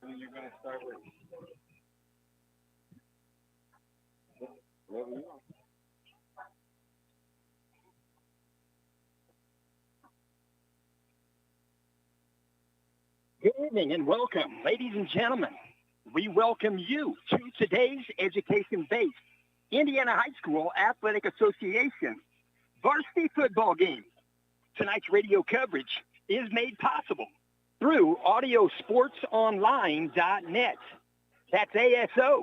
Who you're going to start with? Whatever you want. Good evening and welcome, ladies and gentlemen. We welcome you to today's education-based Indiana High School Athletic Association varsity football game. Tonight's radio coverage is made possible through audiosportsonline.net. That's ASO.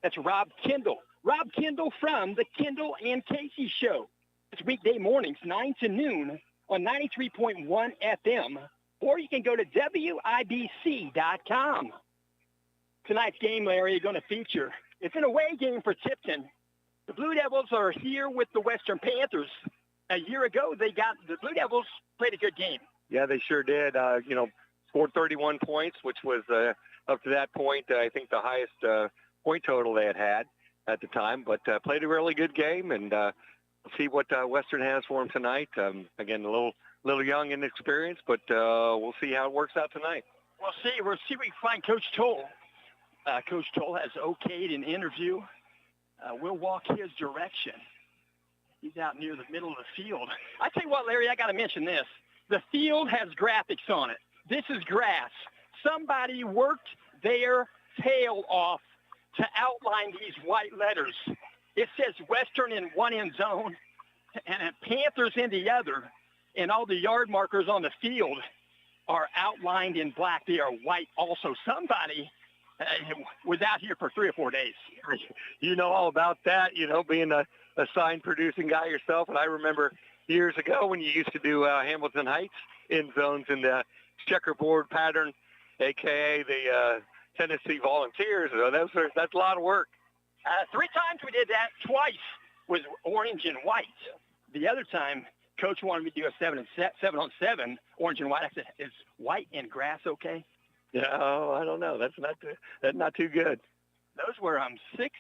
That's Rob Kendall. Rob Kendall from the Kendall and Casey Show. It's weekday mornings, 9 to noon on 93.1 FM, or you can go to WIBC.com. Tonight's game, Larry, is going to feature It's an away game for Tipton. The Blue Devils are here with the Western Panthers. A year ago, the Blue Devils played a good game. Yeah, they sure did. Scored 31 points, which was up to that point, I think the highest point total they had at the time. But played a really good game, and see what Western has for them tonight. Again, a little young and inexperienced, but we'll see how it works out tonight. We'll see. We'll see if we can find Coach Toll. Coach Toll has okayed an interview. We'll walk his direction. He's out near the middle of the field. I tell you what, Larry, I got to mention this. The field has graphics on it. This is grass. Somebody worked their tail off to outline these white letters. It says Western in one end zone and Panthers in the other, and all the yard markers on the field are outlined in black. They are white also. Somebody was out here for 3 or 4 days. You know all about that, being a sign producing guy yourself. And I remember years ago when you used to do Hamilton Heights end zones in the checkerboard pattern, a.k.a. the Tennessee Volunteers. That's a lot of work. 3 times we did that. Twice was orange and white. The other time, Coach wanted me to do a 7-on-7, orange and white. I said, is white and grass okay? No, I don't know. That's not too good. Those were 6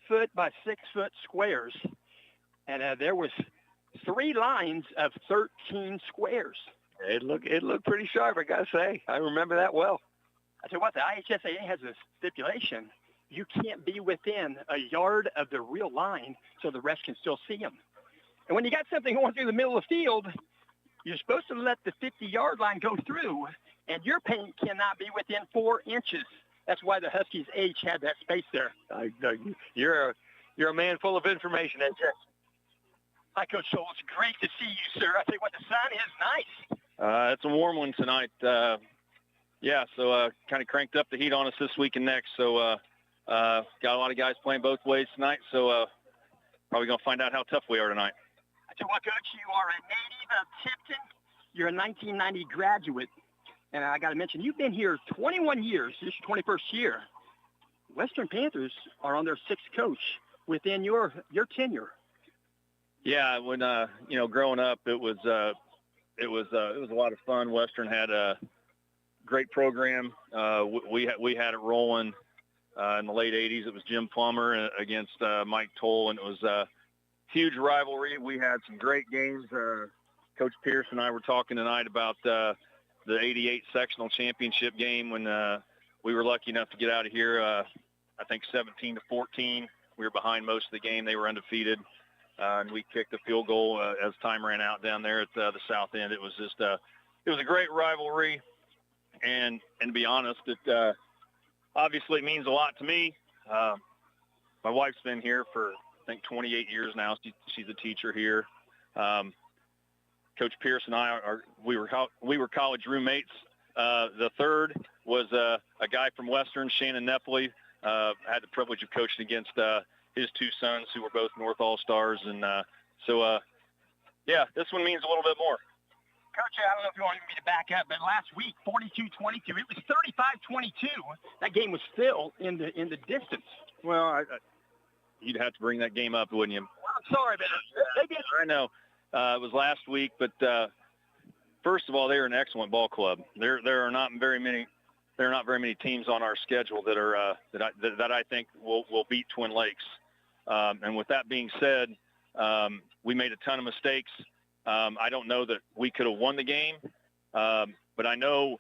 foot by 6 foot squares, and there was 3 lines of 13 squares. It looked pretty sharp, I gotta say. I remember that well. I tell you what, the IHSAA has a stipulation. You can't be within a yard of the real line so the rest can still see them. And when you got something going through the middle of the field, you're supposed to let the 50-yard line go through, and your paint cannot be within 4 inches. That's why the Huskies H had that space there. You're a man full of information, ain't you? Hi, Coach Scholl. It's great to see you, sir. I tell you what, the sun is nice. It's a warm one tonight. So kind of cranked up the heat on us this week and next. So got a lot of guys playing both ways tonight. So probably going to find out how tough we are tonight. I tell you what, Coach, you are a native of Tipton. You're a 1990 graduate. And I got to mention, you've been here 21 years. This is your 21st year. Western Panthers are on their 6th coach within your tenure. Yeah, when growing up, it was a lot of fun. Western had a great program. We had it rolling in the late '80s. It was Jim Plummer against Mike Toll, and it was a huge rivalry. We had some great games. Coach Pierce and I were talking tonight about the '88 sectional championship game when we were lucky enough to get out of here. I think 17-14. We were behind most of the game. They were undefeated. And we kicked a field goal as time ran out down there at the south end. It was just it was a great rivalry, and to be honest, it obviously means a lot to me. My wife's been here for I think 28 years now. She's a teacher here. Coach Pierce and I we were college roommates. The third was a guy from Western, Shannon Nepoli. I had the privilege of coaching against his 2 sons who were both North All-Stars. And this one means a little bit more. Coach, I don't know if you want me to back up, but last week, 42-22, it was 35-22. That game was still in the distance. Well, you'd have to bring that game up, wouldn't you? Well, I'm sorry, but they did. I know. It was last week, but first of all, they're an excellent ball club. There are not very many teams on our schedule that are that I think will beat Twin Lakes. And with that being said, we made a ton of mistakes. I don't know that we could have won the game, but I know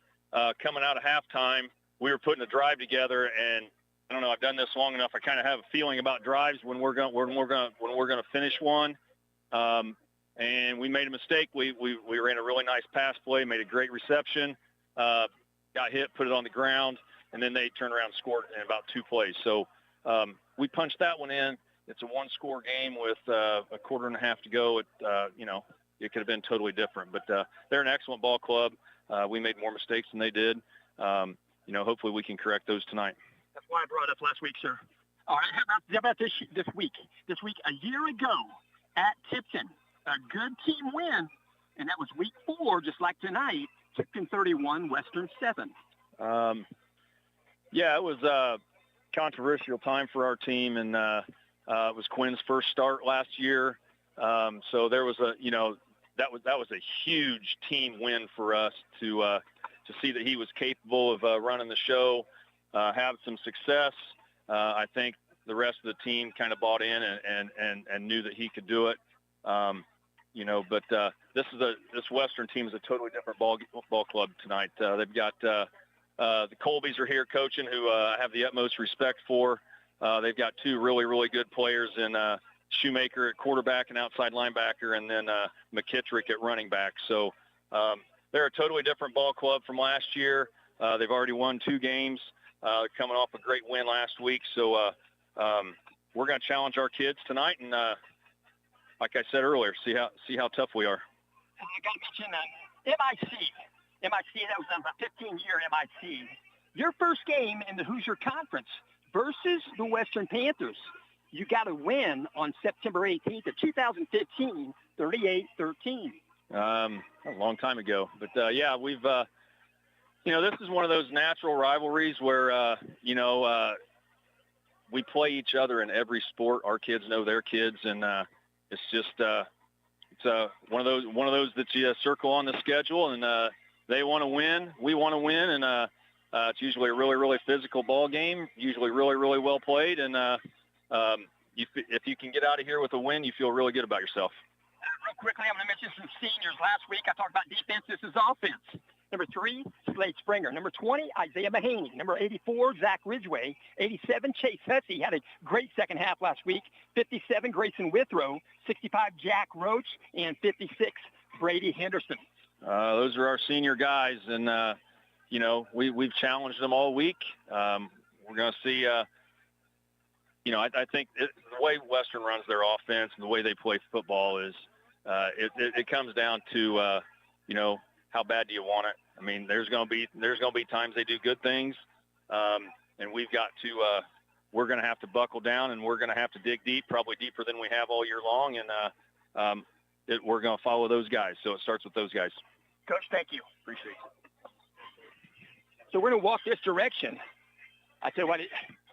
coming out of halftime, we were putting a drive together, and I don't know. I've done this long enough. I kind of have a feeling about drives when we're going to finish one. And we made a mistake. We ran a really nice pass play, made a great reception, got hit, put it on the ground, and then they turned around and scored in about 2 plays. So we punched that one in. It's a 1-score game with a quarter and a half to go. It could have been totally different. But they're an excellent ball club. We made more mistakes than they did. Hopefully we can correct those tonight. That's why I brought it up last week, sir. All right, how about this week? This week, a year ago at Tipton, a good team win, and that was week 4, just like tonight. Tipton 31, Western 7. It was controversial time for our team, and it was Quinn's first start last year. So there was that was a huge team win for us to see that he was capable of running the show, have some success. I think the rest of the team kind of bought in and knew that he could do it. But this Western team is a totally different ball club tonight. They've got the Colbys are here coaching, who I have the utmost respect for. They've got two really, really good players in Shoemaker at quarterback and outside linebacker, and then McKittrick at running back. So they're a totally different ball club from last year. They've already won 2 games, coming off a great win last week. So we're going to challenge our kids tonight, and like I said earlier, see how tough we are. I got to mention MIC, that was a 15-year MIC. Your first game in the Hoosier Conference versus the Western Panthers. You got to win on September 18th of 2015, 38-13. A long time ago. But, yeah, we've, this is one of those natural rivalries where, we play each other in every sport. Our kids know their kids, and it's just it's one of those that you circle on the schedule, and they want to win. We want to win, and it's usually a really, really physical ball game, usually really, really well played, and if you can get out of here with a win, you feel really good about yourself. Real quickly, I'm going to mention some seniors. Last week, I talked about defense. This is offense. Number 3, Slade Springer. Number 20, Isaiah Mahaney. Number 84, Zach Ridgway. 87, Chase Hussey. Had a great second half last week. 57, Grayson Withrow. 65, Jack Roach. And 56, Brady Henderson. Those are our senior guys, and, we've challenged them all week. We're going to see, I think the way Western runs their offense and the way they play football is it comes down to, how bad do you want it? I mean, there's going to be times they do good things, and we've got to we're going to have to buckle down, and we're going to have to dig deep, probably deeper than we have all year long, and we're going to follow those guys. So it starts with those guys. Coach, thank you. Appreciate it. So we're going to walk this direction. I tell you what,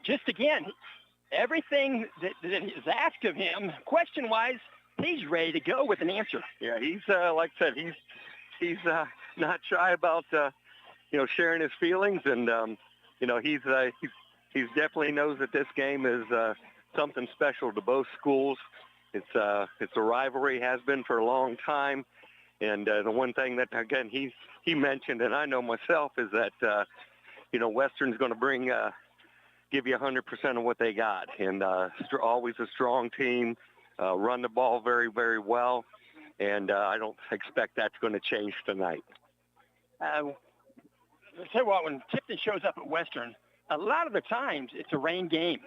just again, everything that is asked of him, question-wise, he's ready to go with an answer. Yeah, he's like I said, he's not shy about sharing his feelings, and he's definitely knows that this game is something special to both schools. It's a rivalry, has been for a long time, and the one thing that again he mentioned, and I know myself, is that Western's going to give you 100% of what they got, and always a strong team, run the ball very, very well, and I don't expect that's going to change tonight. I'll tell you what, when Tipton shows up at Western, a lot of the times it's a rain game.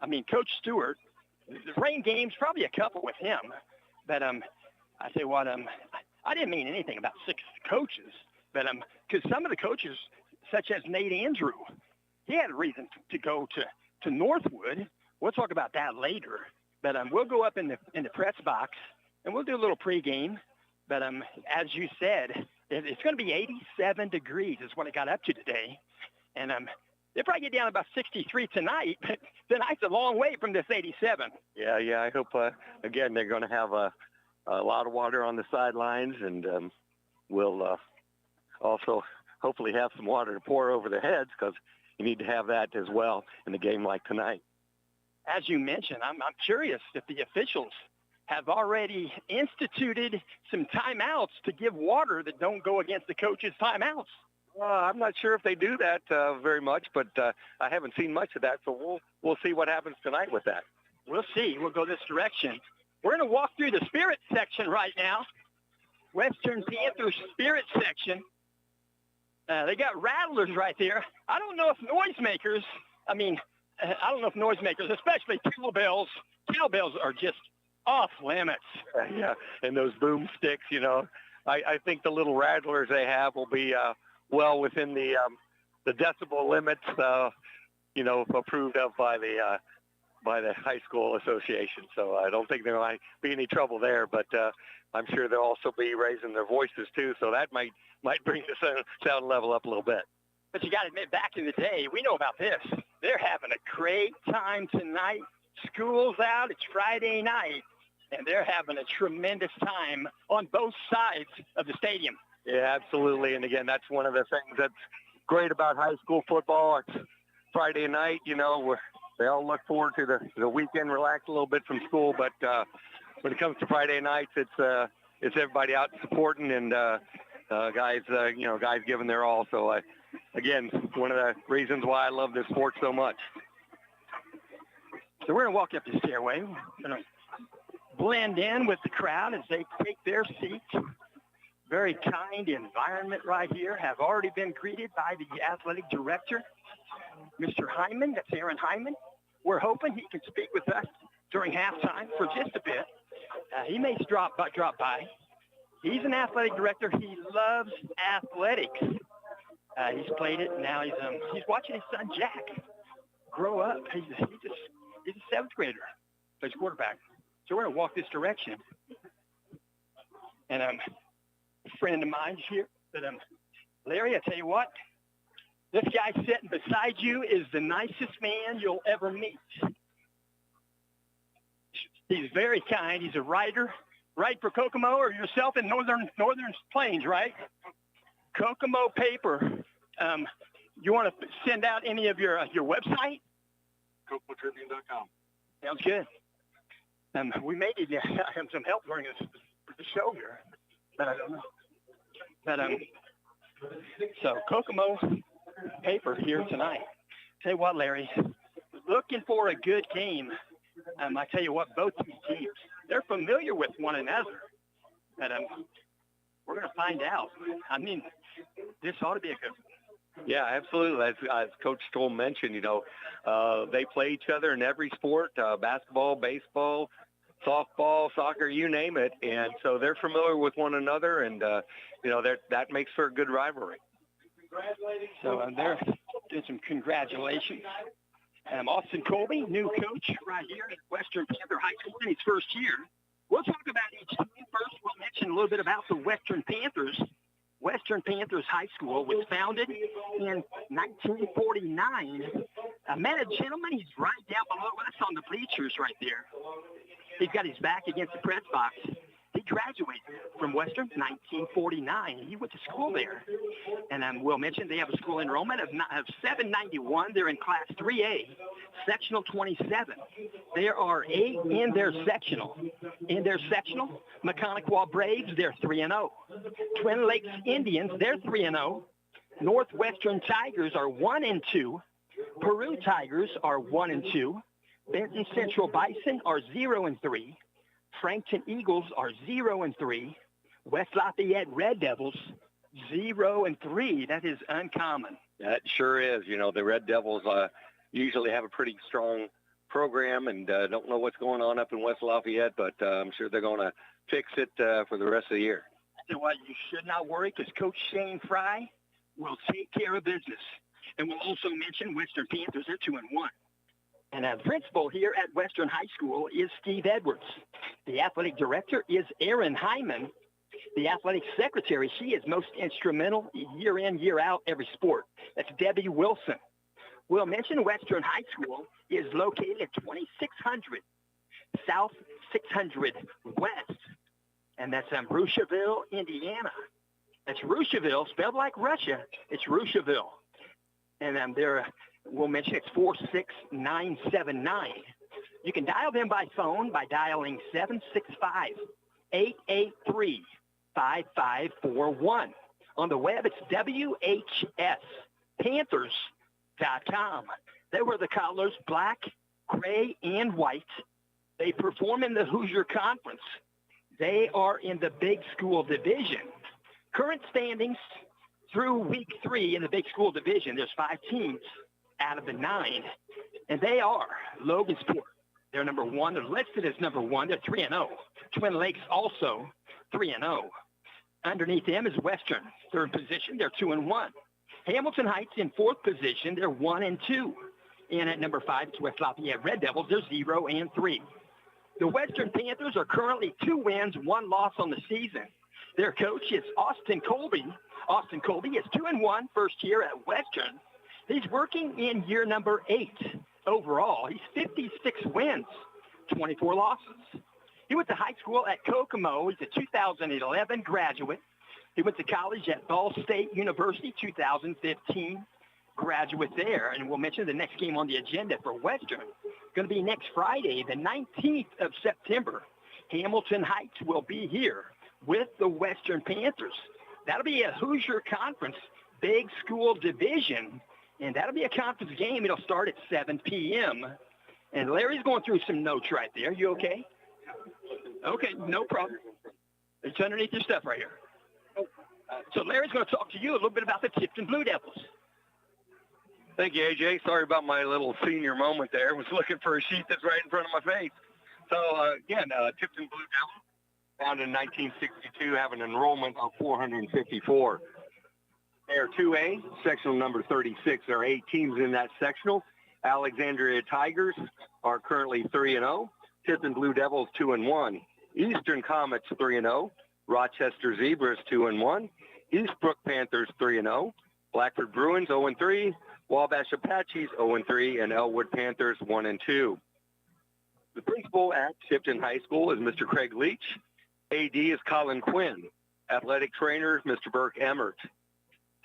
I mean, Coach Stewart, the rain games, probably a couple with him, but I tell you what, I didn't mean anything about 6 coaches, but because some of the coaches, such as Nate Andrew, he had a reason to go to Northwood. We'll talk about that later. But we'll go up in the press box, and we'll do a little pregame. But as you said, it's going to be 87 degrees is what it got up to today. And they'll probably get down about 63 tonight. But tonight's a long way from this 87. Yeah. I hope, again, they're going to have a lot of water on the sidelines, and we'll also hopefully have some water to pour over their heads, because you need to have that as well in a game like tonight. As you mentioned, I'm curious if the officials have already instituted some timeouts to give water that don't go against the coach's timeouts. I'm not sure if they do that very much, but I haven't seen much of that, so we'll see what happens tonight with that. We'll see. We'll go this direction. We're going to walk through the spirit section right now. Western Panthers spirit section. They got rattlers right there. I don't know if noisemakers, especially cowbells are just off limits. Yeah, and those boom sticks, I think the little rattlers they have will be well within the decibel limits, approved of by the high school association. So I don't think there might be any trouble there, but I'm sure they'll also be raising their voices too. So that might bring the sound level up a little bit. But you got to admit, back in the day, we know about this. They're having a great time tonight. School's out. It's Friday night, and they're having a tremendous time on both sides of the stadium. Yeah, absolutely. And again, that's one of the things that's great about high school football. It's Friday night, where they all look forward to the weekend, relax a little bit from school. But when it comes to Friday nights, it's everybody out supporting and guys giving their all. So again, one of the reasons why I love this sport so much. So we're going to walk up the stairway. We're going to blend in with the crowd as they take their seats. Very kind environment right here. Have already been greeted by the athletic director, Mr. Hyman. That's Aaron Hyman. We're hoping he can speak with us during halftime for just a bit. He may drop by. He's an athletic director. He loves athletics. He's played it. Now he's watching his son Jack grow up. He's a seventh grader, plays quarterback. So we're gonna walk this direction. And a friend of mine here, Larry. I tell you what, this guy sitting beside you is the nicest man you'll ever meet. He's very kind. He's a writer. Write for Kokomo or yourself in Northern Plains, right? Kokomo paper. You want to send out any of your website? KokomoTribune.com. Sounds good. We may need some help during the show here, but I don't know. But so Kokomo paper here tonight. Tell you what, Larry, looking for a good game. I tell you what, both these teams, they're familiar with one another. But we're going to find out. I mean, this ought to be a good one. Yeah, absolutely. As Coach Stoll mentioned, they play each other in every sport, basketball, baseball, softball, soccer, you name it. And so they're familiar with one another, and, that makes for a good rivalry. So they're doing some congratulations. Austin Colby, new coach right here at Western Panther High School in his first year. We'll talk about each team first. We'll mention a little bit about the Western Panthers. Western Panthers High School was founded in 1949. Man, a gentleman, he's right down below us on the bleachers right there. He's got his back against the press box. He graduated from Western 1949. He went to school there. And we'll mention they have a school enrollment of 791. They're in Class 3A, Sectional 27. There are 8 in their sectional. In their sectional, Mechanic-Wall Braves, they're 3-0. Twin Lakes Indians, they're 3-0. Northwestern Tigers are 1-2. Peru Tigers are 1-2. Benton Central Bison are 0-3. Frankton Eagles are 0-3. West Lafayette Red Devils 0-3. That is uncommon. That sure is. The Red Devils usually have a pretty strong program and don't know what's going on up in West Lafayette, but I'm sure they're going to fix it for the rest of the year. So what, you should not worry because Coach Shane Fry will take care of business. And we'll also mention Western Panthers are 2-1. And the principal here at Western High School is Steve Edwards. The athletic director is Aaron Hyman. The athletic secretary, she is most instrumental year in, year out, every sport. That's Debbie Wilson. We'll mention Western High School is located at 2600 South 600 West. And that's Rushville, Indiana. That's Rushville, spelled like Russia. It's Rushville. And we'll mention it's 46979. You can dial them by phone by dialing 765-883-5541. On the web, it's WHSPanthers.com. They wear the colors black, gray, and white. They perform in the Hoosier Conference. They are in the Big School Division. Current standings through week 3 in the Big School Division, there's 5 teams out of the 9, and they are Logansport. They're number 1. They're listed as number 1. They're 3-0. Twin Lakes also 3-0. Underneath them is Western, 3rd position. They're 2-1. Hamilton Heights in 4th position. They're 1-2. And at number 5, it's West Lafayette Red Devils. They're 0-3. The Western Panthers are currently 2 wins, 1 loss on the season. Their coach is Austin Colby. Austin Colby is 2-1, first year at Western. He's working in year number 8 overall. He's 56 wins, 24 losses. He went to high school at Kokomo. He's a 2011 graduate. He went to college at Ball State University, 2015 graduate there. And we'll mention the next game on the agenda for Western. Going to be next Friday, the 19th of September. Hamilton Heights will be here with the Western Panthers. That'll be a Hoosier Conference big school division, and that'll be a conference game. It'll start at 7 p.m. And Larry's going through some notes right there. You okay? Okay, no problem. It's underneath your stuff right here. So Larry's going to talk to you a little bit about the Tipton Blue Devils. Thank you, AJ. Sorry about my little senior moment there. I was looking for a sheet that's right in front of my face. So, again, Tipton Blue Devils, founded in 1962, have an enrollment of 454. They are 2A, sectional number 36. There are 8 teams in that sectional. Alexandria Tigers are currently 3-0. Tipton Blue Devils 2-1. Eastern Comets 3-0. Rochester Zebras 2-1. Eastbrook Panthers 3-0. Blackford Bruins 0-3. Wabash Apaches 0-3, and Elwood Panthers 1-2. The principal at Tipton High School is Mr. Craig Leach. AD is Colin Quinn. Athletic trainer Mr. Burke Emmert.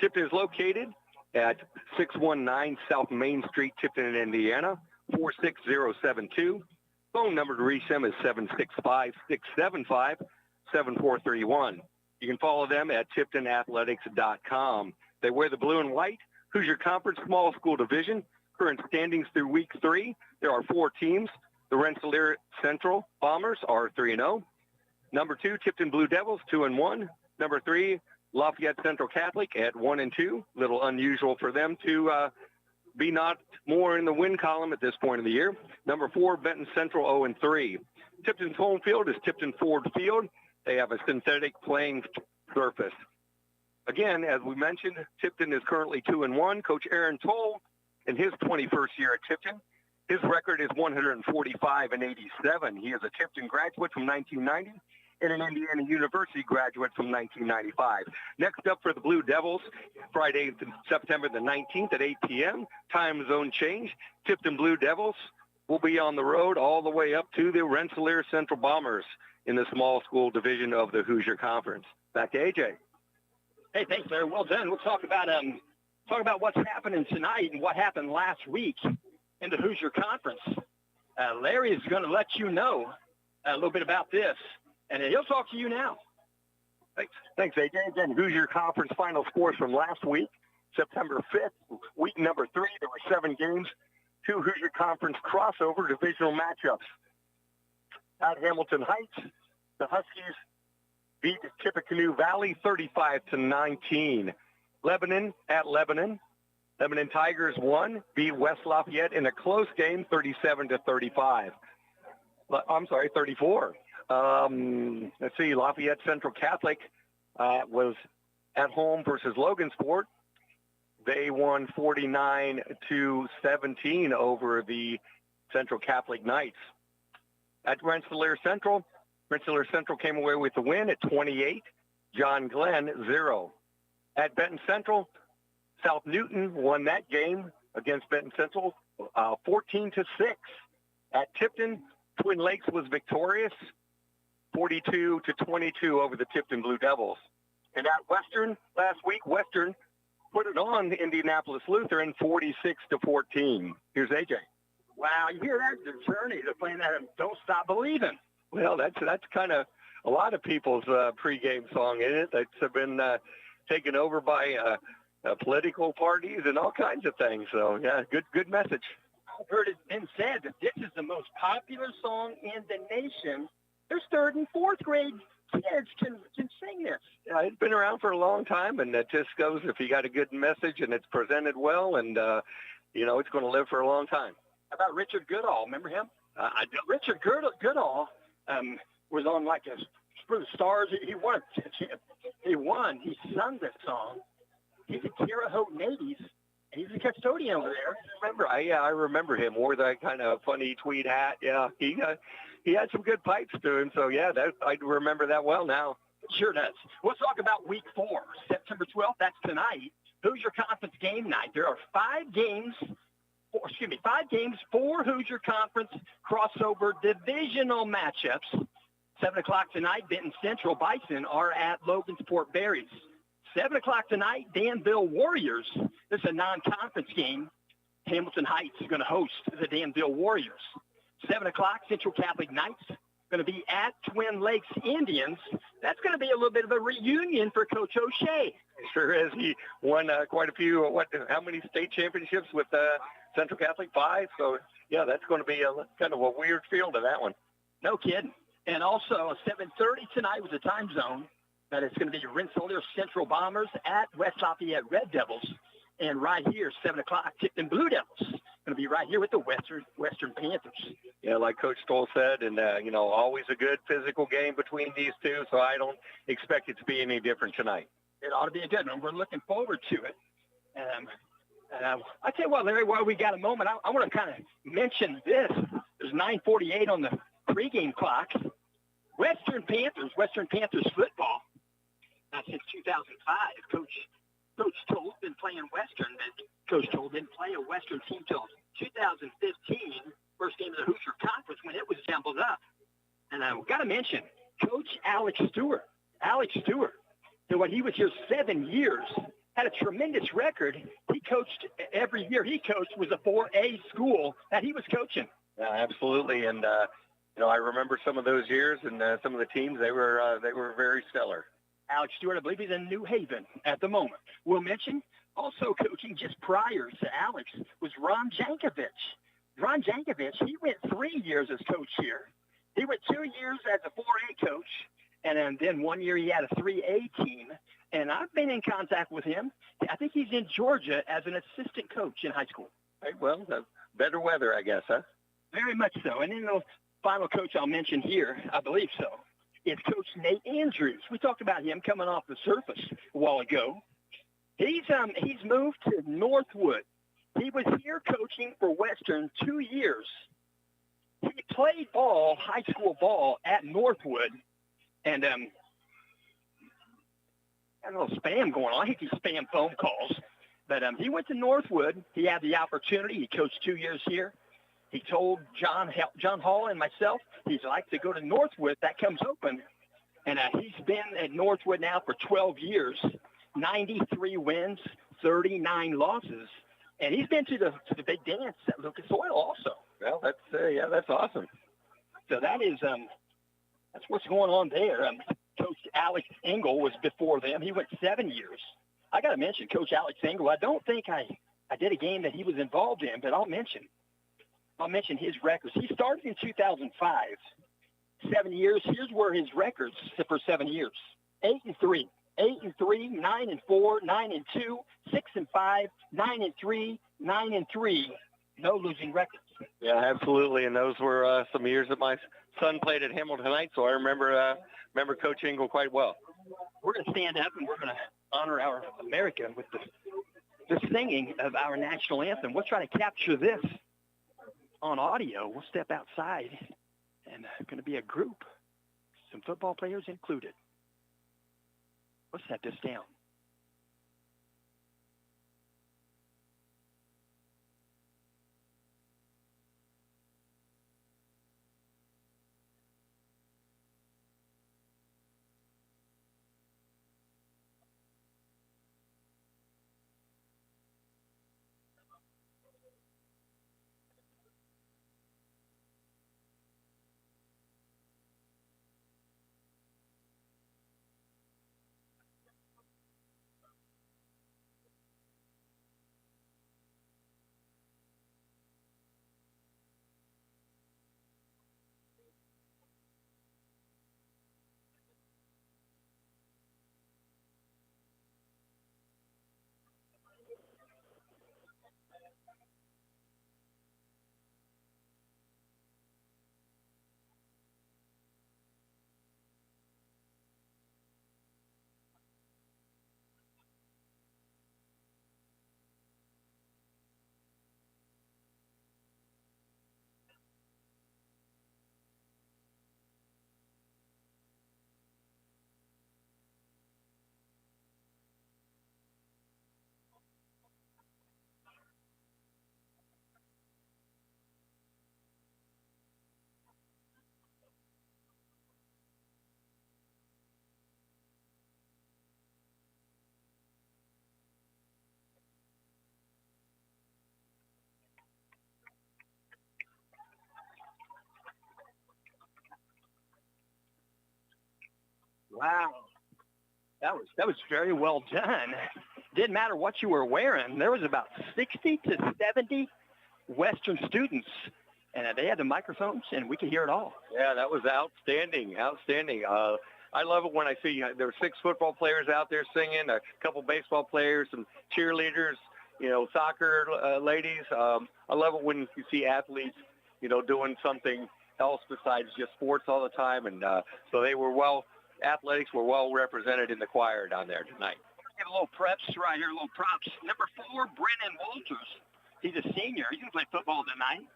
Tipton is located at 619 South Main Street, Tipton, Indiana, 46072. Phone number to reach them is 765-675-7431. You can follow them at tiptonathletics.com. They wear the blue and white. Hoosier Conference Small School Division. Current standings through week 3. There are 4 teams. The Rensselaer Central Bombers are 3-0. Number 2, Tipton Blue Devils, 2-1. Number 3, Lafayette Central Catholic at 1-2. Little unusual for them to be not more in the win column at this point of the year. Number 4, Benton Central 0-3. Tipton's home field is Tipton Ford Field. They have a synthetic playing surface. Again, as we mentioned, Tipton is currently 2-1. Coach Aaron Toll, in his 21st year at Tipton, his record is 145-87. He is a Tipton graduate from 1990 and an Indiana University graduate from 1995. Next up for the Blue Devils, Friday, September the 19th at 8 p.m., time zone change. Tipton Blue Devils will be on the road all the way up to the Rensselaer Central Bombers in the small school division of the Hoosier Conference. Back to AJ. Hey, thanks, Larry. Well done. We'll talk about what's happening tonight and what happened last week in the Hoosier Conference. Larry is going to let you know a little bit about this, and he'll talk to you now. Thanks, AJ. Again, Hoosier Conference final scores from last week, September 5th, week number 3. There were 7 games, 2 Hoosier Conference crossover divisional matchups. At Hamilton Heights, the Huskies beat Tippecanoe Valley 35-19. Lebanon at Lebanon. Lebanon Tigers won, beat West Lafayette in a close game, 37-35. I'm sorry, 34. Let's see, Lafayette Central Catholic was at home versus Logansport. They won 49-17 over the Central Catholic Knights. At Rensselaer Central came away with the win at 28. John Glenn, 0. At Benton Central, South Newton won that game against Benton Central 14-6. At Tipton, Twin Lakes was victorious 42-22 over the Tipton Blue Devils. And at Western last week, Western put it on Indianapolis Lutheran 46-14. Here's AJ. Wow, you hear that? The journey. They're playing that Don't Stop Believing. Well, that's kind of a lot of people's pregame song, isn't it? That's been taken over by political parties and all kinds of things. So, yeah, good message. I've heard it been said that this is the most popular song in the nation. There's 3rd and 4th grade kids can sing this. Yeah, it's been around for a long time, and it just goes if you got a good message and it's presented well, and, it's going to live for a long time. How about Richard Goodall? Remember him? I do. Richard Goodall was on like for the Stars. He won. He sung this song. He's a Terre Haute native, and he's a custodian over there. I remember him. Wore that kind of funny tweed hat. Yeah, he had some good pipes to him. So yeah, I remember that well now. Sure does. Let's talk about week 4, September 12th. That's tonight. Hoosier Conference game night. There are 5 games for Hoosier Conference crossover divisional matchups. 7 o'clock tonight, Benton Central Bison are at Logansport Berries. 7 o'clock tonight, Danville Warriors. This is a non-conference game. Hamilton Heights is going to host the Danville Warriors. 7 o'clock, Central Catholic Knights going to be at Twin Lakes Indians. That's going to be a little bit of a reunion for Coach O'Shea. Sure is. He won quite a few. How many state championships with Central Catholic? 5. So, yeah, that's going to be kind of a weird feel to that one. No kidding. And also, 7:30 tonight was the time zone. That it's going to be Rensselaer Central Bombers at West Lafayette Red Devils. And right here, 7 o'clock, Tipton Blue Devils. Going to be right here with the Western Panthers. Yeah, like Coach Stoll said, and, always a good physical game between these two, so I don't expect it to be any different tonight. It ought to be a good one. We're looking forward to it. I tell you what, Larry, while we got a moment, I want to kind of mention this. There's 9:48 on the pregame clock. Western Panthers football. Since 2005, Coach Toll been playing Western, but Coach Toll didn't play a Western team till 2015, first game of the Hoosier Conference when it was jumbled up. And I've got to mention Coach Alex Stewart. When he was here 7 years, had a tremendous record. He coached every year. He coached was a 4A school that he was coaching. Yeah, absolutely. And, I remember some of those years and some of the teams, they were very stellar. Alex Stewart, I believe he's in New Haven at the moment. We'll mention also coaching just prior to Alex was Ron Jankovic. Ron Jankovic, he went 3 years as coach here. He went 2 years as a 4A coach, and then 1 year he had a 3A team. And I've been in contact with him. I think he's in Georgia as an assistant coach in high school. Hey, well, better weather, I guess, huh? Very much so. And then the final coach I'll mention here, I believe so, is Coach Nate Andrews. We talked about him coming off the surface a while ago. He's moved to Northwood. He was here coaching for Western 2 years. He played high school ball at Northwood, and got a little spam going on. I hate these spam phone calls, but he went to Northwood. He had the opportunity. He coached 2 years here. He told John Hall and myself he'd like to go to Northwood. That comes open. And he's been at Northwood now for 12 years, 93 wins, 39 losses. And he's been to the big dance at Lucas Oil also. Well, that's awesome. So that's what's going on there. Coach Alex Engel was before them. He went 7 years. I got to mention Coach Alex Engel. I don't think I did a game that he was involved in, but I'll mention his records. He started in 2005, 7 years. Here's where his records for 7 years: 8-3, 8-3, 9-4, 9-2, 6-5, 9-3, 9-3. No losing records. Yeah, absolutely. And those were some years that my son played at Hamilton Heights, so I remember Coach Engel quite well. We're going to stand up and we're going to honor our America with the singing of our national anthem. We'll try to capture this on audio. We'll step outside, and it's going to be a group, some football players included. We'll set this down. Wow. That was very well done. Didn't matter what you were wearing. There was about 60 to 70 Western students, and they had the microphones, and we could hear it all. Yeah, that was outstanding. I love it when I see there were 6 football players out there singing, a couple baseball players, some cheerleaders, soccer ladies. I love it when you see athletes, doing something else besides just sports all the time. And so athletics were well represented in the choir down there tonight. Give a little preps right here, a little props. Number 4, Brennan Walters. He's a senior. He's going to play football tonight.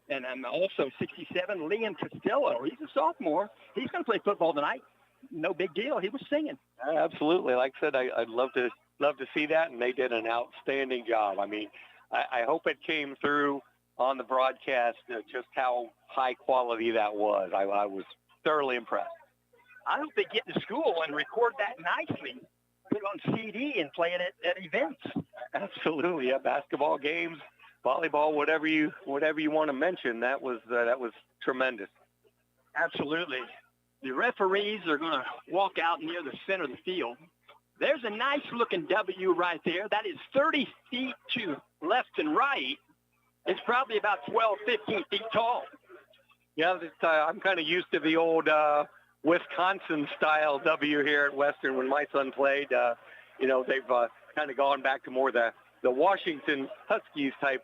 And also 67, Liam Costello. He's a sophomore. He's going to play football tonight. No big deal. He was singing. Absolutely. Like I said, I'd love to see that, and they did an outstanding job. I mean, I hope it came through on the broadcast just how high quality that was. I was thoroughly impressed. I hope they get to school and record that nicely, put it on CD and play it at events. Absolutely. Yeah, basketball games, volleyball, whatever you want to mention, that was tremendous. Absolutely. The referees are going to walk out near the center of the field. There's a nice-looking W right there. That is 30 feet to left and right. It's probably about 12, 15 feet tall. Yeah, I'm kind of used to the old Wisconsin-style W here at Western when my son played. They've kind of gone back to more the Washington Huskies type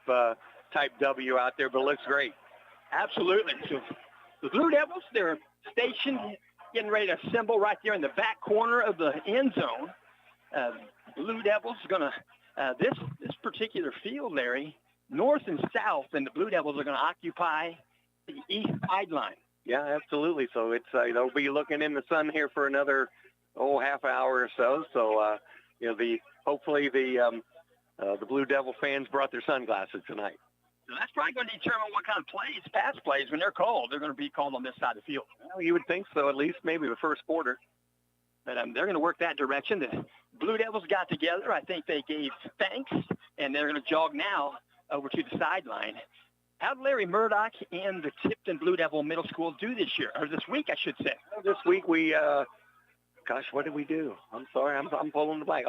W out there, but it looks great. Absolutely. So the Blue Devils, they're stationed, getting ready to assemble right there in the back corner of the end zone. Blue Devils are going to, this particular field, Larry, north and south, and the Blue Devils are going to occupy the east sideline. Yeah, absolutely. So it's they'll be looking in the sun here for another half hour or so. So hopefully the Blue Devil fans brought their sunglasses tonight. So that's probably going to determine what kind of plays, pass plays, when they're called. They're going to be called on this side of the field. Well, you would think so, at least maybe the first quarter. But they're going to work that direction. The Blue Devils got together. I think they gave thanks, and they're going to jog now over to the sideline. How did Larry Murdoch and the Tipton Blue Devil Middle School do this year, or this week, I should say? This week we, what did we do? I'm sorry, I'm pulling the blank.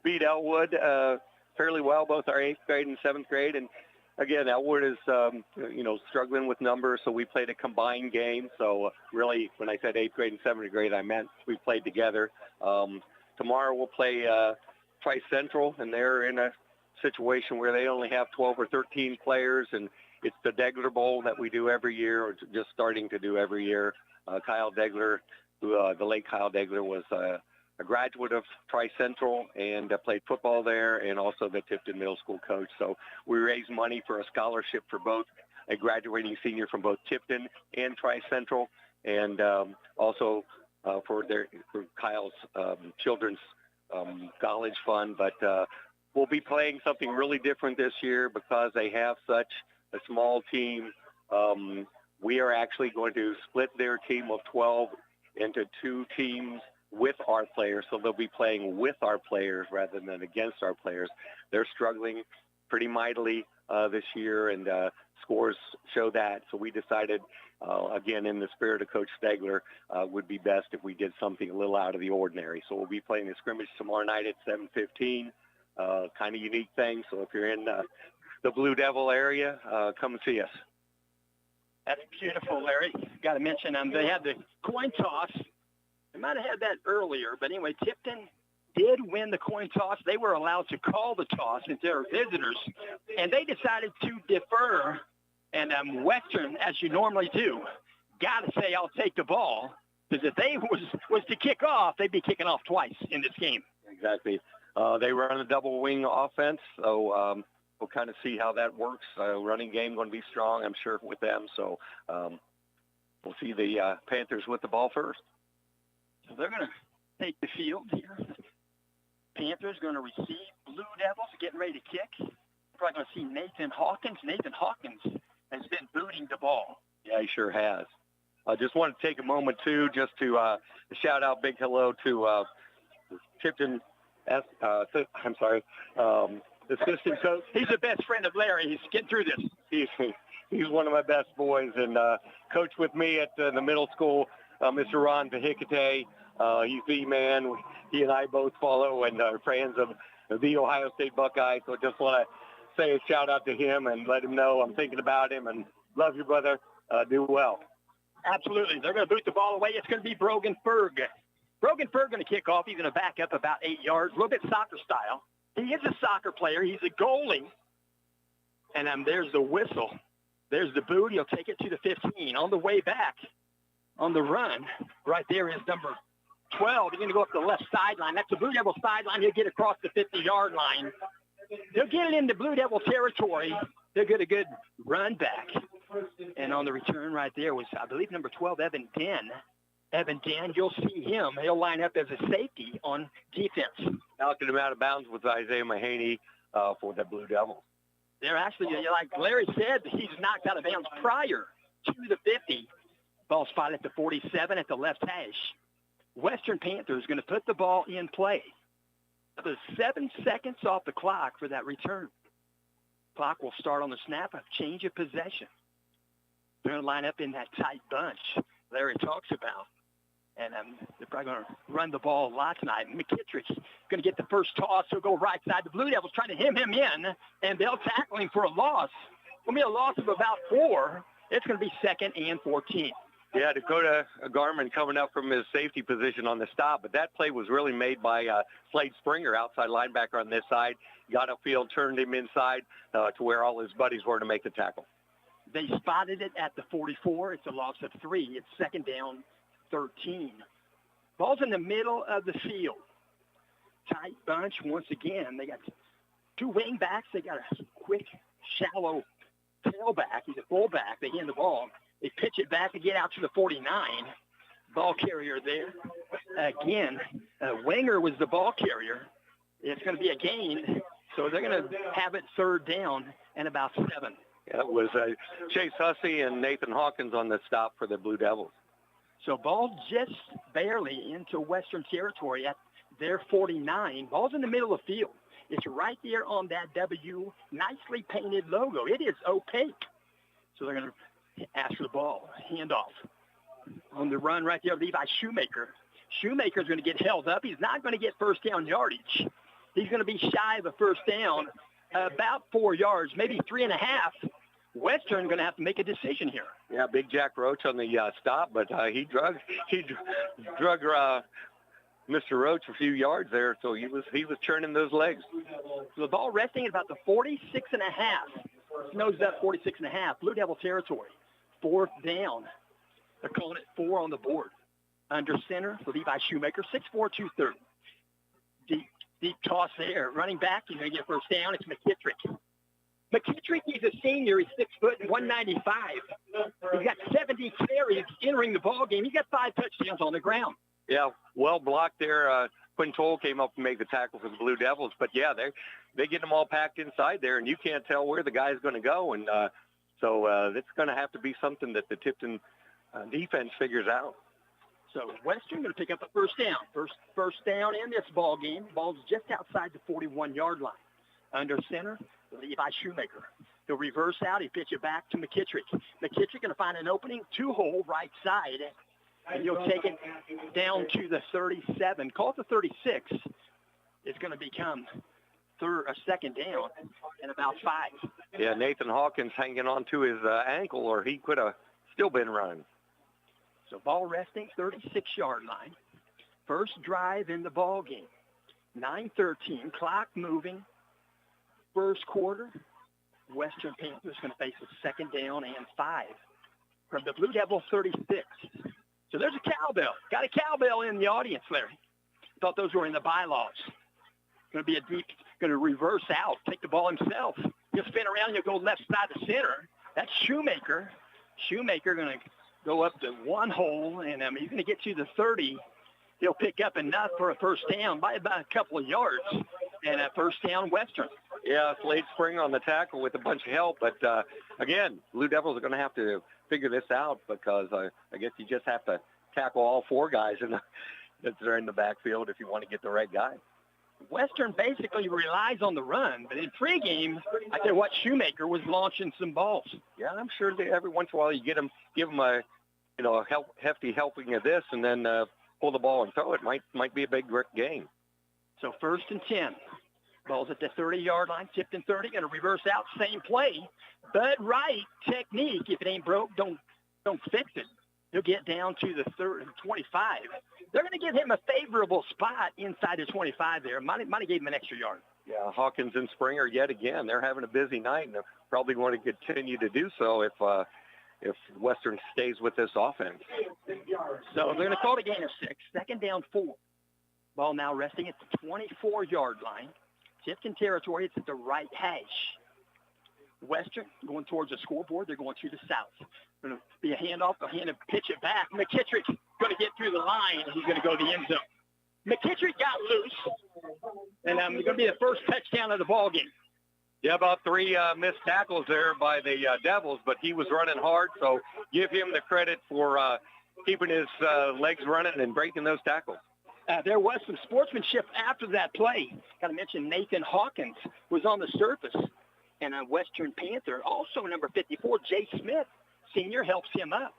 Beat Elwood fairly well, both our 8th grade and 7th grade. And again, Elwood is, struggling with numbers, so we played a combined game. So really, when I said 8th grade and 7th grade, I meant we played together. Tomorrow we'll play Trice Central, and they're in a situation where they only have 12 or 13 players, and it's the Degler Bowl that we do every year, or just starting to do every year. Kyle Degler, the late Kyle Degler, was a graduate of Trice Central and played football there, and also the Tipton Middle School coach. So we raise money for a scholarship for both a graduating senior from both Tipton and Trice Central, and also for Kyle's children's college fund. But we'll be playing something really different this year because they have such a small team. We are actually going to split their team of 12 into 2 teams with our players, so they'll be playing with our players rather than against our players. They're struggling pretty mightily this year, and scores show that. So we decided, again, in the spirit of Coach Stegler, would be best if we did something a little out of the ordinary. So we'll be playing a scrimmage tomorrow night at 7:15. Kind of unique thing. So if you're in the Blue Devil area, come and see us. That's beautiful, Larry. Got to mention they had the coin toss. They might have had that earlier, but anyway, Tipton did win the coin toss. They were allowed to call the toss since they're visitors, and they decided to defer. And Western, as you normally do, got to say, I'll take the ball, because if they was to kick off, they'd be kicking off twice in this game. Exactly. They run a double wing offense, so we'll kind of see how that works. Running game going to be strong, I'm sure, with them. So we'll see the Panthers with the ball first. So they're going to take the field here. Panthers going to receive. Blue Devils getting ready to kick. Probably going to see Nathan Hawkins. Nathan Hawkins has been booting the ball. Yeah, he sure has. I just want to take a moment, too, just to shout out big hello to Tipton. Assistant coach. He's the best friend of Larry. He's getting through this. He's one of my best boys, and coached with me at the middle school Mr. Ron Vahikate. He's the man. He and I both follow and are fans of the Ohio State Buckeyes. So just want to say a shout out to him and let him know I'm thinking about him and love you, brother. Do well. Absolutely. They're going to boot the ball away. It's going to be Brogan Ferg. Brogan Ferg going to kick off. He's going to back up about 8 yards, a little bit soccer style. He is a soccer player. He's a goalie. And there's the whistle. There's the boot. He'll take it to the 15. On the way back, on the run, right there is number 12. He's going to go up the left sideline. That's the Blue Devil sideline. He'll get across the 50-yard line. They'll get it into Blue Devil territory. They'll get a good run back. And on the return right there was, I believe, number 12, Evan Den. Evan Den, you'll see him. He'll line up as a safety on defense. Knocking him out of bounds with Isaiah Mahaney for the Blue Devils. They're actually, like Larry said, he's knocked out of bounds prior to the 50. Ball spotted at the 47 at the left hash. Western Panthers going to put the ball in play. There's 7 seconds off the clock for that return. Clock will start on the snap of change of possession. They're going to line up in that tight bunch Larry talks about. And they're probably going to run the ball a lot tonight. McKittrick's going to get the first toss. He'll go right side. The Blue Devils trying to hem him in, and they'll tackle him for a loss. It'll be a loss of about 4. It's going to be 2nd and 14. Yeah, Dakota Garman coming up from his safety position on the stop, but that play was really made by Slade Springer, outside linebacker on this side. Got upfield, turned him inside to where all his buddies were to make the tackle. They spotted it at the 44. It's a loss of 3. It's 2nd down, 13. Ball's in the middle of the field. Tight bunch once again. They got 2 wing backs. They got a quick, shallow tailback. He's a fullback. They hand the ball. They pitch it back to get out to the 49. Ball carrier there. Again, Wenger was the ball carrier. It's going to be a gain. So they're going to have it 3rd down and about 7. Yeah, it was Chase Hussey and Nathan Hawkins on the stop for the Blue Devils. So ball just barely into Western territory at their 49. Ball's in the middle of the field. It's right there on that W, nicely painted logo. It is opaque. So they're going to ask for the ball. Handoff. On the run right there, Levi Shoemaker. Shoemaker's going to get held up. He's not going to get first down yardage. He's going to be shy of a first down, about 4 yards, maybe 3.5. Western going to have to make a decision here. Yeah, Big Jack Roach on the stop, but he drug Mr. Roach a few yards there, so he was churning those legs. So the ball resting at about the 46.5. Nose up 46.5. Blue Devil territory. 4th down. They're calling it 4 on the board. Under center for Levi Shoemaker, 6'4", 230. Deep toss there. Running back, you're going to get first down. It's McKittrick. McKittrick, he's a senior. He's 6 foot, 195. He's got 70 carries entering the ball game. He's got 5 touchdowns on the ground. Yeah, well blocked there. Quinn Toll came up to make the tackle for the Blue Devils. But, yeah, they get them all packed inside there, and you can't tell where the guy's going to go. And so it's going to have to be something that the Tipton defense figures out. So Western going to pick up a first down. First down in this ball game. Ball's just outside the 41-yard line. Under center, Levi Shoemaker. He'll reverse out. He pitch it back to McKittrick. McKittrick going to find an opening, 2-hole right side. And he'll take it down to the 37. Call it the 36. It's going to become a 2nd down and about 5. Yeah, Nathan Hawkins hanging on to his ankle, or he could have still been running. So ball resting, 36-yard line. First drive in the ball game. 9:13, clock moving. First quarter, Western Panthers going to face a 2nd down and 5 from the Blue Devil 36. So there's a cowbell. Got a cowbell in the audience, Larry. Thought those were in the bylaws. Going to be going to reverse out, take the ball himself. He'll spin around, he'll go left side to center. That's Shoemaker. Shoemaker going to go up to 1 hole, and he's going to get to the 30. He'll pick up enough for a first down by about a couple of yards, and a first down Western. Yeah, Slade Spring on the tackle with a bunch of help, but again, Blue Devils are going to have to figure this out because I guess you just have to tackle all 4 guys that are in the backfield if you want to get the right guy. Western basically relies on the run, but in pregame, I tell you what, Shoemaker was launching some balls. Yeah, I'm sure that every once in a while you give them a a hefty helping of this and then pull the ball and throw it, might be a big game. So 1st and 10. Ball's at the 30-yard line. Tipton 30, going to reverse out, same play. Bud Wright technique. If it ain't broke, don't fix it. He'll get down to the 25. They're going to give him a favorable spot inside the 25 there. Might have gave him an extra yard. Yeah, Hawkins and Springer yet again. They're having a busy night, and they're probably going to continue to do so if Western stays with this offense. So they're going to call the gain of 6. 2nd down 4. Ball now resting at the 24-yard line. Tipton territory. It's at the right hash. Western going towards the scoreboard. They're going to the south. Going to be a handoff. A hand and pitch it back. McKittrick going to get through the line. He's going to go to the end zone. McKittrick got loose, and going to be the first touchdown of the ball game. Yeah, about 3 missed tackles there by the Devils, but he was running hard, so give him the credit for keeping his legs running and breaking those tackles. There was some sportsmanship after that play. Got to mention Nathan Hawkins was on the surface, and a Western Panther, also number 54, Jay Smith, senior, helps him up.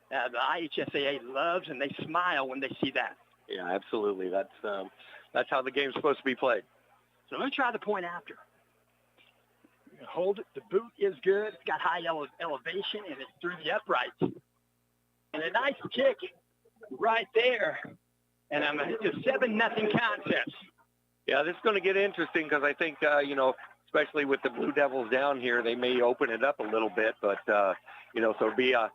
The IHSAA loves and they smile when they see that. Yeah, absolutely. That's how the game's supposed to be played. So let's try the point after. Hold it. The boot is good. It's got high elevation, and it's through the uprights. And a nice kick right there. And it's a 7-0 contest. Yeah, this is going to get interesting because I think, especially with the Blue Devils down here, they may open it up a little bit. But, so it'll be a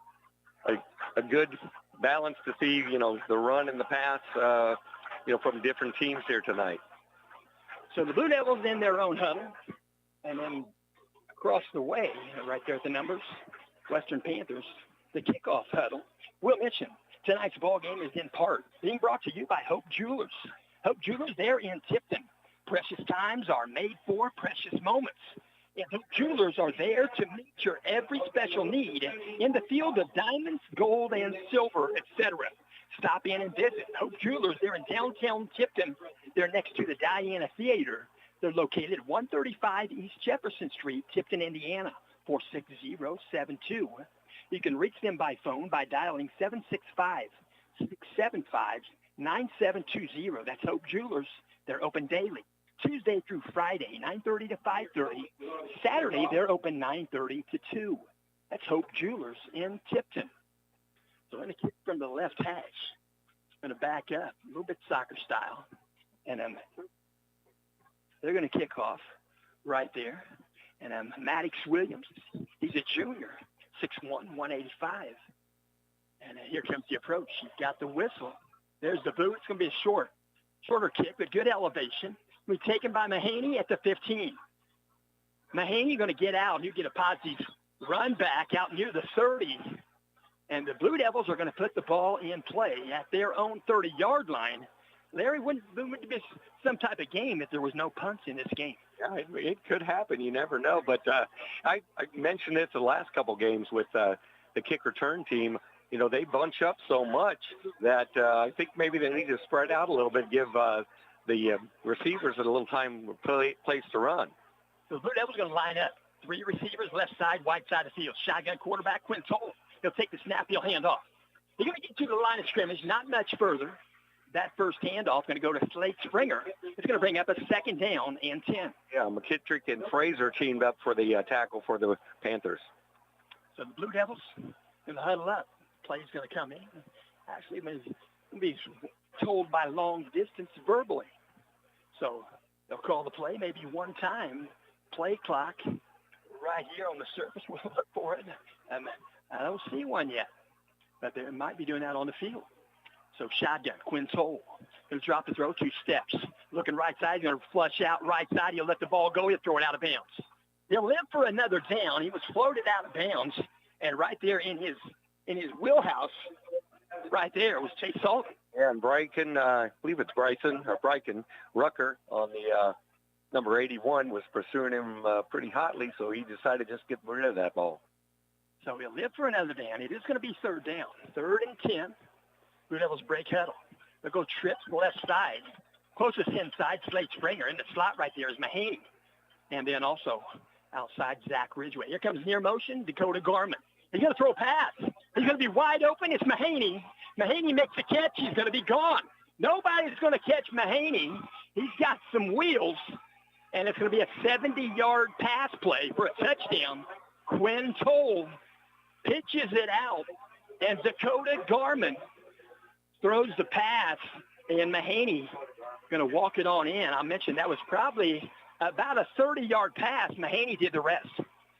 good balance to see, the run and the pass, from different teams here tonight. So the Blue Devils in their own huddle. And then across the way, right there at the numbers, Western Panthers, the kickoff huddle. We'll mention tonight's ball game is in part being brought to you by Hope Jewelers. Hope Jewelers, they're in Tipton. Precious times are made for precious moments. And Hope Jewelers are there to meet your every special need in the field of diamonds, gold, and silver, etc. Stop in and visit Hope Jewelers. They're in downtown Tipton. They're next to the Diana Theater. They're located at 135 East Jefferson Street, Tipton, Indiana, 46072. You can reach them by phone by dialing 765-675-9720. That's Hope Jewelers. They're open daily, Tuesday through Friday, 9:30 to 5:30. Saturday, they're open 9:30 to 2. That's Hope Jewelers in Tipton. So I'm going to kick from the left hash. I'm going to back up, a little bit soccer style. And they're going to kick off right there. And Maddox Williams, he's a junior, 6'1", 185. And here comes the approach. He's got the whistle. There's the boot. It's going to be a shorter kick, but good elevation. We're taken by Mahaney at the 15. Mahaney going to get out. You get a positive run back out near the 30. And the Blue Devils are going to put the ball in play at their own 30-yard line. Larry, wouldn't be some type of game if there was no punts in this game? Yeah, it could happen. You never know. But I mentioned this the last couple games with the kick return team. They bunch up so much that I think maybe they need to spread out a little bit, give the receivers a little time place to run. So the Blue Devils going to line up. 3 receivers, left side, right side of the field. Shotgun quarterback, Quinn Toll. He'll take the snap. He'll hand off. He's going to get to the line of scrimmage, not much further. That first handoff going to go to Slade Springer. It's going to bring up a 2nd down and 10. Yeah, McKittrick and Fraser teamed up for the tackle for the Panthers. So the Blue Devils going to huddle up. Play's going to come in. Actually, going to be told by long distance verbally. So they'll call the play maybe one time. Play clock right here on the surface. We'll look for it. I don't see one yet, but they might be doing that on the field. So shotgun, Quinn Toll. Going to drop the throw 2 steps. Looking right side, going to flush out right side. He'll let the ball go. He'll throw it out of bounds. He'll live for another down. He was floated out of bounds, and right there in his wheelhouse, right there was Chase Sullivan. Yeah, and Bryken, I believe it's Bryson Rucker on the number 81 was pursuing him pretty hotly, so he decided to just get rid of that ball. So he'll live for another down. It is going to be 3rd down. 3rd and 10. Blue Devils break huddle. They'll go trips left side. Closest inside, Slade Springer. In the slot right there is Mahaney. And then also outside, Zach Ridgway. Here comes near motion, Dakota Garment. He's going to throw a pass. He's going to be wide open. It's Mahaney. Mahaney makes the catch. He's going to be gone. Nobody's going to catch Mahaney. He's got some wheels, and it's going to be a 70-yard pass play for a touchdown. Quinn Toll pitches it out, and Dakota Garman throws the pass, and Mahaney going to walk it on in. I mentioned that was probably about a 30-yard pass. Mahaney did the rest.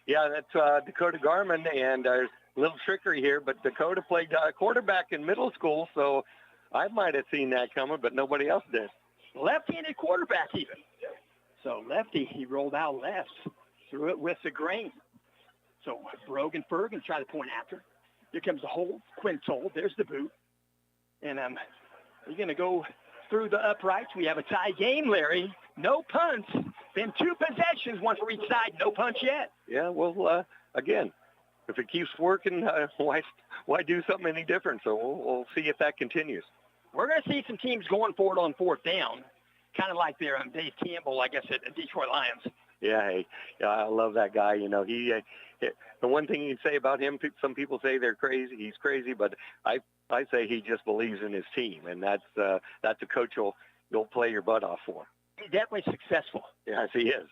Yeah, that's Dakota Garman, and there's a little trickery here, but Dakota played quarterback in middle school, so I might have seen that coming, but nobody else did. Left-handed quarterback even. So lefty, he rolled out left, threw it with the grain. So Brogan Ferg try to point after. Here comes the hold. Quinn Toll, there's the boot. And he's going to go through the uprights. We have a tie game, Larry. No punts. Been 2 possessions, one for each side. No punch yet. Yeah, well, again, if it keeps working, why do something any different? So we'll see if that continues. We're going to see some teams going for it on 4th down, kind of like their Dave Campbell, I guess, at Detroit Lions. Yeah, hey, yeah, I love that guy. You know, he the one thing you can say about him, some people say they're crazy. He's crazy, but I say he just believes in his team, and that's a coach you'll play your butt off for. He's definitely successful. Yes, he is.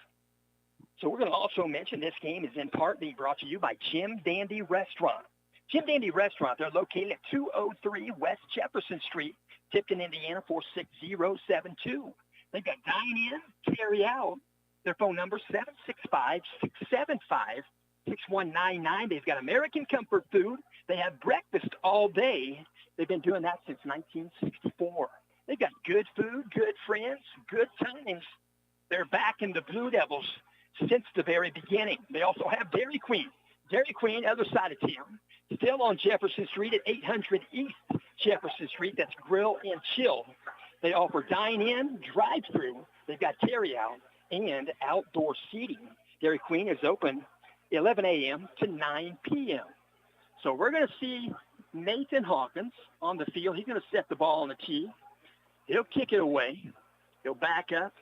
So we're going to also mention this game is in part being brought to you by Jim Dandy Restaurant. Jim Dandy Restaurant, they're located at 203 West Jefferson Street, Tipton, Indiana, 46072. They've got dine in, carry out. Their phone number, 765-675-6199. They've got American comfort food. They have breakfast all day. They've been doing that since 1964. They've got good food, good friends, good times. They're back in the Blue Devils since the very beginning. They also have Dairy Queen. Dairy Queen, other side of town, still on Jefferson Street at 800 East Jefferson Street. That's Grill and Chill. They offer dine-in, drive-through. They've got carry-out and outdoor seating. Dairy Queen is open 11 a.m. to 9 p.m. So we're going to see Nathan Hawkins on the field. He's going to set the ball on the tee. He'll kick it away. He'll back up,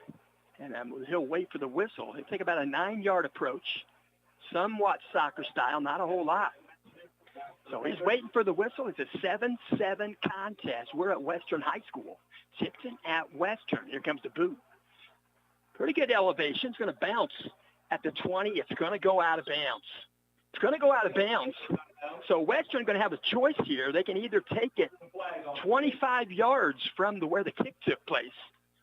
and he'll wait for the whistle. He'll take about a 9-yard approach, somewhat soccer style, not a whole lot. So he's waiting for the whistle. It's a 7-7 contest. We're at Western High School. Tipton at Western. Here comes the boot. Pretty good elevation. It's going to bounce at the 20. It's going to go out of bounds. It's going to go out of bounds. So Western going to have a choice here. They can either take it 25 yards from where the kick took place,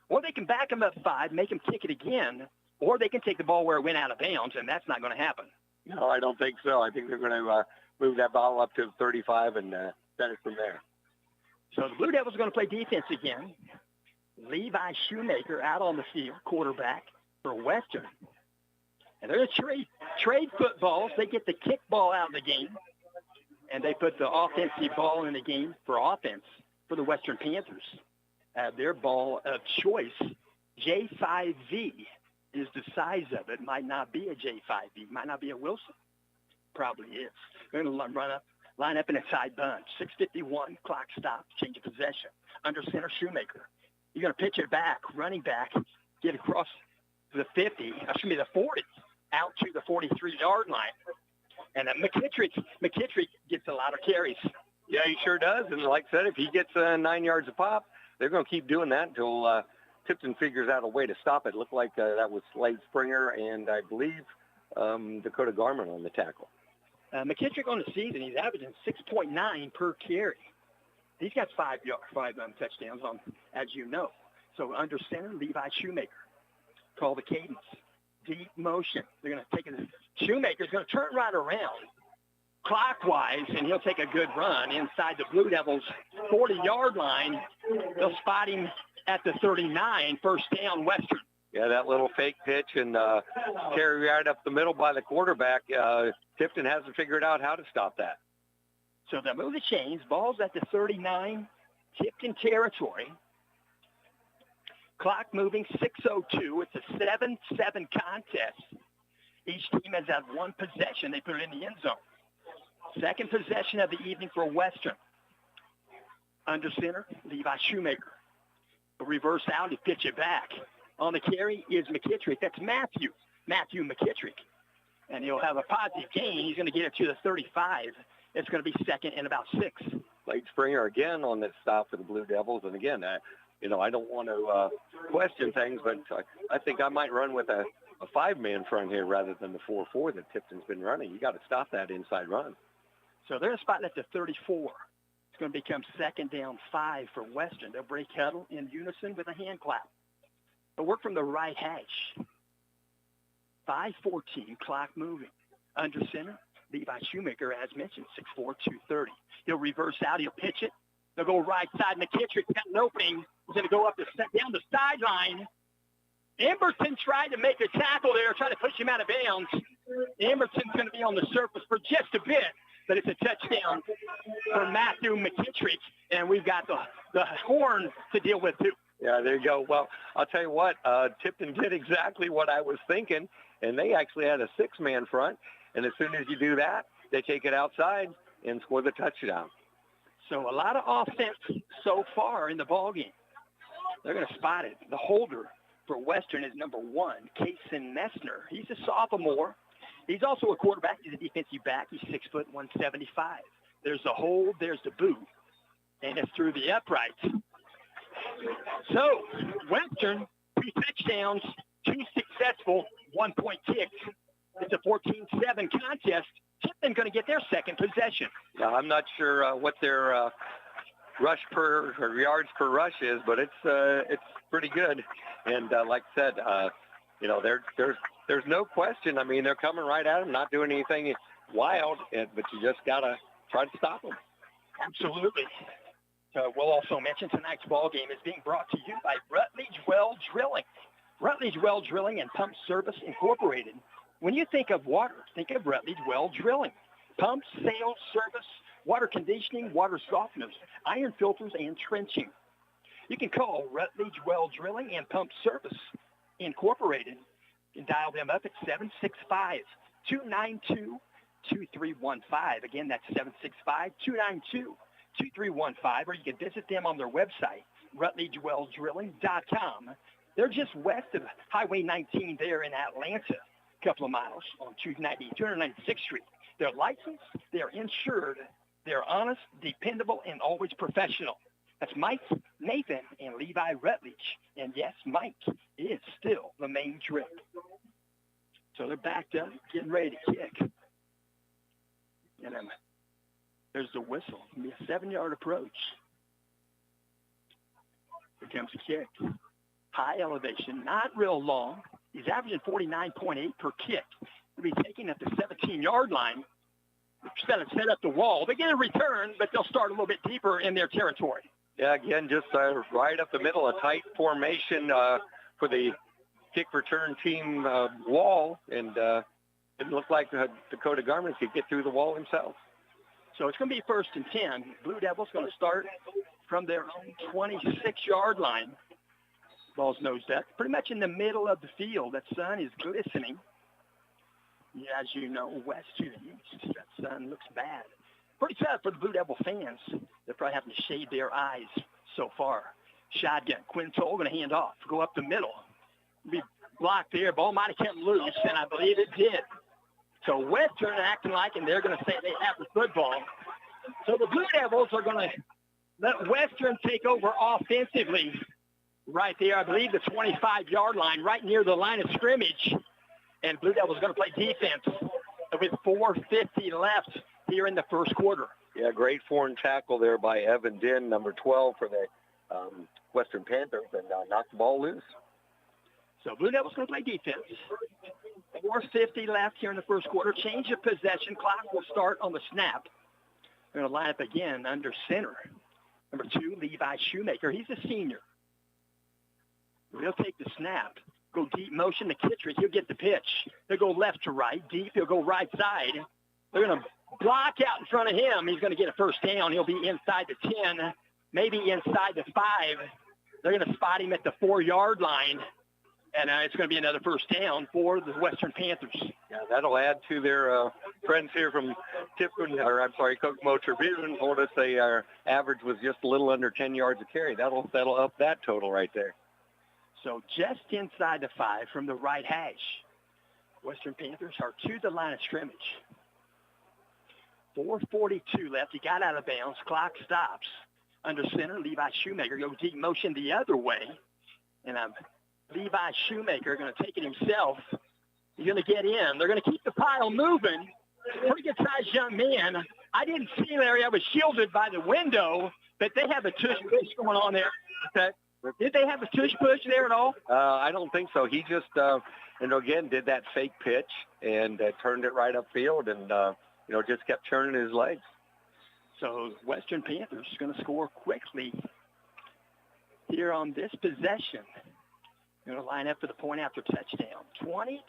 or they can back them up 5, make them kick it again, or they can take the ball where it went out of bounds, and that's not going to happen. No, I don't think so. I think they're going to move that ball up to 35 and send it from there. So the Blue Devils are going to play defense again. Levi Shoemaker out on the field, quarterback for Western. And they're going to trade footballs. They get the kick ball out of the game, and they put the offensive ball in the game for offense for the Western Panthers. Their ball of choice, J5V, is the size of it. Might not be a J5V. Might not be a Wilson. Probably is. They're going to line up in a tight bunch. 6:51, clock stop, change of possession. Under center, Shoemaker. You're going to pitch it back, running back, get across the 50, the 40, out to the 43-yard line. And McKittrick gets a lot of carries. Yeah, he sure does. And like I said, if he gets 9 yards a pop, they're going to keep doing that until Tipton figures out a way to stop it. It looked like that was Slade Springer and I believe Dakota Garman on the tackle. McKittrick on the season, he's averaging 6.9 per carry. He's got 5 touchdowns on, as you know. So under center, Levi Shoemaker. Call the cadence. Deep motion. They're going to take it. Shoemaker's going to turn right around clockwise, and he'll take a good run inside the Blue Devils' 40-yard line. They'll spot him at the 39, first down, Western. Yeah, that little fake pitch and carry right up the middle by the quarterback. Tipton hasn't figured out how to stop that. So they move the chains. Ball's at the 39, Tipton territory. Clock moving, 6:02. It's a 7-7 contest. Each team has had one possession. They put it in the end zone. Second possession of the evening for Western. Under center, Levi Shoemaker. Reverse out, he pitch it back. On the carry is McKittrick. That's Matthew McKittrick. And he'll have a positive gain. He's going to get it to the 35. It's going to be second and about 6. Late Springer again on this stop for the Blue Devils. And again, I don't want to question things, but I think I might run with a 5-man front here rather than the 4-4 that Tipton's been running. You got to stop that inside run. So they're spotting at the 34. It's going to become second down 5 for Western. They'll break huddle in unison with a hand clap. They'll work from the right hash. 5:14, clock moving. Under center, Levi Shoemaker, as mentioned, 6'4", 230. He'll reverse out. He'll pitch it. They'll go right side. McKittrick's got an opening. He's going to go up down the sideline. Emberton tried to make a tackle there, trying to push him out of bounds. Emberton's going to be on the surface for just a bit, but it's a touchdown for Matthew McKittrick, and we've got the horn to deal with too. Yeah, there you go. Well, I'll tell you what, Tipton did exactly what I was thinking, and they actually had a 6-man front, and as soon as you do that, they take it outside and score the touchdown. So a lot of offense so far in the ballgame. They're going to spot it. The holder for Western is number 1, Kason Messner. He's a sophomore. He's also a quarterback. He's a defensive back. He's 6', 175. There's the hold. There's the boot. And it's through the uprights. So Western, 2 touchdowns, 2 successful, 1-point kicks. It's a 14-7 contest. Tipton going to get their second possession. Now, I'm not sure what their rush per or yards per rush is, but it's pretty good. And like I said, there's no question. I mean, they're coming right at them, not doing anything wild, but you just got to try to stop them. Absolutely. So we'll also mention tonight's ball game is being brought to you by Rutledge Well Drilling. Rutledge Well Drilling and Pump Service Incorporated. When you think of water, think of Rutledge Well Drilling. Pumps, sales, service, water conditioning, water softeners, iron filters, and trenching. You can call Rutledge Well Drilling and Pump Service Incorporated. You can dial them up at 765-292-2315. Again, that's 765-292-2315. Or you can visit them on their website, rutledgewelldrilling.com. They're just west of Highway 19 there in Atlanta. Couple of miles on 296th Street. They're licensed, they're insured, they're honest, dependable, and always professional. That's Mike, Nathan, and Levi Rutledge. And yes, Mike is still the main drip. So they're backed up, getting ready to kick. And then there's the whistle. It'll be a 7-yard approach. Here comes the kick. High elevation, not real long. He's averaging 49.8 per kick. He'll be taking at the 17-yard line. They're going to set up the wall. They get a return, but they'll start a little bit deeper in their territory. Yeah, again, just right up the middle, a tight formation for the kick return team wall. And it looked like Dakota Garment could get through the wall himself. So it's going to be 1st and 10. Blue Devils going to start from their own 26-yard line. Ball's nosed up, pretty much in the middle of the field. That sun is glistening. Yeah, as you know, west to the east, that sun looks bad. Pretty tough for the Blue Devil fans. They're probably having to shade their eyes so far. Shotgun, Quintal going to hand off, go up the middle. Be blocked there. Ball might have come loose, and I believe it did. So Western acting like, and they're going to say they have the football. So the Blue Devils are going to let Western take over offensively. Right there, I believe the 25-yard line, right near the line of scrimmage. And Blue Devils going to play defense with 4:50 left here in the first quarter. Yeah, great foreign tackle there by Evan Din, number 12 for the Western Panthers, and knocked the ball loose. So Blue Devils going to play defense. 4:50 left here in the first quarter. Change of possession. Clock will start on the snap. They're going to line up again under center. Number 2, Levi Shoemaker. He's a senior. He'll take the snap, go deep motion to Kittrick. He'll get the pitch. They'll go left to right, deep. He'll go right side. They're going to block out in front of him. He's going to get a first down. He'll be inside the 10, maybe inside the 5. They're going to spot him at the 4-yard line, and it's going to be another first down for the Western Panthers. Yeah, that'll add to their friends here from Tipton, Kokomo Tribune told us their average was just a little under 10 yards a carry. That'll up that total right there. So just inside the 5 from the right hash. Western Panthers are to the line of scrimmage. 4:42 left. He got out of bounds. Clock stops. Under center, Levi Shoemaker goes deep motion the other way. And Levi Shoemaker going to take it himself. He's going to get in. They're going to keep the pile moving. Pretty good-sized young man. I didn't see Larry. I was shielded by the window, but they have a tush push going on there. Okay. Did they have a tush push there at all? I don't think so. He just, again, did that fake pitch and turned it right upfield and, just kept turning his legs. So Western Panthers is going to score quickly here on this possession. Going to line up for the point after touchdown. 20-7.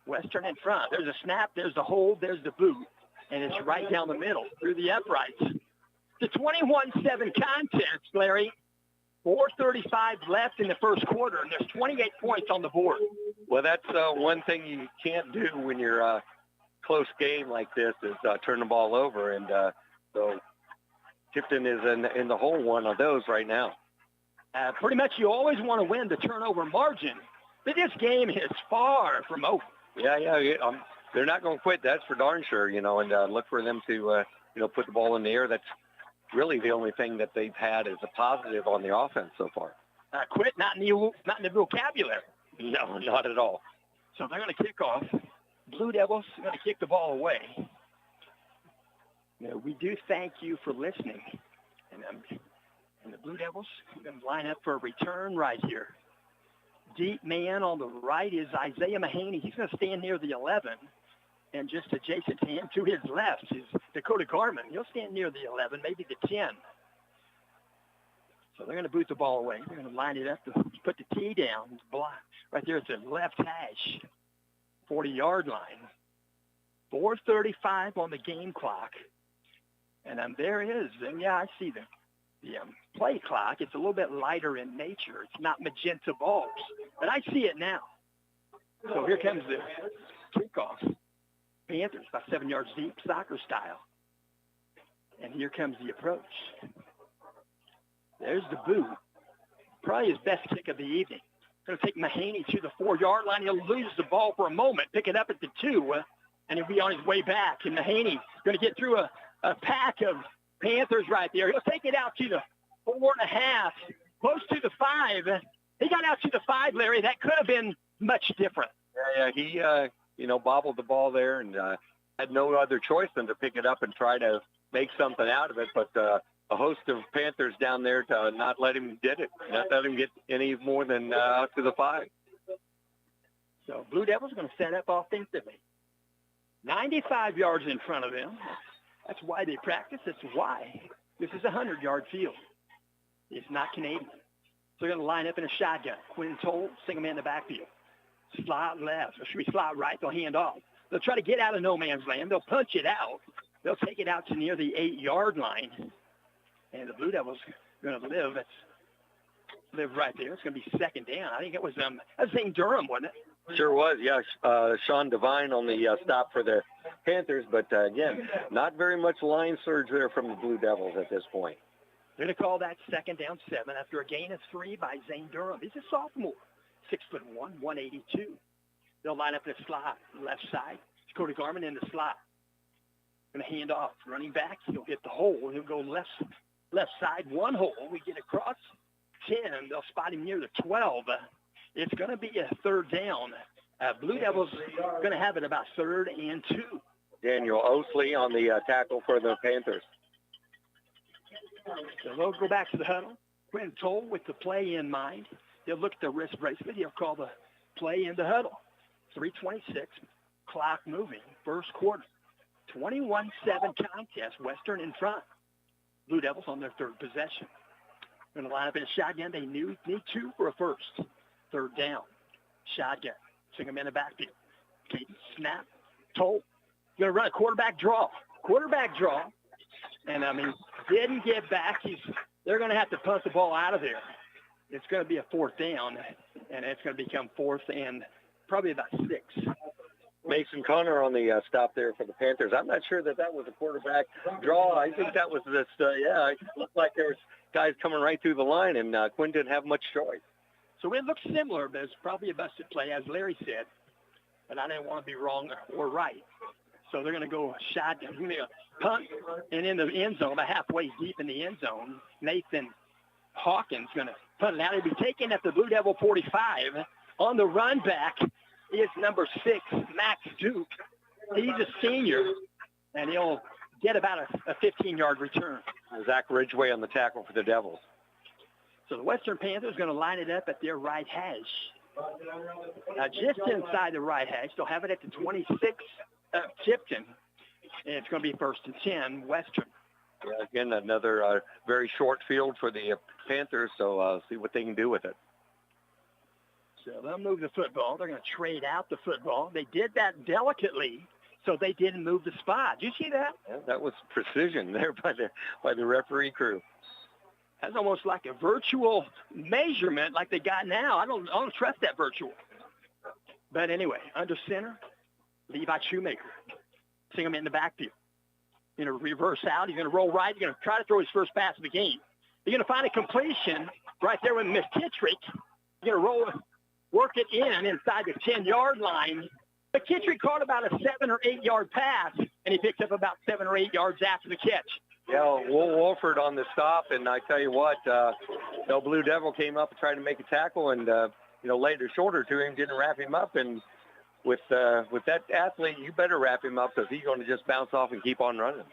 Western in front. There's a snap. There's the hold. There's the boot. And it's right down the middle through the uprights. The 21-7 contest, Larry. 4:35 left in the first quarter, and there's 28 points on the board. Well, that's one thing you can't do when you're a close game like this is turn the ball over. And so Tipton is in the hole one of those right now. Pretty much you always want to win the turnover margin, but this game is far from over. Yeah. They're not going to quit. That's for darn sure, and look for them to, put the ball in the air. That's really the only thing that they've had as a positive on the offense so far. Quit, not in the vocabulary. No, not at all. So they're going to kick off. Blue Devils are going to kick the ball away. We do thank you for listening. And the Blue Devils are going to line up for a return right here. Deep man on the right is Isaiah Mahaney. He's going to stand near the 11. And just adjacent to him, to his left, is Dakota Garman. He'll stand near the 11, maybe the 10. So they're going to boot the ball away. They're going to line it up to put the tee down. Block. Right there at the left hash, 40-yard line. 4:35 on the game clock. And there it is. And, I see the play clock. It's a little bit lighter in nature. It's not magenta balls. But I see it now. So here comes the kickoff. Panthers about 7 yards deep, soccer style. And here comes the approach. There's the boot. Probably his best kick of the evening. Going to take Mahaney to the 4-yard line. He'll lose the ball for a moment, pick it up at the 2, and he'll be on his way back. And Mahaney going to get through a pack of Panthers right there. He'll take it out to the 4.5, close to the 5. He got out to the 5, Larry. That could have been much different. Yeah, he bobbled the ball there and had no other choice than to pick it up and try to make something out of it. But a host of Panthers down there to not let him get it, not let him get any more than out to the 5. So Blue Devils are going to set up offensively. 95 yards in front of them. That's why they practice. That's why this is a 100-yard field. It's not Canadian. So they're going to line up in a shotgun. Quinn Toll, single man in the backfield. Slot left, or should we slot right? They'll hand off. They'll try to get out of no man's land. They'll punch it out. They'll take it out to near the 8-yard line. And the Blue Devils are going to live right there. It's going to be second down. I think it was Zane Durham, wasn't it? Sure was, yeah. Sean Devine on the stop for the Panthers. But, again, not very much line surge there from the Blue Devils at this point. They're going to call that second down 7 after a gain of 3 by Zane Durham. He's a sophomore. 6'1", 182. They'll line up in the slot, left side. Dakota Garman in the slot. Going to hand off. Running back, he'll hit the hole. He'll go left side, one hole. We get across 10. They'll spot him near the 12. It's going to be a third down. Blue Devils going to have it about 3rd and 2. Daniel Osley on the tackle for the Panthers. So they'll go back to the huddle. Quinn Toll with the play in mind. He'll look at the wrist bracelet. He'll call the play in the huddle. 3:26, clock moving, first quarter. 21-7 contest, Western in front. Blue Devils on their 3rd possession. Going to line up in a shotgun. They need 2 for a first. 3rd down. Shotgun. Single man in the backfield. Caden, snap, Toll. Going to run a quarterback draw. And, didn't get back. They're going to have to punt the ball out of there. It's going to be a 4th down, and it's going to become 4th and probably about 6. Mason Connor on the stop there for the Panthers. I'm not sure that was a quarterback draw. I think that was this, it looked like there was guys coming right through the line, and Quinn didn't have much choice. So it looks similar, but it's probably a busted play, as Larry said. But I didn't want to be wrong or right. So they're going to go shotgun, punt, and in the end zone, about halfway deep in the end zone, Nathan Hawkins going to punt it out. He'll be taken at the Blue Devil 45. On the run back is number 6, Max Duke. He's a senior, and he'll get about a 15-yard return. Zach Ridgway on the tackle for the Devils. So the Western Panthers going to line it up at their right hash. Now just inside the right hash, they'll have it at the 26 of Tipton. And it's going to be 1st and 10, Western. Yeah, again, another very short field for the Panthers, so see what they can do with it. So they'll move the football. They're going to trade out the football. They did that delicately, so they didn't move the spot. Did you see that? Yeah, that was precision there by the referee crew. That's almost like a virtual measurement like they got now. I don't trust that virtual. But anyway, under center, Levi Shoemaker. Seeing him in the backfield. You're going to reverse out. He's going to roll right. He's going to try to throw his first pass of the game. You're going to find a completion right there with McKittrick. You're going to work it inside the 10-yard line. McKittrick caught about a 7 or 8 yard pass, and he picked up about 7 or 8 yards after the catch. Yeah, Wolford on the stop, and I tell you what, Blue Devil came up and tried to make a tackle and, laid his shoulder to him, didn't wrap him up, and with that athlete, you better wrap him up because he's going to just bounce off and keep on running.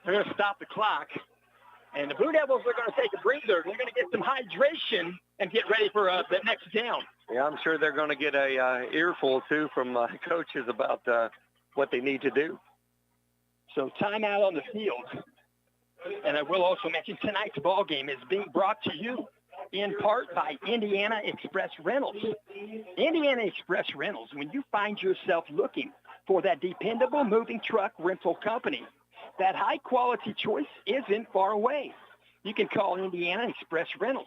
They're going to stop the clock, and the Blue Devils are going to take a breather. They're going to get some hydration and get ready for the next down. Yeah, I'm sure they're going to get a earful, too, from coaches about what they need to do. So timeout on the field. And I will also mention tonight's ball game is being brought to you in part by Indiana Express Rentals. Indiana Express Rentals, when you find yourself looking for that dependable moving truck rental company, that high-quality choice isn't far away. You can call Indiana Express Rentals.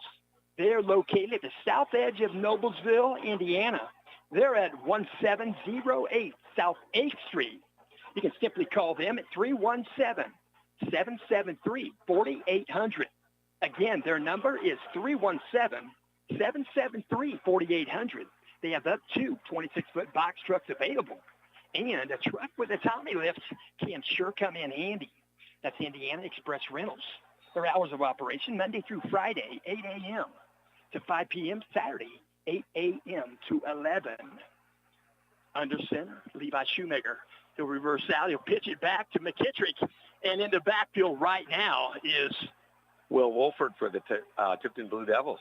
They're located at the south edge of Noblesville, Indiana. They're at 1708 South 8th Street. You can simply call them at 317-773-4800. Again, their number is 317-773-4800. They have up to 26-foot box trucks available. And a truck with a Tommy lift can sure come in handy. That's Indiana Express Rentals. Their hours of operation, Monday through Friday, 8 a.m. to 5 p.m. Saturday, 8 a.m. to 11. Under center, Levi Shoemaker. He'll reverse out. He'll pitch it back to McKittrick. And in the backfield right now is Will Wolford for the Tipton Blue Devils.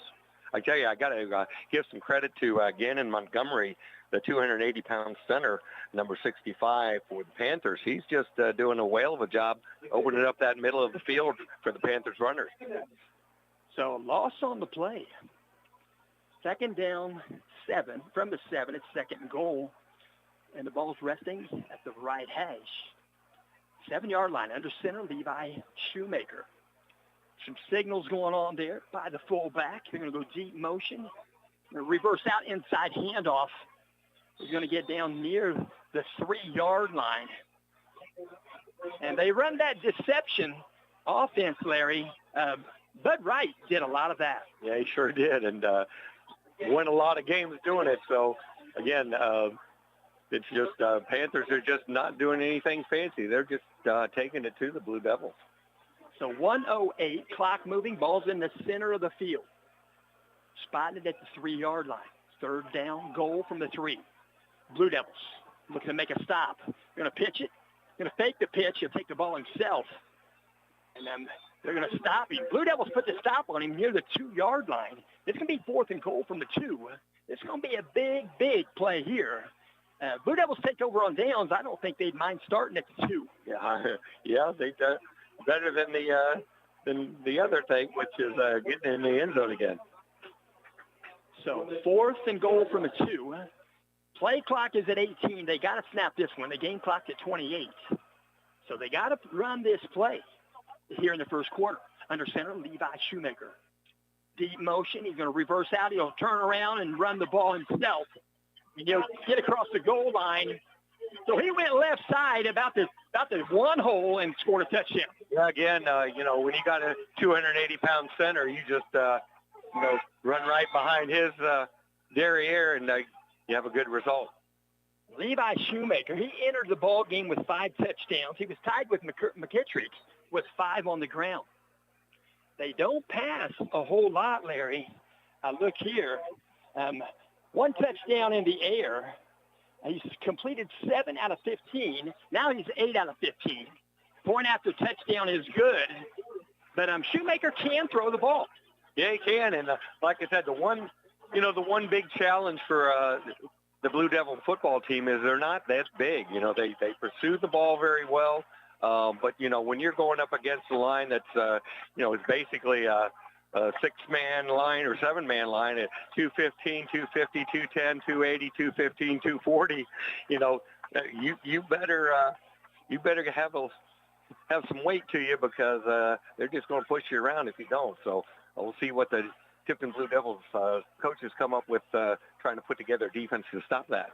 I tell you, I got to give some credit to Gannon Montgomery, the 280-pound center, number 65 for the Panthers. He's just doing a whale of a job opening up that middle of the field for the Panthers runners. So loss on the play. 2nd down, 7. From the 7, it's 2nd and goal. And the ball's resting at the right hash. 7-yard line, under center, Levi Shoemaker. Some signals going on there by the fullback. They're going to go deep motion. They're going to reverse out inside handoff. He's going to get down near the 3-yard line. And they run that deception offense, Larry. Bud Wright did a lot of that. Yeah, he sure did, and won a lot of games doing it. So, again, it's just Panthers are just not doing anything fancy. They're just taking it to the Blue Devils. So 1:08, clock moving, ball's in the center of the field. Spotted at the 3-yard line. 3rd down, goal from the 3. Blue Devils looking to make a stop. They're going to pitch it. Going to fake the pitch. He'll take the ball himself. And then they're going to stop him. Blue Devils put the stop on him near the 2-yard line. It's going to be 4th and goal from the 2. It's going to be a big, big play here. Blue Devils take over on downs. I don't think they'd mind starting at the 2. Yeah, they better than the other thing, which is getting in the end zone again. So 4th and goal from a 2. Play clock is at 18. They got to snap this one. The game clock's at 28. So they got to run this play here in the first quarter. Under center, Levi Shoemaker. Deep motion. He's going to reverse out. He'll turn around and run the ball himself. And he'll get across the goal line. So he went left side about the 1 hole and scored a touchdown. Yeah, again, when you got a 280-pound center, you just, run right behind his derriere and you have a good result. Levi Shoemaker, he entered the ball game with 5 touchdowns. He was tied with McKittrick with 5 on the ground. They don't pass a whole lot, Larry. Look here. 1 touchdown in the air. He's completed 7 out of 15. Now he's 8 out of 15. Point after touchdown is good. But Shoemaker can throw the ball. Yeah, he can. And like I said, the one big challenge for the Blue Devil football team is they're not that big. They pursue the ball very well. But, when you're going up against a line that's, is basically a 6-man line or 7-man line at 215, 250, 210, 280, 215, 240, you better have some weight to you because they're just going to push you around if you don't. So we'll see what the Tipton Blue Devils coaches come up with trying to put together a defense to stop that.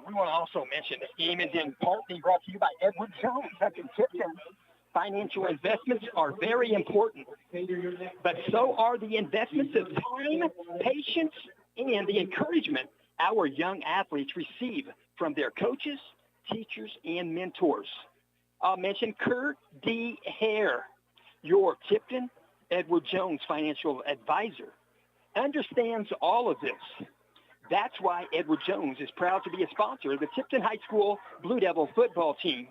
We want to also mention the game is in part being brought to you by Edward Jones. That's in Tipton. Financial investments are very important, but so are the investments of time, patience, and the encouragement our young athletes receive from their coaches, teachers, and mentors. I'll mention Kurt D. Hare, your Tipton Edward Jones financial advisor, understands all of this. That's why Edward Jones is proud to be a sponsor of the Tipton High School Blue Devil football team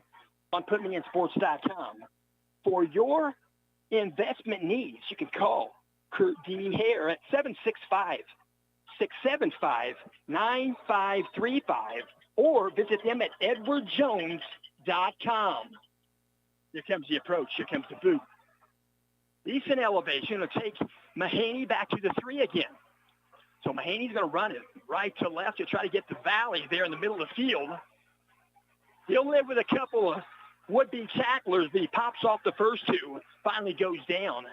on PutMeInSports.com. For your investment needs, you can call Kurt D. Hare at 765-675-9535 or visit them at edwardjones.com. Here comes the approach. Here comes the boot. Decent elevation will take Mahaney back to the 3 again. So Mahaney's going to run it right to left. He'll try to get the valley there in the middle of the field. He'll live with a couple of would-be tacklers, but he pops off the first 2, finally goes down,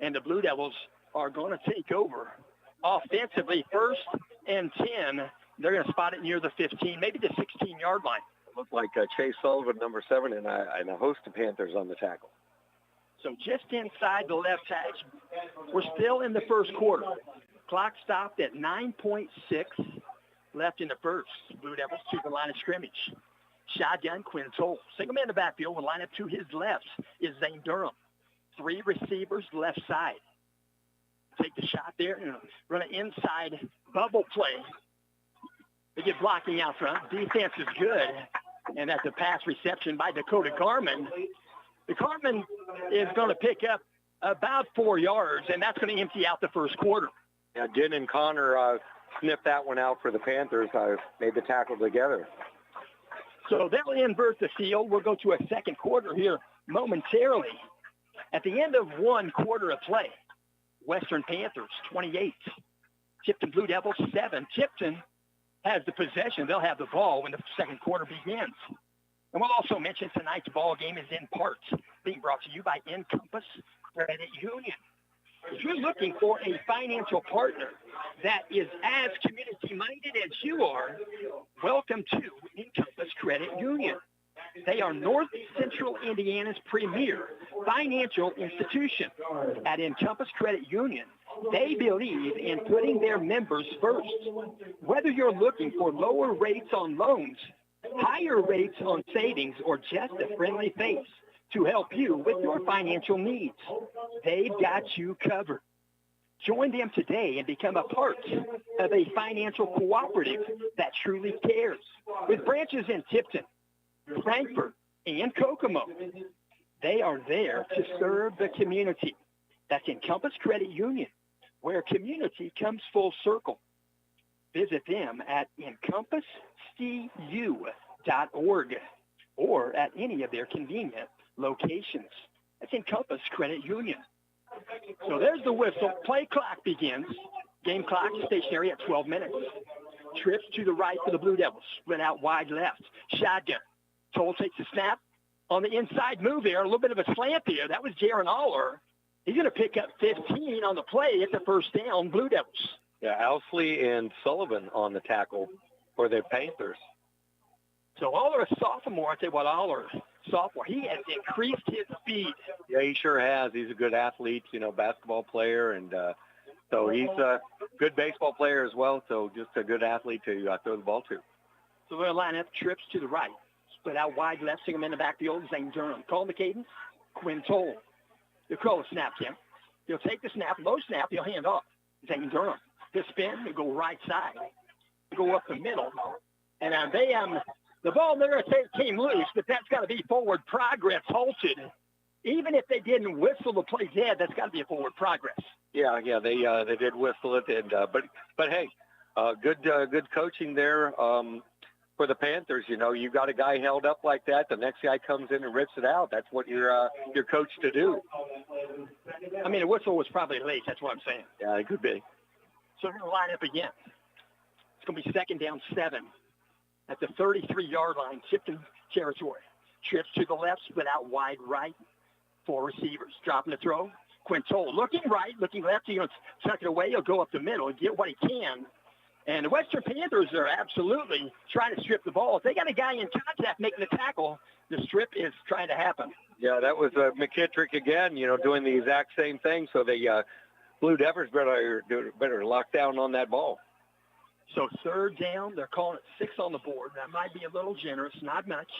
and the Blue Devils are going to take over. Offensively, 1st and 10. They're going to spot it near the 15, maybe the 16-yard line. It looked like Chase Sullivan, number 7, and a host of Panthers on the tackle. So just inside the left hash. We're still in the first quarter. Clock stopped at 9.6 left in the first. Blue Devils to the line of scrimmage. Shotgun, Quinn Toll. Single man in the backfield will line up to his left is Zane Durham. 3 receivers left side. Take the shot there and run an inside bubble play. They get blocking out front. Defense is good. And that's a pass reception by Dakota Garman. The Garman is going to pick up about 4 yards, and that's going to empty out the first quarter. Yeah, Jen and Connor sniffed that one out for the Panthers. Made the tackle together. So they'll invert the field. We'll go to a second quarter here momentarily. At the end of 1 quarter of play, Western Panthers 28, Tipton Blue Devils 7. Tipton has the possession. They'll have the ball when the second quarter begins. And we'll also mention tonight's ball game is in part being brought to you by Encompass Credit Union. If you're looking for a financial partner that is as community-minded as you are, welcome to Encompass Credit Union. They are North Central Indiana's premier financial institution. At Encompass Credit Union, they believe in putting their members first. Whether you're looking for lower rates on loans, higher rates on savings, or just a friendly face to help you with your financial needs, they've got you covered. Join them today and become a part of a financial cooperative that truly cares. With branches in Tipton, Frankfort, and Kokomo, they are there to serve the community. That's Encompass Credit Union, where community comes full circle. Visit them at encompasscu.org or at any of their convenient locations. That's Encompass Credit Union. So there's the whistle. Play clock begins. Game clock stationary at 12 minutes. Trips to the right for the Blue Devils. Split out wide left. Shotgun. Toll takes a snap. On the inside move there, a little bit of a slant there. That was Jaron Aller. He's going to pick up 15 on the play at the first down, Blue Devils. Yeah, Owsley and Sullivan on the tackle for the Panthers. So Aller, a sophomore. I tell you what, Aller, sophomore, he has increased his speed. Yeah, he sure has. He's a good athlete, basketball player, and so he's a good baseball player as well, so just a good athlete to throw the ball to. So they'll line up, trips to the right. Split out wide left, sing them in the backfield. Zane Durham. Call the cadence. Quinn Toll. They'll call a snap to him. He'll take the snap, low snap, he'll hand off. Zane Durham. He'll spin, he'll go right side. He'll go up the middle. And the ball there came loose, but that's got to be forward progress halted. Even if they didn't whistle the play dead, that's got to be a forward progress. Yeah, they did whistle it, and but hey, good coaching there for the Panthers. You know, you got a guy held up like that, the next guy comes in and rips it out. That's what you're coached to do. I mean, the whistle was probably late. That's what I'm saying. Yeah, it could be. So they're going to line up again. It's going to be 2nd down 7 at the 33-yard line, Tipton territory. Trips to the left, split out wide right. 4 receivers. Dropping the throw. Quintoll looking right, looking left. He'll tuck it away. He'll go up the middle and get what he can. And the Western Panthers are absolutely trying to strip the ball. If they got a guy in contact making the tackle, the strip is trying to happen. Yeah, that was McKittrick again, you know, doing the exact same thing. So the Blue Devils better lock down on that ball. So 3rd down, they're calling it 6 on the board. That might be a little generous, not much.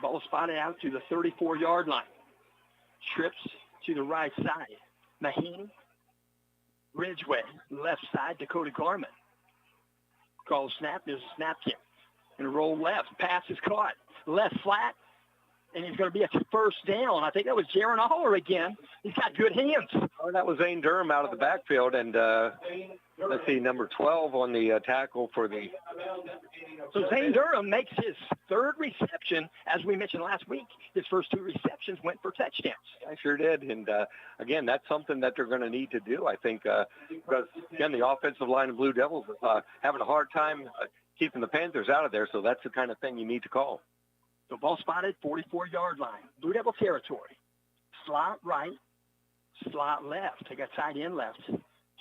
Ball spotted out to the 34-yard line. Trips to the right side. Mahaney, Ridgeway, left side, Dakota Garment. Call snap, there's a snap kick. And roll left, pass is caught. Left flat, and he's going to be at 1st down. I think that was Jaron Aller again. He's got good hands. Oh, that was Zane Durham out of the backfield, and let's see, number 12 on the tackle for the... So Zane Durham makes his 3rd reception. As we mentioned last week, his first 2 receptions went for touchdowns. I sure did. And, again, that's something that they're going to need to do, I think, because, again, the offensive line of Blue Devils is having a hard time keeping the Panthers out of there, so that's the kind of thing you need to call. So ball spotted, 44-yard line. Blue Devil territory. Slot right, slot left. They got tight end left.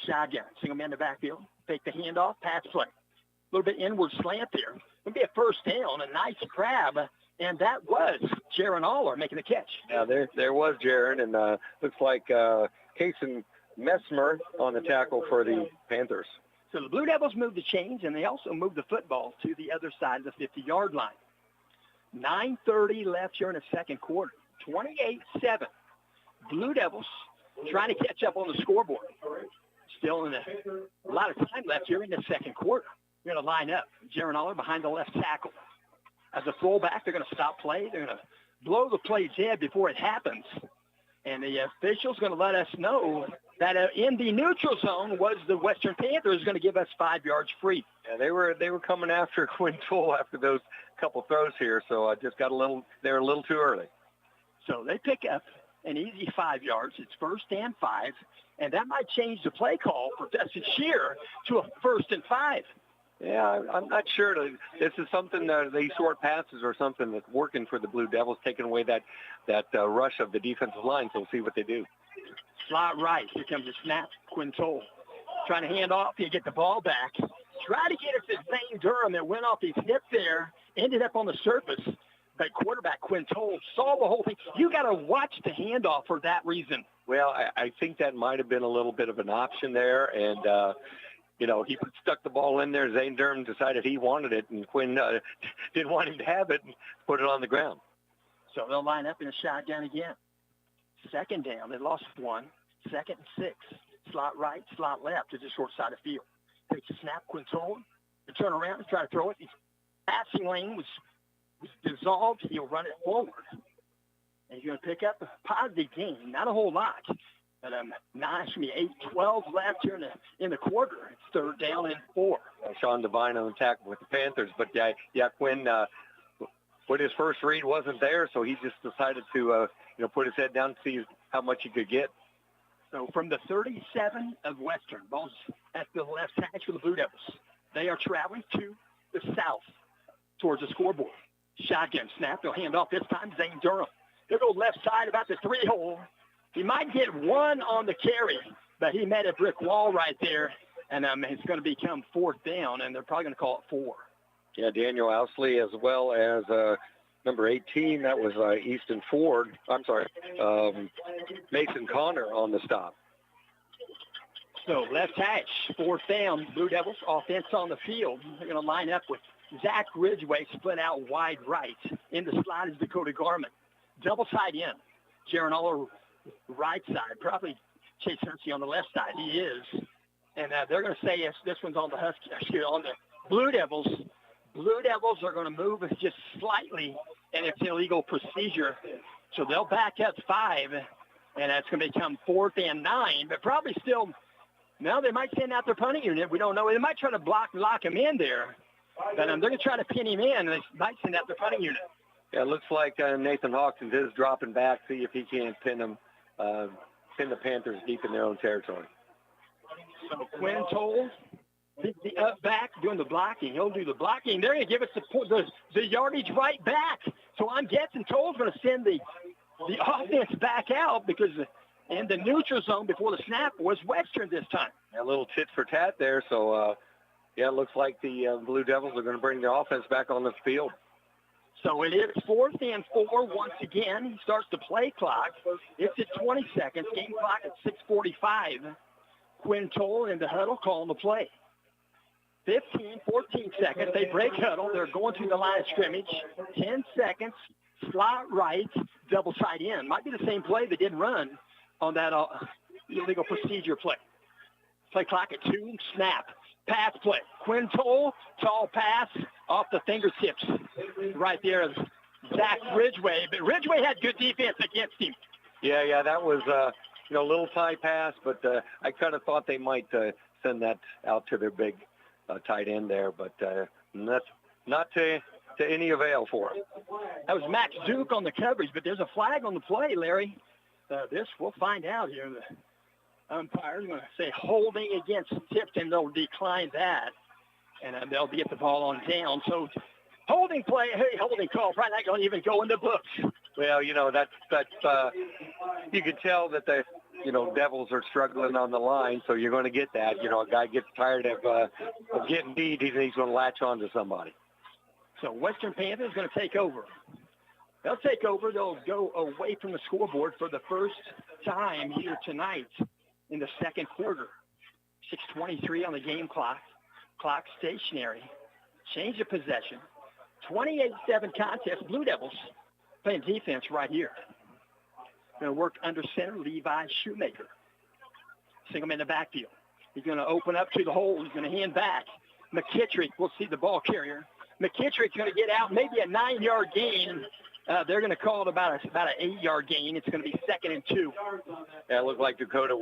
Shotgun, single man in the backfield. Take the handoff, pass play. A little bit inward slant there. It'll be a 1st down, a nice grab, and that was Jaron Aller making the catch. Yeah, there was Jaron, and looks like Kason Messmer on the tackle for the Panthers. So the Blue Devils moved the chains, and they also moved the football to the other side of the 50-yard line. 9:30 left here in the 2nd quarter. 28-7. Blue Devils trying to catch up on the scoreboard. Still in a lot of time left here in the 2nd quarter. They're going to line up. Jaron Aller behind the left tackle. As a fullback, they're going to stop play. They're going to blow the play dead before it happens. And the official's going to let us know that in the neutral zone was the Western Panthers going to give us 5 yards free. Yeah, they were coming after Quintoll after those couple throws here, so I just got they were a little too early. So they pick up an easy 5 yards. It's 1st and 5, and that might change the play call for Dustin Shear to a 1st and 5. Yeah, I'm not sure. This is something, these short passes are something that's working for the Blue Devils, taking away that rush of the defensive line, so we'll see what they do. Slot right. Here comes the snap. Quintoll trying to hand off. He'll get the ball back. Try to get it to Zane Durham. It went off his hip there. Ended up on the surface. But quarterback Quintoll saw the whole thing. You got to watch the handoff for that reason. Well, I think that might have been a little bit of an option there. And, you know, he stuck the ball in there. Zane Durham decided he wanted it, and Quinn didn't want him to have it and put it on the ground. So they'll line up in a shotgun again. 2nd down. They lost 1. 2nd and 6. Slot right, slot left to the short side of the field. Takes a snap, Quintoll. To turn around and try to throw it. His passing lane was dissolved. He'll run it forward. And he's going to pick up a positive gain. Not a whole lot. But it's going to be 8-12 left here in the quarter. It's 3rd down and 4. Sean Devine on tackle with the Panthers. But, yeah, Quinn, what his first read wasn't there, so he just decided to, put his head down and see how much he could get. So from the 37 of Western, ball's at the left hash for the Blue Devils. They are traveling to the south towards the scoreboard. Shotgun snap. They'll hand off this time. Zane Durham. They'll go left side about the 3-hole. He might get 1 on the carry, but he met a brick wall right there, and it's going to become 4th down, and they're probably going to call it 4. Yeah, Daniel Ousley as well as number 18. That was Easton Ford. I'm sorry, Mason Connor on the stop. So left hash, 4th down. Blue Devils offense on the field. They're going to line up with Zach Ridgway split out wide right. In the slot is Dakota Garment. Double tight end. Jaron Aller right side. Probably Chase Hersey on the left side. He is. And they're going to say yes, this one's on the on the Blue Devils. Blue Devils are going to move just slightly, and it's illegal procedure. So they'll back up 5, and that's going to become 4th and 9. But probably still, now they might send out their punting unit. We don't know. They might try to lock him in there. But they're going to try to pin him in, and they might send out their punting unit. Yeah, it looks like Nathan Hawkins is dropping back, see if he can't pin the Panthers deep in their own territory. So Quinn Toll, the up back doing the blocking. He'll do the blocking. They're going to give us the yardage right back. So I'm guessing Toll's going to send the offense back out because in the neutral zone before the snap was Western this time. A little tit for tat there. So, it looks like the Blue Devils are going to bring their offense back on the field. So it is 4th and 4 once again. He starts the play clock. It's at 20 seconds. Game clock at 6:45. Quinn Toll in the huddle calling the play. 15, 14 seconds. They break huddle. They're going to the line of scrimmage. 10 seconds. Slot right. Double tight end. Might be the same play they didn't run on that illegal procedure play. Play clock at 2. Snap. Pass play. Quinn Toll. Tall pass off the fingertips. Right there. Zach Ridgway. But Ridgway had good defense against him. Yeah, that was a little tight pass, but I kind of thought they might send that out to their big tight end there, but that's not to any avail for him. That was Max Duke on the coverage, but there's a flag on the play, Larry. We'll find out here. The umpire's going to say holding against Tipton. They'll decline that, and they'll get the ball on down. So holding play, holding call, probably not going to even go in the books. Well, that's you can tell that the Devils are struggling on the line, so you're going to get that. A guy gets tired of getting beat, he's going to latch on to somebody. So Western Panthers going to take over. They'll take over. They'll go away from the scoreboard for the first time here tonight in the second quarter. 6:23 on the game clock. Clock stationary. Change of possession. 28-7 contest. Blue Devils playing defense right here. Going to work under center, Levi Shoemaker. Single man in the backfield. He's going to open up to the hole. He's going to hand back. McKittrick will see the ball carrier. McKittrick's going to get out, maybe a 9-yard gain. They're going to call it about an 8-yard gain. It's going to be 2nd and 2. Yeah, it looked like Dakota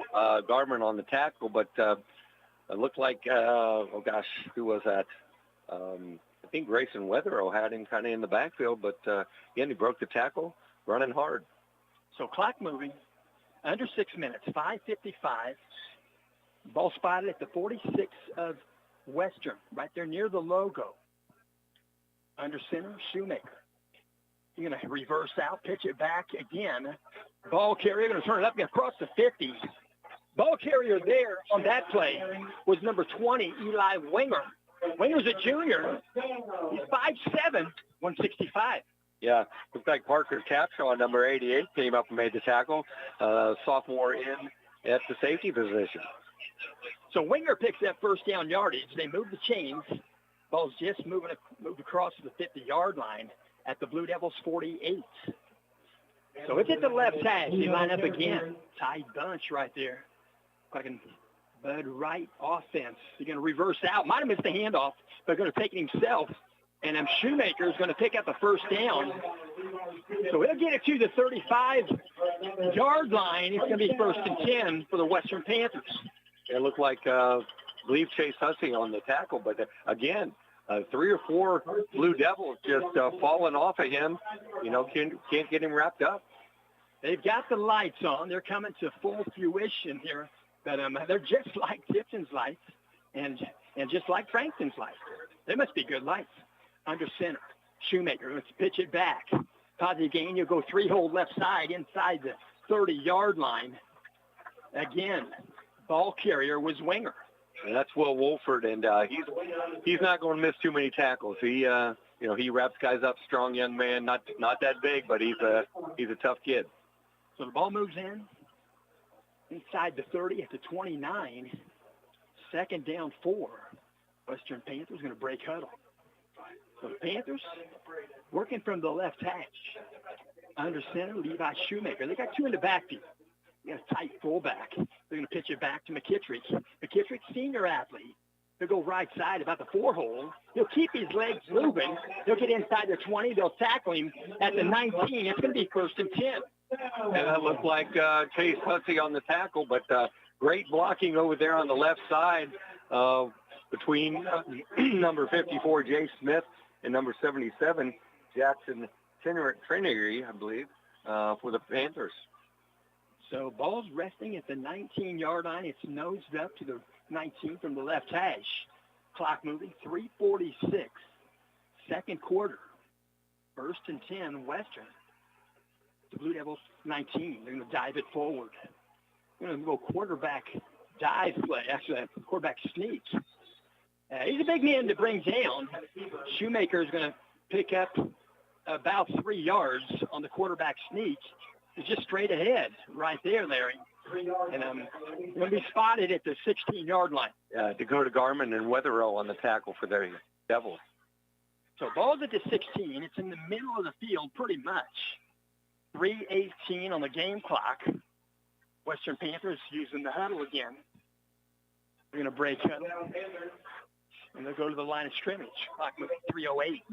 Garment on the tackle, but it looked like, who was that? I think Grayson Weatherow had him kind of in the backfield, but again, he broke the tackle, running hard. So clock moving, under 6 minutes, 5:55. Ball spotted at the 46 of Western, right there near the logo. Under center, Shoemaker. You're going to reverse out, pitch it back again. Ball carrier going to turn it up across the 50. Ball carrier there on that play was number 20, Eli Winger. Winger's a junior. He's 5'7", 165. Yeah, looks like Parker Capshaw, number 88, came up and made the tackle. Sophomore in at the safety position. So Winger picks that first down yardage. They move the chains. Ball's just moved across the 50-yard line at the Blue Devils 48. So it's at the left hash. They line up again. Tight bunch right there. Fucking Bud Wright offense. They're going to reverse out. Might have missed the handoff, but going to take it himself. And then Shoemaker is going to pick up the first down. So it'll get it to the 35-yard line. It's going to be 1st and 10 for the Western Panthers. It looked like, I believe, Chase Hussey on the tackle. But, again, 3 or 4 Blue Devils just falling off of him. Can't get him wrapped up. They've got the lights on. They're coming to full fruition here. But they're just like Tipton's lights and just like Franklin's lights. They must be good lights. Under center, Shoemaker. Let's pitch it back. Positive gain. You'll go 3-hole left side inside the 30-yard line. Again, ball carrier was Winger. And that's Will Wolford, and he's not going to miss too many tackles. He he wraps guys up. Strong young man, not that big, but he's a tough kid. So the ball moves in inside the 30 at the 29. 2nd down 4. Western Panthers going to break huddle. So the Panthers working from the left hash. Under center, Levi Shoemaker. They got two in the backfield. They got a tight fullback. They're going to pitch it back to McKittrick. McKittrick, senior athlete. He'll go right side about the 4-hole. He'll keep his legs moving. He'll get inside the 20. They'll tackle him at the 19. It's going to be 1st and 10. And that looked like Chase Hussey on the tackle, but great blocking over there on the left side between number 54, Jay Smith, and number 77, Jackson Trinity, I believe, for the Panthers. So ball's resting at the 19-yard line. It's nosed up to the 19 from the left hash. Clock moving, 3:46. Second quarter. 1st and 10, Western. The Blue Devils, 19. They're going to dive it forward. They're going to go quarterback dive play. Actually, a quarterback sneak. He's a big man to bring down. Shoemaker is going to pick up about 3 yards on the quarterback sneak. It's just straight ahead right there, Larry. And going to be spotted at the 16-yard line. Dakota Garman and Weatherill on the tackle for the Devils. So ball's at the 16. It's in the middle of the field pretty much. 3:18 on the game clock. Western Panthers using the huddle again. They're going to break huddle. And they'll go to the line of scrimmage. Clock moving, 3:08.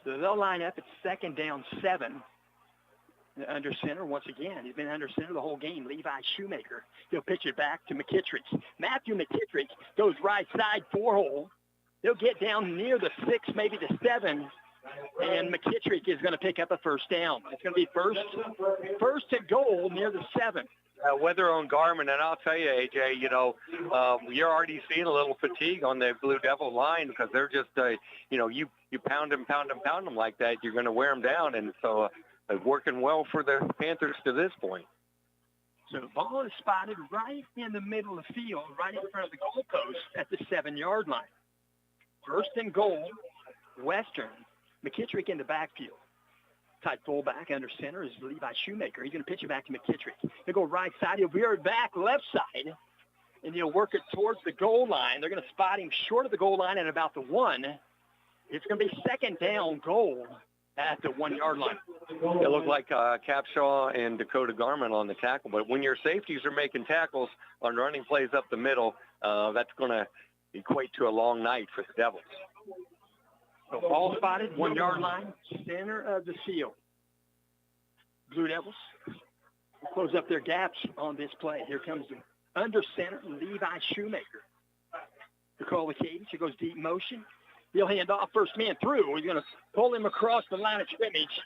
So they'll line up at 2nd down 7. Under center once again. He's been under center the whole game. Levi Shoemaker. He'll pitch it back to McKittrick. Matthew McKittrick goes right side 4-hole. He'll get down near the 6, maybe the 7. And McKittrick is going to pick up a 1st down. It's going to be first and goal near the 7. Weather on Garmin, and I'll tell you, AJ, you're already seeing a little fatigue on the Blue Devil line because they're just, you pound them like that, you're going to wear them down. And so working well for the Panthers to this point. So the ball is spotted right in the middle of the field, right in front of the goalpost at the 7-yard line. 1st and goal, Western. McKittrick in the backfield. Tight fullback under center is Levi Shoemaker. He's going to pitch it back to McKittrick. He'll go right side. He'll veer it back left side, and he'll work it towards the goal line. They're going to spot him short of the goal line at about the 1. It's going to be 2nd down goal at the 1-yard line. It looked like Capshaw and Dakota Garman on the tackle, but when your safeties are making tackles on running plays up the middle, that's going to equate to a long night for the Devils. So ball spotted, 1-yard line, center of the field. Blue Devils will close up their gaps on this play. Here comes the under center, Levi Shoemaker. To call the cadence, he goes deep motion. He'll hand off, first man through. He's going to pull him across the line of scrimmage.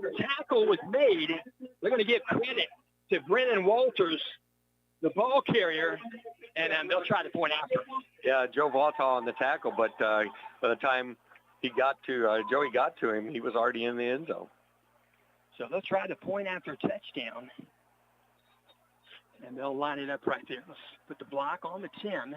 The tackle was made. They're going to give credit to Brennan Walters, the ball carrier, and they'll try to point after him. Yeah, Joe Vaughton on the tackle, but by the time Joey got to him, he was already in the end zone. So they'll try to point after a touchdown, and they'll line it up right there. Let's put the block on the 10.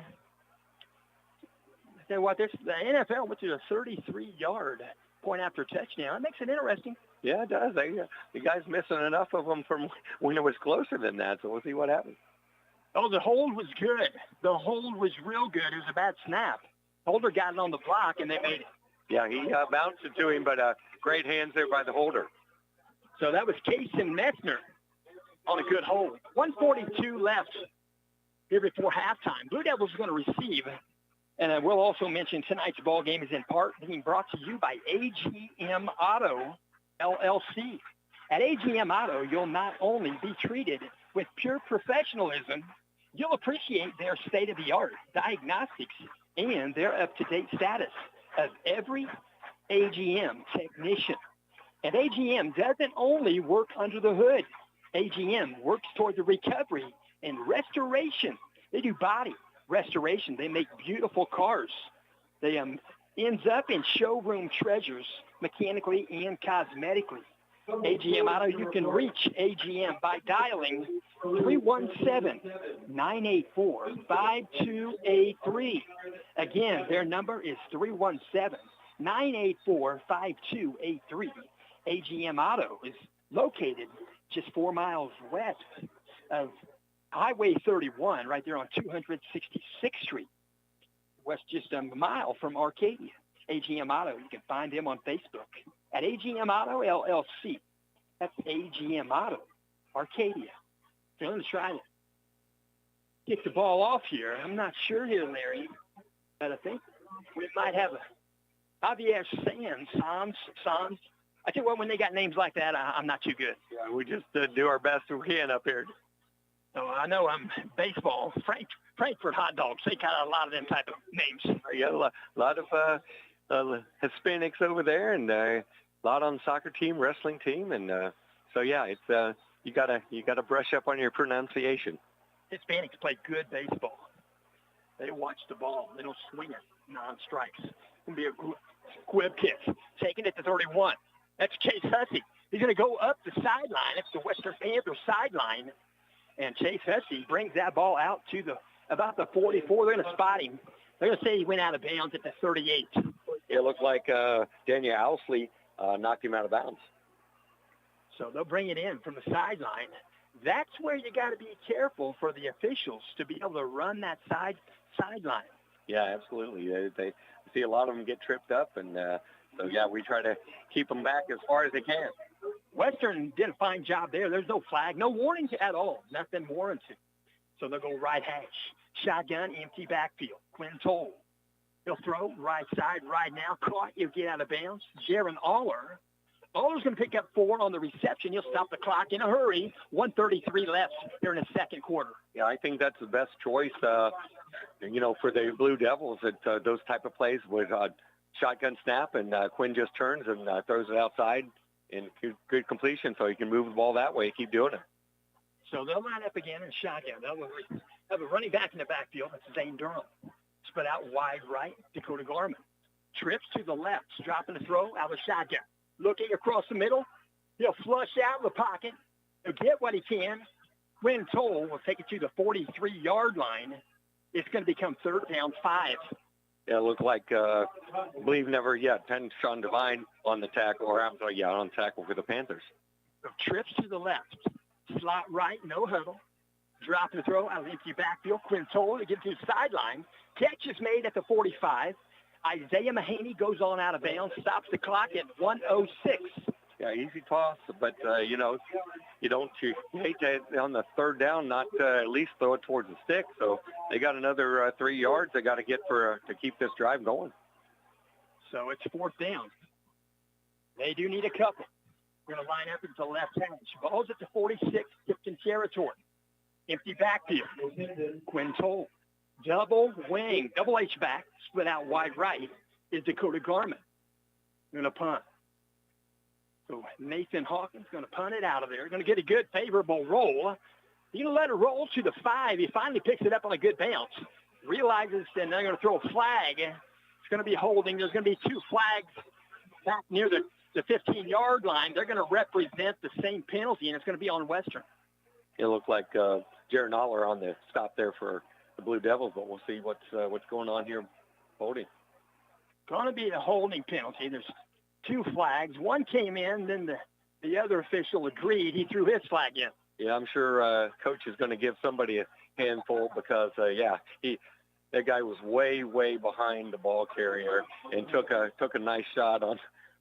Say what, the NFL went to a 33-yard point after touchdown. That makes it interesting. Yeah, it does. The guy's missing enough of them from when it was closer than that, so we'll see what happens. Oh, the hold was good. The hold was real good. It was a bad snap. Holder got it on the block, and they made it. Yeah, he bounced it to him, but great hands there by the holder. So that was Kason Messner on a good hold. 1:42 left here before halftime. Blue Devils are going to receive. And we'll also mention tonight's ball game is in part being brought to you by AGM Auto, LLC. At AGM Auto, you'll not only be treated with pure professionalism, you'll appreciate their state-of-the-art diagnostics and their up-to-date status of every AGM technician. And AGM doesn't only work under the hood. AGM works toward the recovery and restoration. They do body restoration. They make beautiful cars. They ends up in showroom treasures, mechanically and cosmetically. AGM Auto, you can reach AGM by dialing 317-984-5283. Again, their number is 317-984-5283. AGM Auto is located just 4 miles west of Highway 31, right there on 266th Street, west just a mile from Arcadia. AGM Auto. You can find them on Facebook at AGM Auto LLC. That's AGM Auto, Arcadia. They're going to try to get the ball off here. I'm not sure here, Larry, but I think we might have a Javier Sans. I tell you what, when they got names like that, I'm not too good. Yeah, we just do our best we can up here. So I know I'm baseball, Frankfurt hot dogs. They got a lot of them type of names. You got a lot of Hispanics over there, and a lot on the soccer team, wrestling team, and so yeah, it's you gotta brush up on your pronunciation. Hispanics play good baseball. They watch the ball. They don't swing it non-strikes. It's gonna be a squib kick, taking it to 31. That's Chase Hussey. He's going to go up the sideline. It's the Western Panthers sideline. And Chase Hussey brings that ball out to about the 44. They're going to spot him. They're going to say he went out of bounds at the 38. It looked like Daniel Owsley knocked him out of bounds. So they'll bring it in from the sideline. That's where you got to be careful for the officials to be able to run that sideline. Yeah, absolutely. They see a lot of them get tripped up, and so, yeah, we try to keep them back as far as they can. Western did a fine job there. There's no flag, no warning at all, nothing warranted. So they'll go right hash. Shotgun, empty backfield. Quinn Toll. He'll throw right side, right now. Caught. He'll get out of bounds. Jaron Aller. Aller's going to pick up 4 on the reception. He'll stop the clock in a hurry. 1:33 left here in the second quarter. Yeah, I think that's the best choice, for the Blue Devils at those type of plays with shotgun snap, and Quinn just turns and throws it outside in good completion, so he can move the ball that way. Keep doing it. So they'll line up again in shotgun. They'll have a running back in the backfield. That's Zane Durham. Split out wide right, Dakota Garman. Trips to the left, dropping the throw out of the shotgun. Looking across the middle. He'll flush out of the pocket. He'll get what he can. Quinn Toll will take it to the 43-yard line. It's going to become 3rd down 5. Yeah, it looked like, I believe never yet, Penn Sean Devine on the tackle, on tackle for the Panthers. So trips to the left, slot right, no huddle. Drop the throw out of the empty backfield. Quinn Toll to get to the sideline. Catch is made at the 45. Isaiah Mahaney goes on out of bounds, stops the clock at 1:06. Yeah, easy toss, but, you hate to, on the 3rd down, not at least throw it towards the stick. So they got another 3 yards they got to get to keep this drive going. So it's 4th down. They do need a couple. We're going to line up into the left hash. Ball's at the 46, Tipton territory. Empty backfield. Quinn Toll. Double wing, double H back, split out wide right is Dakota Garman. Going to punt. So Nathan Hawkins going to punt it out of there. Going to get a good favorable roll. He's going to let it roll to the 5. He finally picks it up on a good bounce. Realizes then they're going to throw a flag. It's going to be holding. There's going to be 2 flags back near the 15-yard line. They're going to represent the same penalty, and it's going to be on Western. It looked like Jaron Aller on the stop there for the Blue Devils, but we'll see what's going on here. Holding. Going to be a holding penalty. There's 2 flags. One came in, then the other official agreed. He threw his flag in. Yeah, I'm sure Coach is going to give somebody a handful because, that guy was way, way behind the ball carrier and took a nice shot on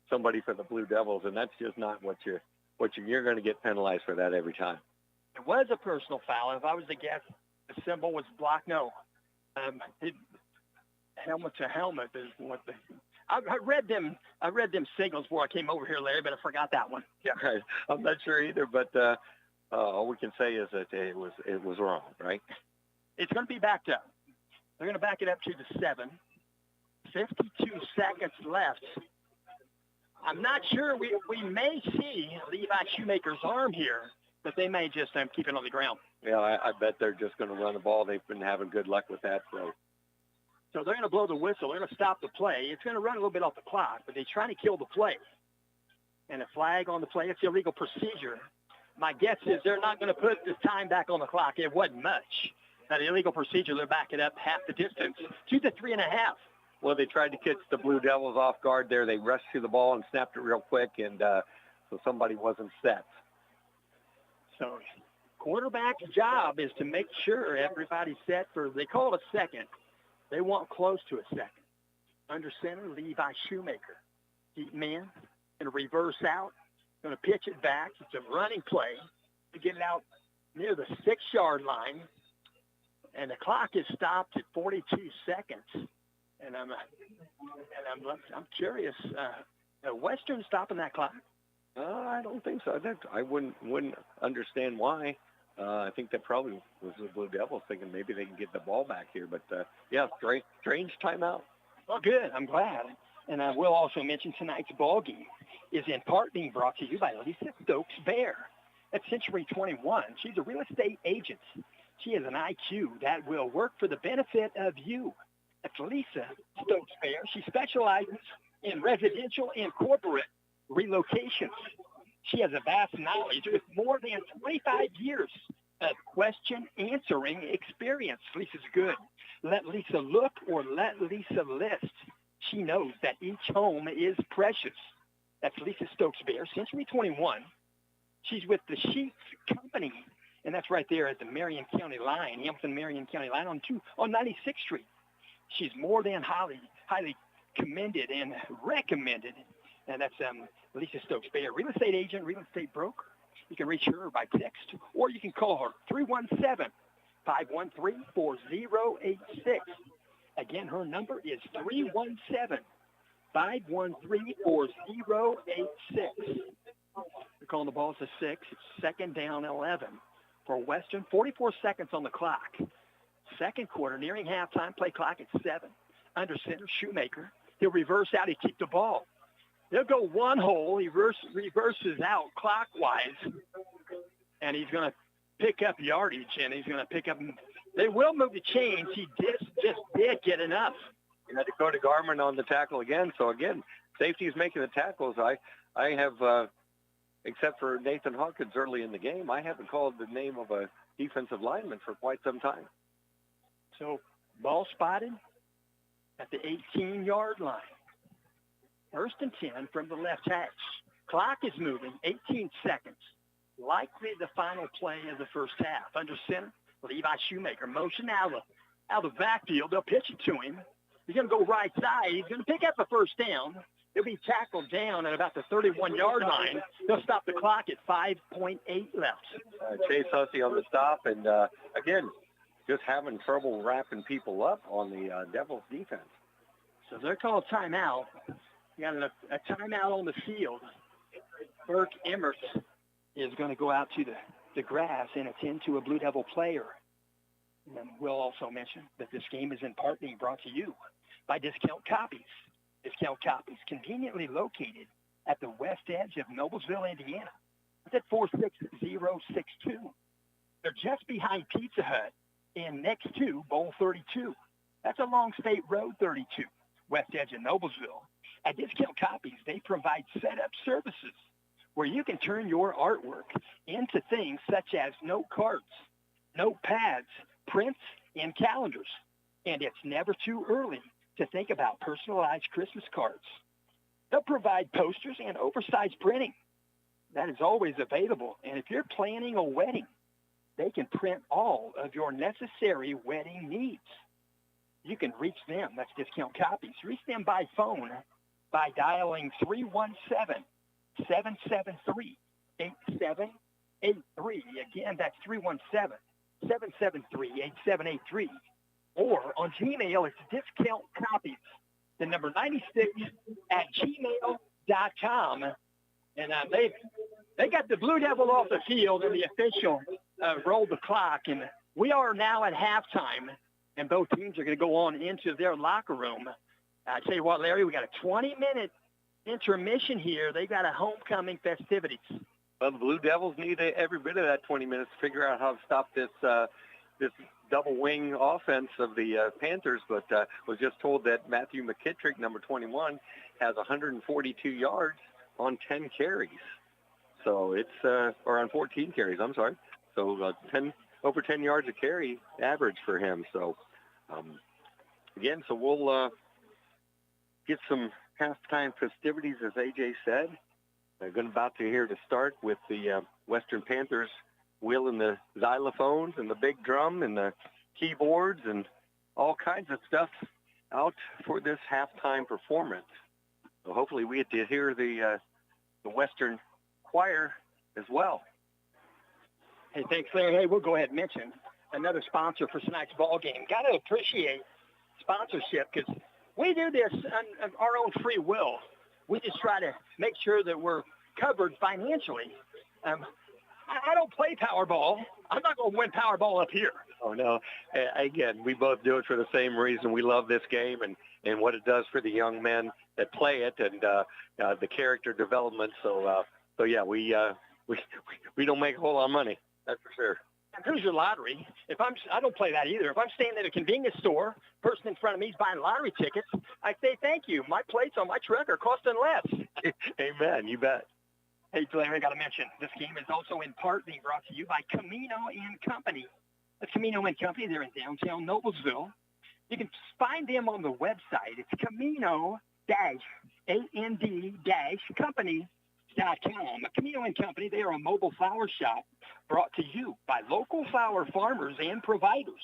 somebody for the Blue Devils, and that's just not what you're going to get penalized for that every time. It was a personal foul. If I was to guess, the symbol was blocked. No. Helmet to helmet is what I read them signals before I came over here, Larry, but I forgot that one. Yeah, I'm not sure either, but all we can say is that it was wrong, right? It's going to be backed up. They're going to back it up to the 7. 52 seconds left. I'm not sure. We may see Levi Shoemaker's arm here, but they may just keep it on the ground. Yeah, I bet they're just going to run the ball. They've been having good luck with that. So they're going to blow the whistle. They're going to stop the play. It's going to run a little bit off the clock, but they're trying to kill the play. And a flag on the play, it's illegal procedure. My guess is they're not going to put the time back on the clock. It wasn't much. That illegal procedure, they're backing up half the distance to the 3.5. Well, they tried to catch the Blue Devils off guard there. They rushed to the ball and snapped it real quick, and so somebody wasn't set. So quarterback's job is to make sure everybody's set for, they call it a second. They want close to a second. Under center, Levi Shoemaker. Deep man, going to reverse out, going to pitch it back. It's a running play to get it out near the 6-yard line. And the clock is stopped at 42 seconds. And I'm curious, Western stopping that clock? I don't think so. I wouldn't understand why. I think that probably was the Blue Devils thinking maybe they can get the ball back here. But, yeah, strange timeout. Well, good. I'm glad. And I will also mention tonight's ball game is in part being brought to you by Lisa Stokes-Bear. At Century 21, she's a real estate agent. She has an IQ that will work for the benefit of you. That's Lisa Stokes-Bear. She specializes in residential and corporate relocations. She has a vast knowledge with more than 25 years of question answering experience. Lisa's good. Let Lisa look or let Lisa list. She knows that each home is precious. That's Lisa Stokes-Bear, Century 21. She's with the Sheets Company, and that's right there at the Marion County line, Hampton-Marion County line on 96th Street. She's more than highly commended and recommended, and that's Lisa Stokes-Bear, real estate agent, real estate broker. You can reach her by text, or you can call her 317-513-4086. Again, her number is 317-513-4086. They're calling the ball to 6. It's second down 11 for Western. 44 seconds on the clock. Second quarter, nearing halftime. Play clock at 7. Under center, Shoemaker. He'll reverse out. He kicked the ball. They'll go one hole. He reverses out clockwise, and he's going to pick up yardage, and he's going to pick up. They will move the chains. He just did get enough. You had Dakota Garman on the tackle again. So, again, safety is making the tackles. I have, except for Nathan Hawkins early in the game, I haven't called the name of a defensive lineman for quite some time. So, ball spotted at the 18-yard line. First and 10 from the left hash. Clock is moving, 18 seconds. Likely the final play of the first half. Under center, Levi Shoemaker. Motion out of the backfield. They'll pitch it to him. He's going to go right side. He's going to pick up the first down. He'll be tackled down at about the 31-yard line. They'll stop the clock at 5.8 left. Chase Hussey on the stop. And, again, just having trouble wrapping people up on the Devils defense. So they're called timeout. You got a timeout on the field. Burke Emmert is going to go out to the grass and attend to a Blue Devil player. And we'll also mention that this game is in part being brought to you by Discount Copies. Discount Copies, conveniently located at the west edge of Noblesville, Indiana. It's at 46062. They're just behind Pizza Hut and next to Bowl 32. That's along State Road 32, west edge of Noblesville. At Discount Copies, they provide setup services where you can turn your artwork into things such as note cards, notepads, prints, and calendars. And it's never too early to think about personalized Christmas cards. They'll provide posters and oversized printing. That is always available. And if you're planning a wedding, they can print all of your necessary wedding needs. You can reach them. That's Discount Copies. Reach them by phone by dialing 317-773-8783. Again, that's 317-773-8783. Or on Gmail, it's Discount Copies, the number 96 at gmail.com. And they got the Blue Devil off the field, and the official rolled the clock. And we are now at halftime, and both teams are going to go on into their locker room. I tell you what, Larry, we got a 20-minute intermission here. They got a homecoming festivities. Well, the Blue Devils need every bit of that 20 minutes to figure out how to stop this double wing offense of the Panthers, but was just told that Matthew McKittrick, number 21, has 142 yards on 10 carries. So it's or on 14 carries, I'm sorry. So over 10 yards a carry average for him. So again, so we'll get some halftime festivities, as AJ said. They're about to start with the Western Panthers wheeling the xylophones and the big drum and the keyboards and all kinds of stuff out for this halftime performance. So hopefully we get to hear the Western Choir as well. Hey, thanks, Larry. Hey, we'll go ahead and mention another sponsor for tonight's ball game. Got to appreciate sponsorship because we do this on our own free will. We just try to make sure that we're covered financially. I don't play Powerball. I'm not going to win Powerball up here. Oh, no. Again, we both do it for the same reason. We love this game and what it does for the young men that play it and the character development. So yeah, we don't make a whole lot of money. That's for sure. And here's your lottery. I don't play that either. If I'm standing at a convenience store, person in front of me is buying lottery tickets, I say thank you. My plates on my truck are costing less. Amen. You bet. Hey, Larry, I got to mention, this game is also in part being brought to you by Camino and Company. That's Camino and Company. They're in downtown Noblesville. You can find them on the website. It's Camino-and-company.com. Camino and Company, they are a mobile flower shop brought to you by local flower farmers and providers,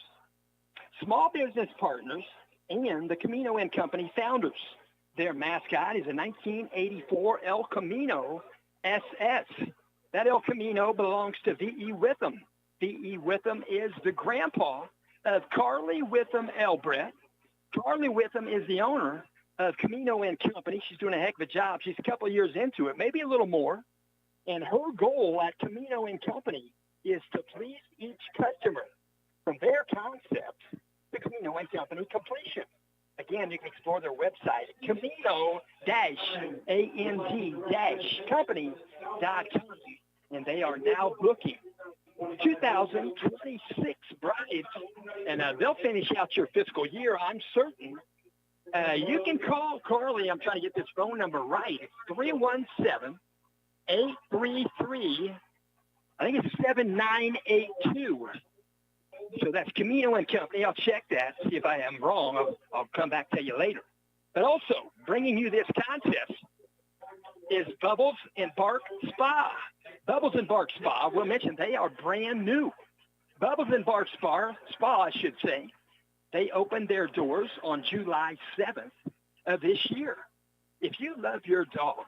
small business partners, and the Camino and Company founders. Their mascot is a 1984 El Camino SS. That El Camino belongs to V.E. Witham. V.E. Witham is the grandpa of Carly Witham Elbrett. Carly Witham is the owner of Camino and Company. She's doing a heck of a job. She's a couple of years into it, maybe a little more. And her goal at Camino and Company is to please each customer from their concept to Camino and Company completion. Again, you can explore their website, Camino-and-company.com. And they are now booking 2026 brides. And they'll finish out your fiscal year, I'm certain. You can call Carly. I'm trying to get this phone number right. It's 317-833, I think it's 7982. So that's Camino and Company. I'll check that, see if I am wrong. I'll come back to you later. But also, bringing you this contest is Bubbles and Bark Spa. Bubbles and Bark Spa, we'll mention they are brand new. Bubbles and Bark Spa, I should say, they opened their doors on July 7th of this year. If you love your dog,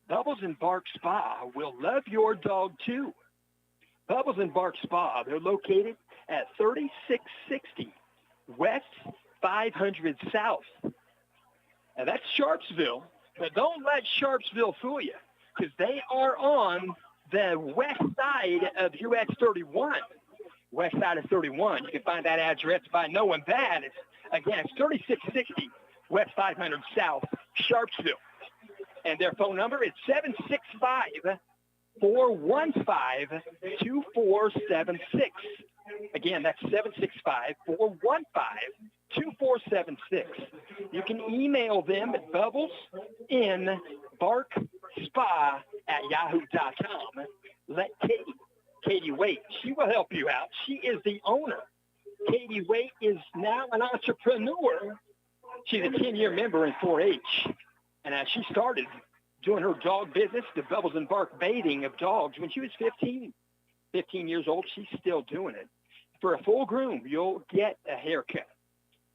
Bubbles and Bark Spa will love your dog too. Bubbles and Bark Spa, they're located at 3660 West 500 South. Now that's Sharpsville, but don't let Sharpsville fool you because they are on the west side of US 31. West side of 31. You can find that address by knowing that. It's 3660 West 500 South, Sharpsville. And their phone number is 765-415-2476. Again, that's 765-415-2476. You can email them at bubblesinbarkspa@yahoo.com. Let Katie Waite, she will help you out. She is the owner. Katie Waite is now an entrepreneur. She's a 10-year member in 4-H. And she started doing her dog business, the Bubbles and Bark bathing of dogs, when she was 15 years old. She's still doing it. For a full groom, you'll get a haircut,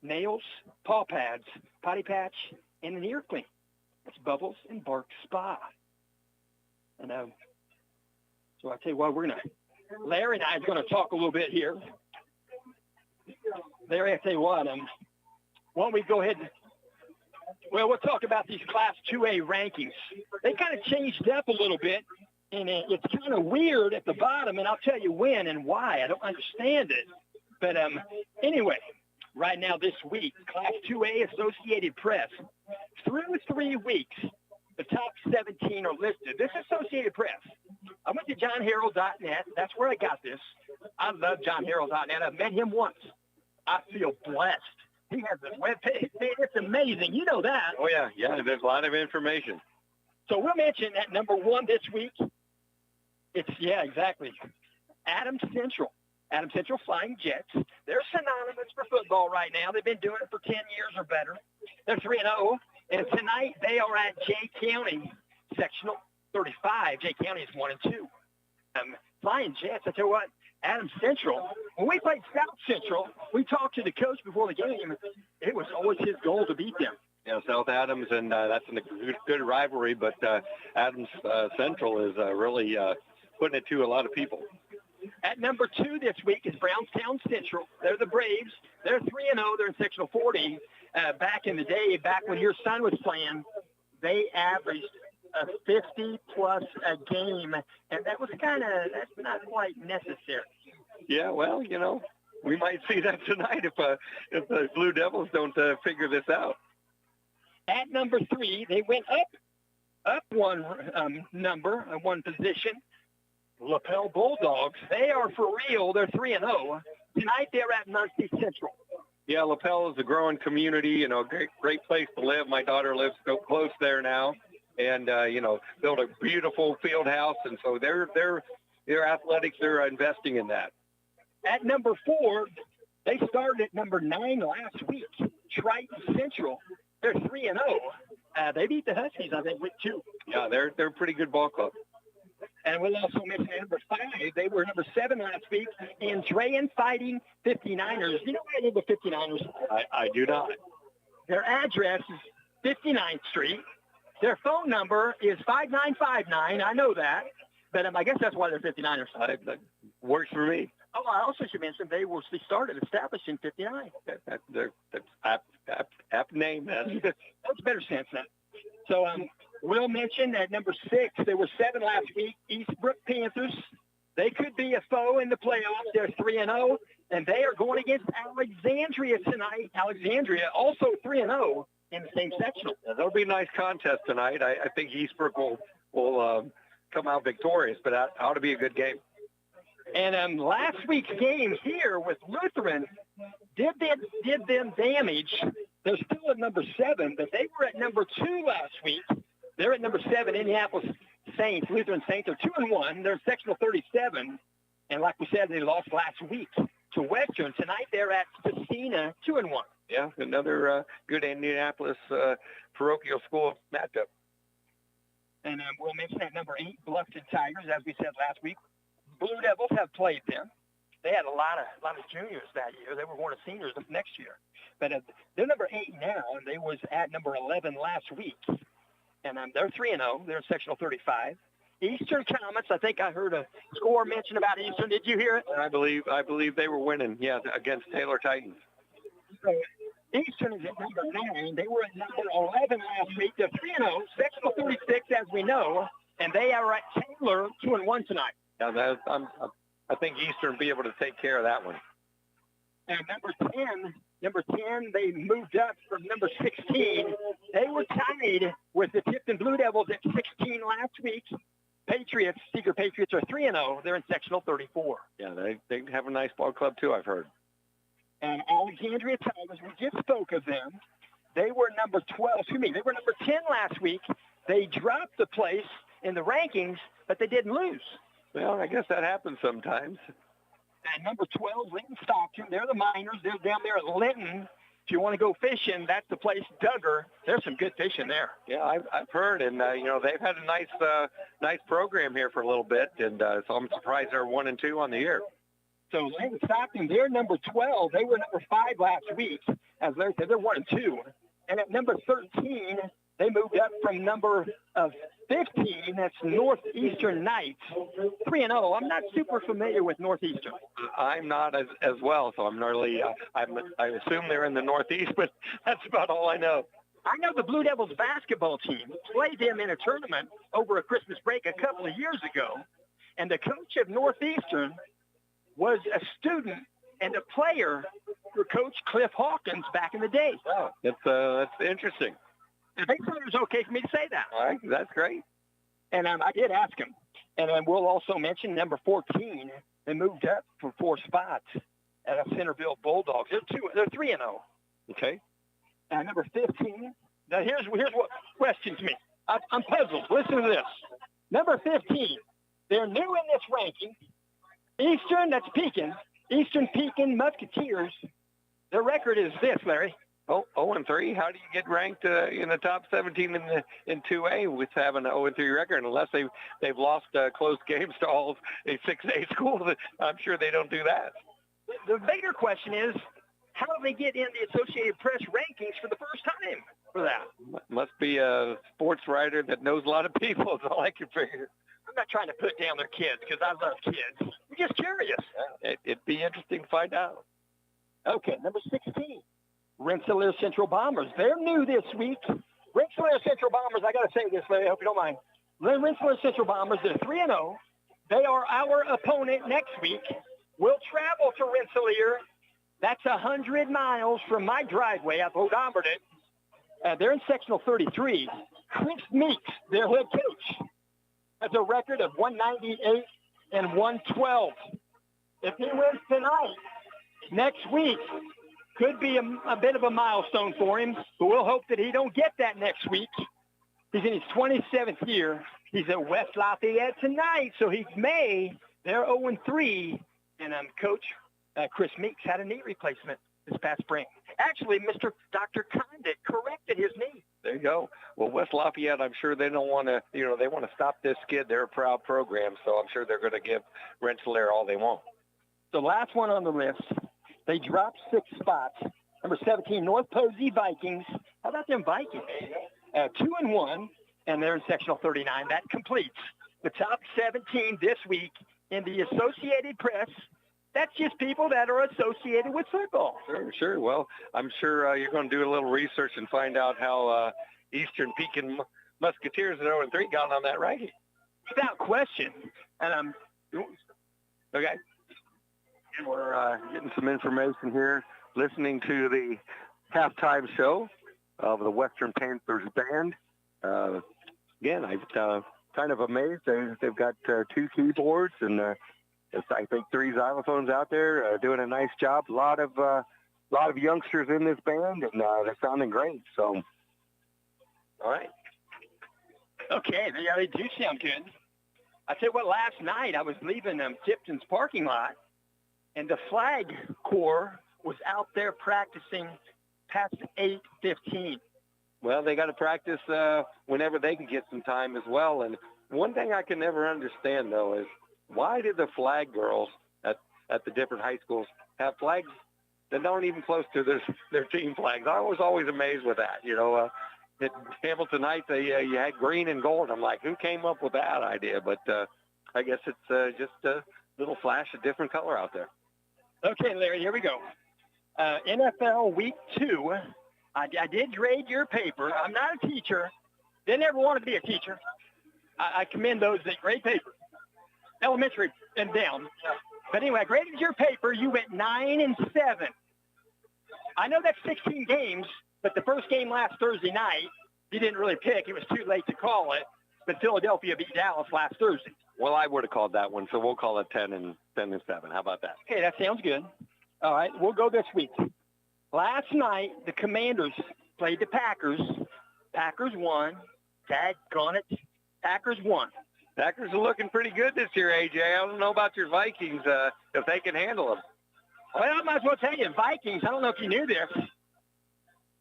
nails, paw pads, potty patch, and an ear clean. That's Bubbles and Bark Spa. And so I tell you what, Larry and I are going to talk a little bit here. Larry, I tell you what, why don't we go ahead and, we'll talk about these Class 2A rankings. They kind of changed up a little bit, and it's kind of weird at the bottom, and I'll tell you when and why. I don't understand it. But anyway, right now this week, Class 2A Associated Press, through 3 weeks, the top 17 are listed. This Associated Press. I went to johnharrell.net. That's where I got this. I love johnharrell.net. I've met him once. I feel blessed. He has a webpage. It's amazing. You know that. Oh, yeah. Yeah, there's a lot of information. So we'll mention at number 1 this week. Exactly. Adams Central. Adams Central Flying Jets. They're synonymous for football right now. They've been doing it for 10 years or better. They're 3-0. And tonight they are at Jay County, Sectional 35. Jay County is 1-2. Flying Jets, I tell you what, Adams Central, when we played South Central, we talked to the coach before the game. it was always his goal to beat them. Yeah, South Adams, and that's a good rivalry, but Adams Central is really putting it to a lot of people. At number 2 this week is Brownstown Central. They're the Braves. They're 3-0. They're in sectional 40. Back in the day, back when your son was playing, they averaged 50-plus a game, and that's not quite necessary. Yeah, well, we might see that tonight if the Blue Devils don't figure this out. At number 3, they went up one one position. Lapel Bulldogs, they are for real. They're 3-0. Tonight they're at Muncie Central. Yeah, Lapel is a growing community, great place to live. My daughter lives so close there now, and built a beautiful field house, and so their athletics, they're investing in that. At number 4, they started at number 9 last week. Triton Central, they're 3-0. They beat the Huskies, I think, with 2. Yeah, they're a pretty good ball club. And we'll also mention number 5. They were number 7 last week. Andrean Fighting 59ers. You know where I live with 59ers? I do not. Their address is 59th Street. Their phone number is 5959. I know that. But I guess that's why they're 59ers. That works for me. Oh, I also should mention they established in 59. That's apt name. That's better sense now. So we'll mention at number 6, there were 7 last week, Eastbrook Panthers. They could be a foe in the playoffs. They're 3-0, and they are going against Alexandria tonight. Alexandria also 3-0 in the same sectional. That'll be a nice contest tonight. I think Eastbrook will come out victorious, but that ought to be a good game. And last week's game here with Lutheran did them damage. They're still at number 7, but they were at number 2 last week. They're at number 7, Indianapolis Saints. Lutheran Saints are 2-1. They're sectional 37. And like we said, they lost last week to Western. Tonight they're at Christina 2-1. Yeah, another good Indianapolis parochial school matchup. And we'll mention at number 8, Bluffton Tigers, as we said last week. Blue Devils have played them. They had a lot of juniors that year. They were going to seniors next year. But they're number 8 now, and they was at number 11 last week. And they're 3-0. They're in sectional 35. Eastern Comets, I think I heard a score mentioned about Eastern. Did you hear it? I believe they were winning, against Taylor Titans. So Eastern is at number 9. They were at number 11 last week. They're 3-0, sectional 36, as we know. And they are at Taylor 2-1 tonight. Yeah, I think Eastern will be able to take care of that one. And number 10, they moved up from number 16. They were tied with the Tipton Blue Devils at 16 last week. Seeger Patriots are 3-0. They're in sectional 34. Yeah, they have a nice ball club too, I've heard. And Alexandria Tigers, we just spoke of them. They were number 12. They were number 10 last week. They dropped the place in the rankings, but they didn't lose. Well, I guess that happens sometimes. And number 12, Linton Stockton. They're the Miners. They're down there at Linton. If you want to go fishing, that's the place. Duggar. There's some good fishing there. Yeah, I've heard, and they've had a nice program here for a little bit, and so I'm surprised they're 1-2 on the year. So Linton Stockton, they're number 12. They were number 5 last week. As Larry said, they're 1-2. And at number 13, they moved up from number 15. That's Northeastern Knights, 3-0. I'm not super familiar with Northeastern. I'm not as well, so I'm not really. I assume they're in the Northeast, but that's about all I know. I know the Blue Devils basketball team played them in a tournament over a Christmas break a couple of years ago, and the coach of Northeastern was a student and a player for Coach Cliff Hawkins back in the day. Oh, that's interesting. I think it was okay for me to say that. All right, that's great. And I did ask him. And then we'll also mention number 14. They moved up for 4 spots at Centerville Bulldogs. They're 3-0. Okay. And number 15. Now here's what questions me. I'm puzzled. Listen to this. Number 15. They're new in this ranking. Eastern, that's Pekin. Eastern Pekin Musketeers. Their record is this, Larry. 0-3. How do you get ranked in the top 17 in 2A with having an 0-3 record? Unless they've lost close games to all a 6A schools, I'm sure they don't do that. The bigger question is, How do they get in the Associated Press rankings for the first time for that? Must be a sports writer that knows a lot of people. Is all I can figure. I'm not trying to put down their kids because I love kids. I'm just curious. It'd be interesting to find out. Okay, number 16, Rensselaer Central Bombers. They're new this week. Rensselaer Central Bombers, I got to say this, Larry, I hope you don't mind. Rensselaer Central Bombers, they're 3-0. They are our opponent next week. We'll travel to Rensselaer. That's 100 miles from my driveway. I've odometered it. They're in sectional 33. Chris Meeks, their head coach, has a record of 198 and 112. If he wins tonight, next week could be a bit of a milestone for him, but we'll hope that he don't get that next week. He's in his 27th year. He's at West Lafayette tonight, so he may. They're 0-3, and Coach Chris Meeks had a knee replacement this past spring. Actually, Dr. Condit corrected his knee. There you go. Well, West Lafayette, I'm sure they don't want to, they want to stop this kid. They're a proud program, so I'm sure they're going to give Rensselaer all they want. The last one on the list, they dropped 6 spots. Number 17, North Posey Vikings. How about them Vikings? 2-1, and they're in sectional 39. That completes the top 17 this week in the Associated Press. That's just people that are associated with football. Sure. Well, I'm sure you're going to do a little research and find out how Eastern Pekin Musketeers at 0-3 got on that ranking. Without question. And okay. And we're getting some information here, listening to the halftime show of the Western Panthers band. Again, I'm kind of amazed. They've got 2 keyboards and I think 3 xylophones out there doing a nice job. A lot of youngsters in this band, and they're sounding great. So, all right. Okay, they do sound good. I tell you what, last night I was leaving Tipton's parking lot, and the flag corps was out there practicing past 8:15. Well, they got to practice whenever they can get some time as well. And one thing I can never understand, though, is why did the flag girls at the different high schools have flags that aren't even close to their team flags? I was always amazed with that. At Hamilton Heights, you had green and gold. I'm like, who came up with that idea? But I guess it's just a little flash of different color out there. Okay, Larry, here we go. NFL Week 2. I did grade your paper. I'm not a teacher. Didn't ever want to be a teacher. I commend those that grade paper. Elementary and down. But anyway, I graded your paper. You went 9-7. I know that's 16 games, but the first game last Thursday night, you didn't really pick. It was too late to call it. But Philadelphia beat Dallas last Thursday. Well, I would have called that one, so we'll call it 10-7. How about that? Okay, that sounds good. All right, we'll go this week. Last night, the Commanders played the Packers. Packers won. Daggone it. Packers won. Packers are looking pretty good this year, AJ. I don't know about your Vikings, if they can handle them. Well, I might as well tell you, Vikings, I don't know if you knew this,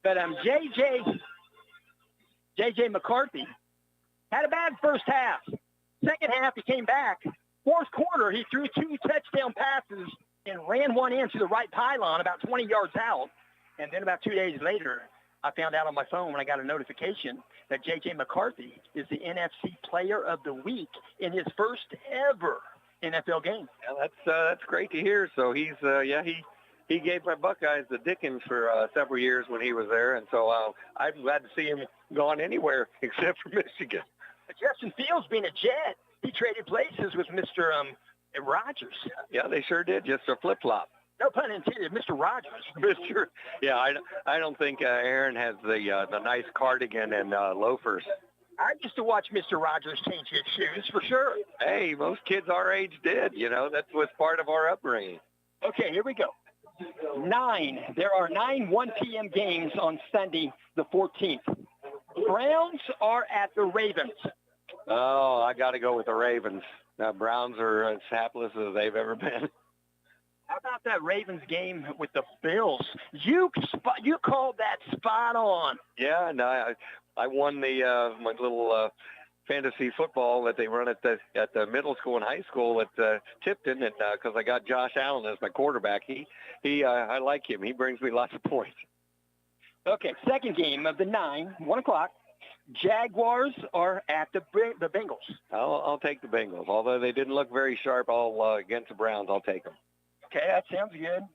but J.J. McCarthy had a bad first half. Second half, he came back. Fourth quarter, he threw 2 touchdown passes and ran one into the right pylon about 20 yards out. And then about 2 days later, I found out on my phone when I got a notification that J.J. McCarthy is the NFC Player of the Week in his first ever NFL game. Yeah, that's great to hear. So he's he gave my Buckeyes the Dickens for several years when he was there, and so I'm glad to see him gone anywhere except for Michigan. Justin Fields being a Jet, he traded places with Mr. Rogers. Yeah, they sure did. Just a flip-flop. No pun intended, Mr. Rogers. Mr. Yeah, I don't think Aaron has the nice cardigan and loafers. I used to watch Mr. Rogers change his shoes for sure. Hey, most kids our age did. That was part of our upbringing. Okay, here we go. 9. There are 9 1 p.m. games on Sunday, the 14th. Browns are at the Ravens. Oh, I got to go with the Ravens. Browns are as hapless as they've ever been. How about that Ravens game with the Bills? You called that spot on. Yeah, no, I won the my little fantasy football that they run at the middle school and high school at Tipton, and because I got Josh Allen as my quarterback, I like him. He brings me lots of points. Okay, second game of the 1 o'clock. Jaguars are at the Bengals. I'll take the Bengals. Although they didn't look very sharp against the Browns, I'll take them. Okay, that sounds good.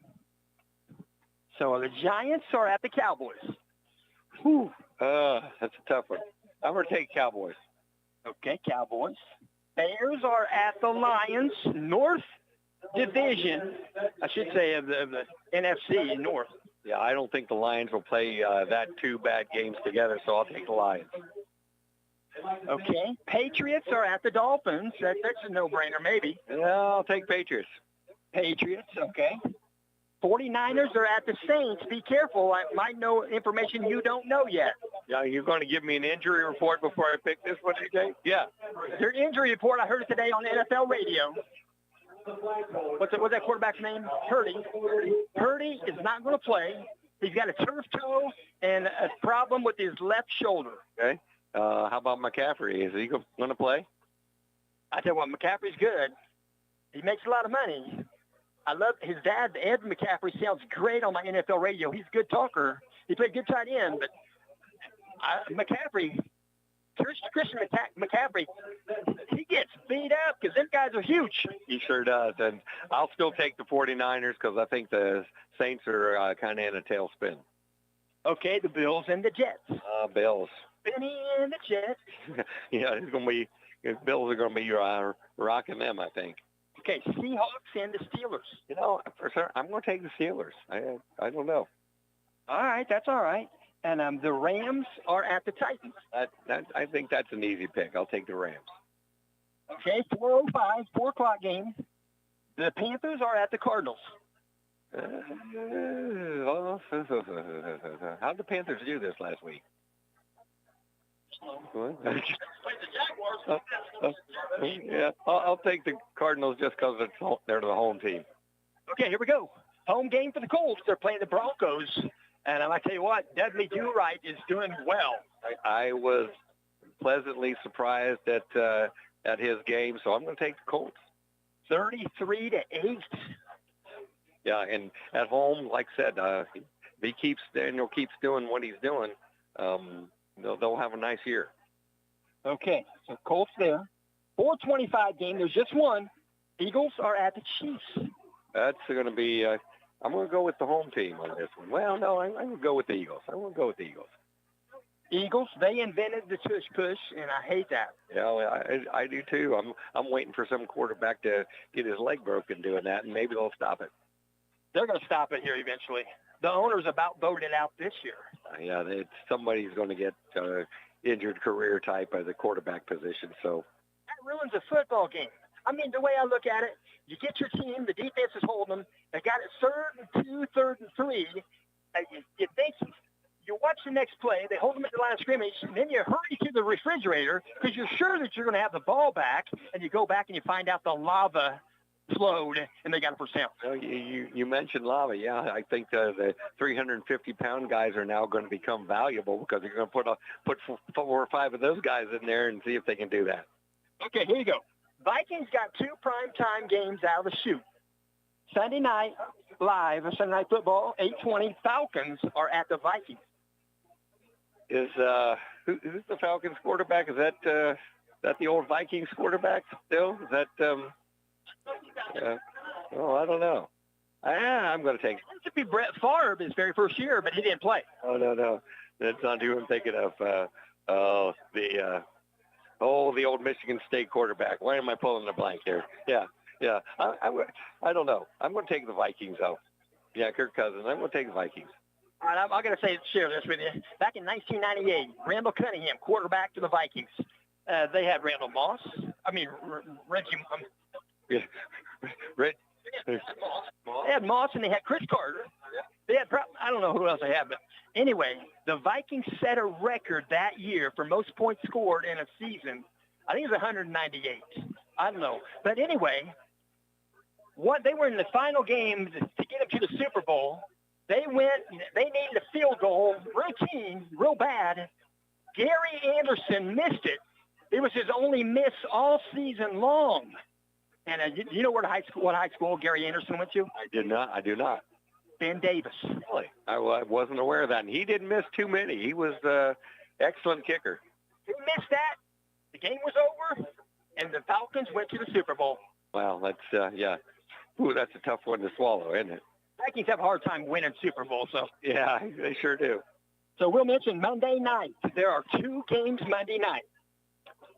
So the Giants are at the Cowboys. Whew. That's a tough one. I'm going to take Cowboys. Okay, Cowboys. Bears are at the Lions. North Division, I should say, of the NFC North. Yeah, I don't think the Lions will play that two bad games together, so I'll take the Lions. Okay. Patriots are at the Dolphins. That's a no-brainer, maybe. Yeah, I'll take Patriots. Patriots, okay. 49ers are at the Saints. Be careful. I might know information you don't know yet. Yeah, you're going to give me an injury report before I pick this one, AJ? Yeah. Their injury report, I heard it today on NFL radio. What's that quarterback's name? Purdy. Purdy is not going to play. He's got a turf toe and a problem with his left shoulder. Okay. How about McCaffrey? Is he going to play? I tell you what, McCaffrey's good. He makes a lot of money. I love his dad, Ed McCaffrey, sounds great on my NFL radio. He's a good talker. He played good tight end, but McCaffrey, Christian McCaffrey, he gets beat up because them guys are huge. He sure does, and I'll still take the 49ers because I think the Saints are kind of in a tailspin. Okay, the Bills and the Jets. Bills. Benny and the Jets. Yeah, Bills are going to be rocking them, I think. Okay, Seahawks and the Steelers. You know, for sure, I'm going to take the Steelers. I don't know. All right, that's all right. And the Rams are at the Titans. I think that's an easy pick. I'll take the Rams. Okay, 4:05, 4 o'clock game. The Panthers are at the Cardinals. How did the Panthers do this last week? Yeah, I'll take the Cardinals just because they're the home team. Okay, here we go. Home game for the Colts. They're playing the Broncos. And I tell you what, Dudley Do-Right is doing well. I was pleasantly surprised at his game, so I'm going to take the Colts. 33-8. Yeah, and at home, like I said, if Daniel keeps doing what he's doing, they'll have a nice year. Okay, so Colts there. 4:25 game. There's just one. Eagles are at the Chiefs. That's going to be. I'm going to go with the home team on this one. Well, no, I'm going to go with the Eagles. Eagles. They invented the tush push, and I hate that. Yeah, I do too. I'm waiting for some quarterback to get his leg broken doing that, and maybe they'll stop it. They're going to stop it here eventually. The owner's about voted out this year. Yeah, somebody's going to get injured career type at the quarterback position. So that ruins a football game. I mean, the way I look at it, you get your team, the defense is holding them. They got it 3rd and 2, 3rd and 3. You think you watch the next play, they hold them at the line of scrimmage, and then you hurry to the refrigerator because you're sure that you're going to have the ball back, and you go back and you find out the lava flowed, and they got a first down. Well, you mentioned lava. Yeah, I think the 350-pound guys are now going to become valuable because you're going to put 4 or 5 of those guys in there and see if they can do that. Okay, here you go. Vikings got 2 primetime games out of the chute. Sunday night live, Sunday night football, 8:20. Falcons are at the Vikings. Is who's the Falcons quarterback? Is that the old Vikings quarterback still? Is that I don't know. I'm going to take. It should be Brett Favre his very first year, but he didn't play. Oh no, that's not who I'm thinking of. The old Michigan State quarterback. Why am I pulling the blank here? Yeah. I don't know. I'm going to take the Vikings, though. Yeah, Kirk Cousins. I'm going to take the Vikings. All right, I'm going to share this with you. Back in 1998, Randall Cunningham, quarterback to the Vikings. They had Randall Moss. Reggie. Yeah. Right. They had Moss and they had Chris Carter. They had I don't know who else they had, but anyway, the Vikings set a record that year for most points scored in a season. I think it was 198. I don't know, but anyway, they were in the final game to get them to the Super Bowl. They needed a field goal, routine, real bad. Gary Anderson missed it. It was his only miss all season long. And you know what high school Gary Anderson went to? I do not. Ben Davis. Really? I wasn't aware of that. And he didn't miss too many. He was excellent kicker. He missed that. The game was over, and the Falcons went to the Super Bowl. Well, that's, yeah. Ooh, that's a tough one to swallow, isn't it? Vikings have a hard time winning Super Bowl, so. Yeah, they sure do. So we'll mention Monday night. There are 2 games Monday night.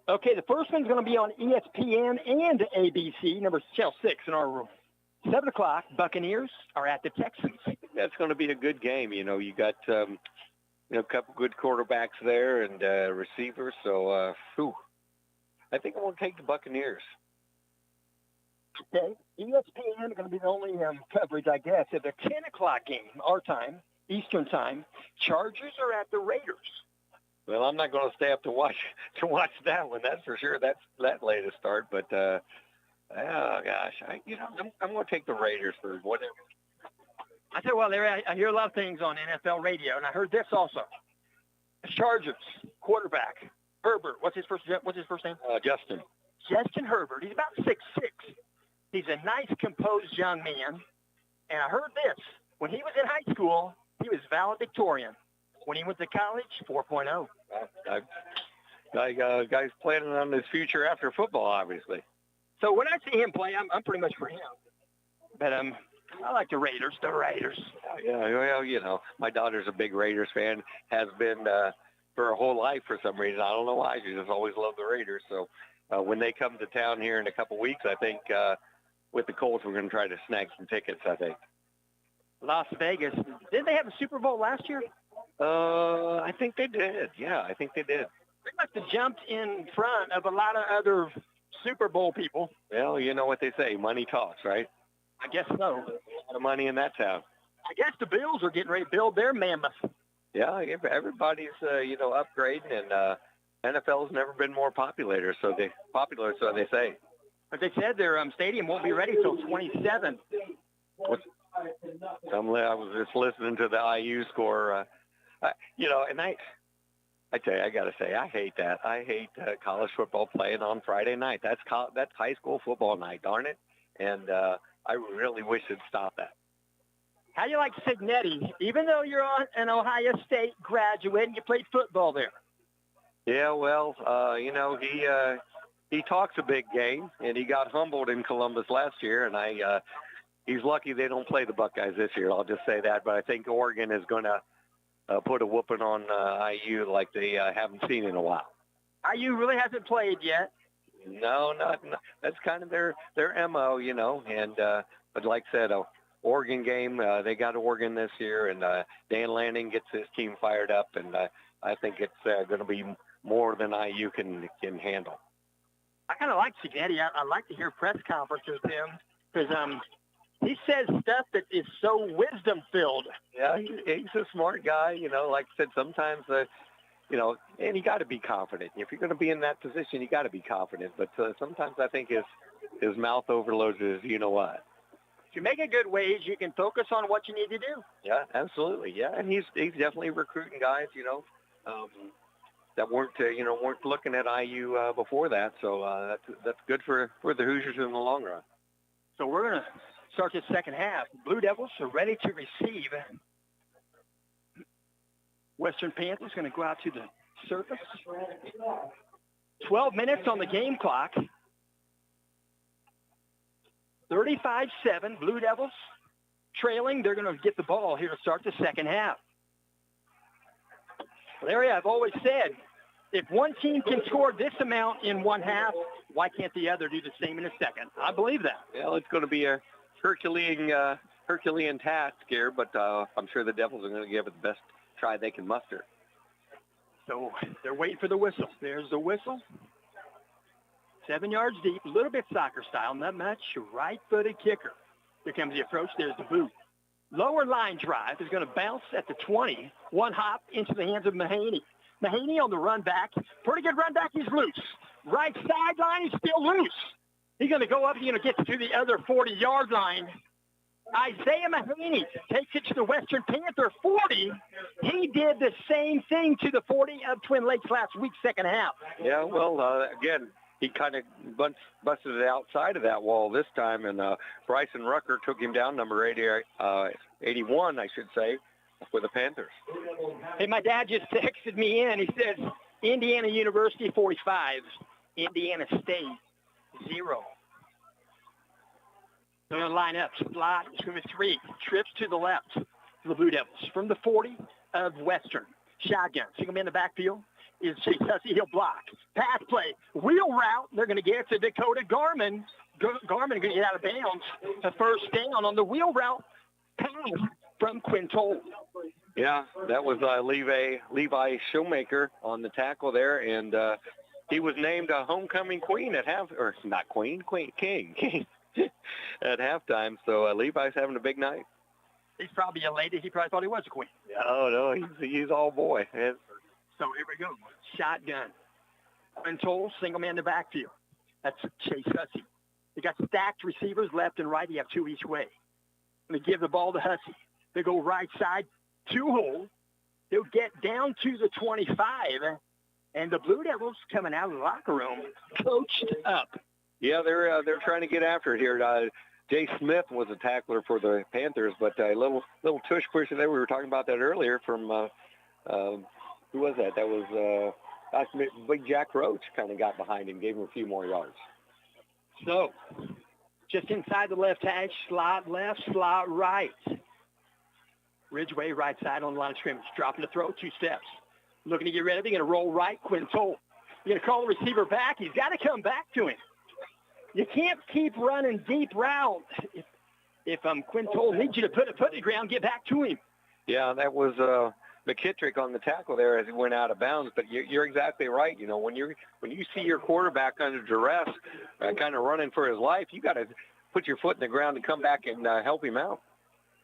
Okay, the first one's going to be on ESPN and ABC, number 6 in our room. 7 o'clock, Buccaneers are at the Texans. I think that's going to be a good game. You know, you got a couple good quarterbacks there and receivers. So, I think I'm going to take the Buccaneers. Okay, ESPN are going to be the only coverage, I guess, of the 10 o'clock game, our time, Eastern time. Chargers are at the Raiders. Well, I'm not going to stay up to watch that one. That's for sure. That's that late a start. But oh gosh, I'm going to take the Raiders for whatever. I tell you what, Larry, I hear a lot of things on NFL radio, and I heard this also. The Chargers quarterback Herbert. What's his first name? Justin. Justin Herbert. He's about 6'6". He's a nice, composed young man. And I heard this: when he was in high school, he was valedictorian. When he went to college, 4.0. Guy's planning on his future after football, obviously. So when I see him play, I'm pretty much for him. But I like the Raiders. The Raiders. Yeah, well, my daughter's a big Raiders fan. Has been for her whole life for some reason. I don't know why. She just always loved the Raiders. So when they come to town here in a couple weeks, I think with the Colts, we're going to try to snag some tickets, I think. Las Vegas. Didn't they have a Super Bowl last year? I think they did. Yeah, I think they did. They must have jumped in front of a lot of other Super Bowl people. Well, you know what they say, money talks, right? I guess so. A lot of money in that town. I guess the Bills are getting ready to build their mammoth. Yeah, everybody's, upgrading, and NFL's never been more popular, so they say. But they said their stadium won't be ready till 27. I was just listening to the IU score, and I tell you, I got to say, I hate that. I hate college football playing on Friday night. That's high school football night, darn it. And I really wish it'd stop that. How do you like Signetti? Even though you're an Ohio State graduate and you played football there. Yeah, well, he talks a big game, and he got humbled in Columbus last year, and he's lucky they don't play the Buckeyes this year. I'll just say that. But I think Oregon is going to put a whooping on IU like they haven't seen in a while. IU really hasn't played yet. No, not. That's kind of their MO, And but like I said, Oregon game, they got Oregon this year, and Dan Lanning gets his team fired up, and I think it's going to be more than IU can handle. I kind of like Signetti. I like to hear press conferences with him because he says stuff that is so wisdom-filled. Yeah, he's a smart guy. Like I said, sometimes, and you got to be confident. If you're going to be in that position, you got to be confident. But sometimes I think his mouth overloads his you-know-what. If you make a good wage, you can focus on what you need to do. Yeah, absolutely. Yeah, and he's definitely recruiting guys, that weren't looking at IU before that. So that's good for the Hoosiers in the long run. So we're going to start this second half. Blue Devils are ready to receive. Western Panthers going to go out to the surface. 12 minutes on the game clock. 35-7. Blue Devils trailing. They're going to get the ball here to start the second half. Larry, I've always said, if one team can score this amount in one half, why can't the other do the same in a second? I believe that. Well, it's going to be a Herculean task here, but I'm sure the Devils are going to give it the best try they can muster. So they're waiting for the whistle. There's the whistle. 7 yards deep, a little bit soccer style, not much. Right-footed kicker. Here comes the approach. There's the boot. Lower line drive is going to bounce at the 20. One hop into the hands of Mahaney. Mahaney on the run back. Pretty good run back. He's loose. Right sideline, he's still loose. He's going to go up. He's going to get to the other 40-yard line. Isaiah Mahaney takes it to the Western Panther 40. He did the same thing to the 40 of Twin Lakes last week, second half. Yeah, well, again, he kind of busted it outside of that wall this time, and Bryson Rucker took him down, number 81, I should say, for the Panthers. Hey, my dad just texted me in. He says Indiana University 45, Indiana State 0. They're going to line up. Slot to the 3. Trips to the left for the Blue Devils. From the 40 of Western. Shotgun. Single man in the backfield is Chase Hussey. He'll block. Pass play. Wheel route. They're going to get it to Dakota Garman. Garman going to get out of bounds. A first down on the wheel route. Pass from Quintoll. Yeah, that was Levi Shoemaker on the tackle there, and he was named a homecoming queen at king at halftime. So Levi's having a big night. He's probably elated. He probably thought he was a queen. Oh no, he's all boy. So here we go. Shotgun. Quintoll, single man in the backfield. That's Chase Hussey. They got stacked receivers left and right. You have 2 each way. They give the ball to Hussey. They go right side, 2-hole. They'll get down to the 25, and the Blue Devils coming out of the locker room coached up. Yeah, they're trying to get after it here. Jay Smith was a tackler for the Panthers, but a little tush push there. We were talking about that earlier from who was that? That was Big Jack Roach kind of got behind him, gave him a few more yards. So, just inside the left hash, slot left, slot right. Ridgeway right side on the line of scrimmage. Dropping the throw, 2 steps. Looking to get ready. They're going to roll right. Quintoll. You're going to call the receiver back. He's got to come back to him. You can't keep running deep route. If Quintoll needs you to put it in the ground, get back to him. Yeah, that was McKittrick on the tackle there as he went out of bounds. But you're exactly right. You know, when you see your quarterback under duress, kind of running for his life, you got to put your foot in the ground and come back and help him out.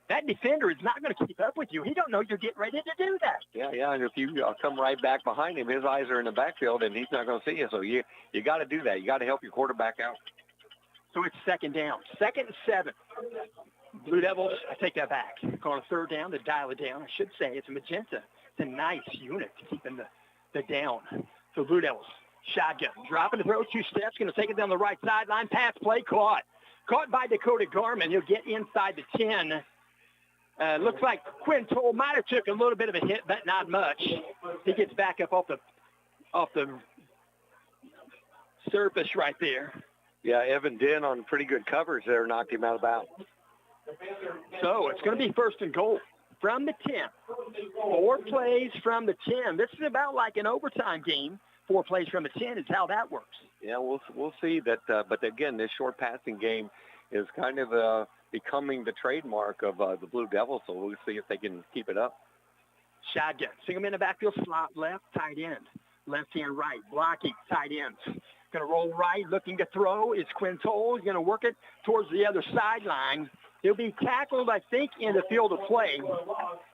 That defender is not going to keep up with you. He don't know you're getting ready to do that. Yeah, and if you come right back behind him, his eyes are in the backfield, and he's not going to see you. So you got to do that. You got to help your quarterback out. So it's second down. 2nd and 7. Blue Devils, I take that back. Call it 3rd down to dial it down. I should say it's a magenta. It's a nice unit keeping the down. So Blue Devils, shotgun. Dropping the throw, 2 steps. Going to take it down the right sideline. Pass play, caught. Caught by Dakota Garman. He'll get inside the 10. Looks like Quintoll might have took a little bit of a hit, but not much. He gets back up off the surface right there. Yeah, Evan Dinn on pretty good coverage there knocked him out of bounds. So it's going to be 1st and goal from the 10. 4 plays from the 10. This is about like an overtime game. 4 plays from the 10 is how that works. Yeah, we'll see that. But again, this short passing game is kind of becoming the trademark of the Blue Devils. So we'll see if they can keep it up. Shotgun. Single man in the backfield, slot left, tight end. Left hand right, blocking, tight ends. Going to roll right, looking to throw is Quintoll. He's going to work it towards the other sideline. He'll be tackled, I think, in the field of play.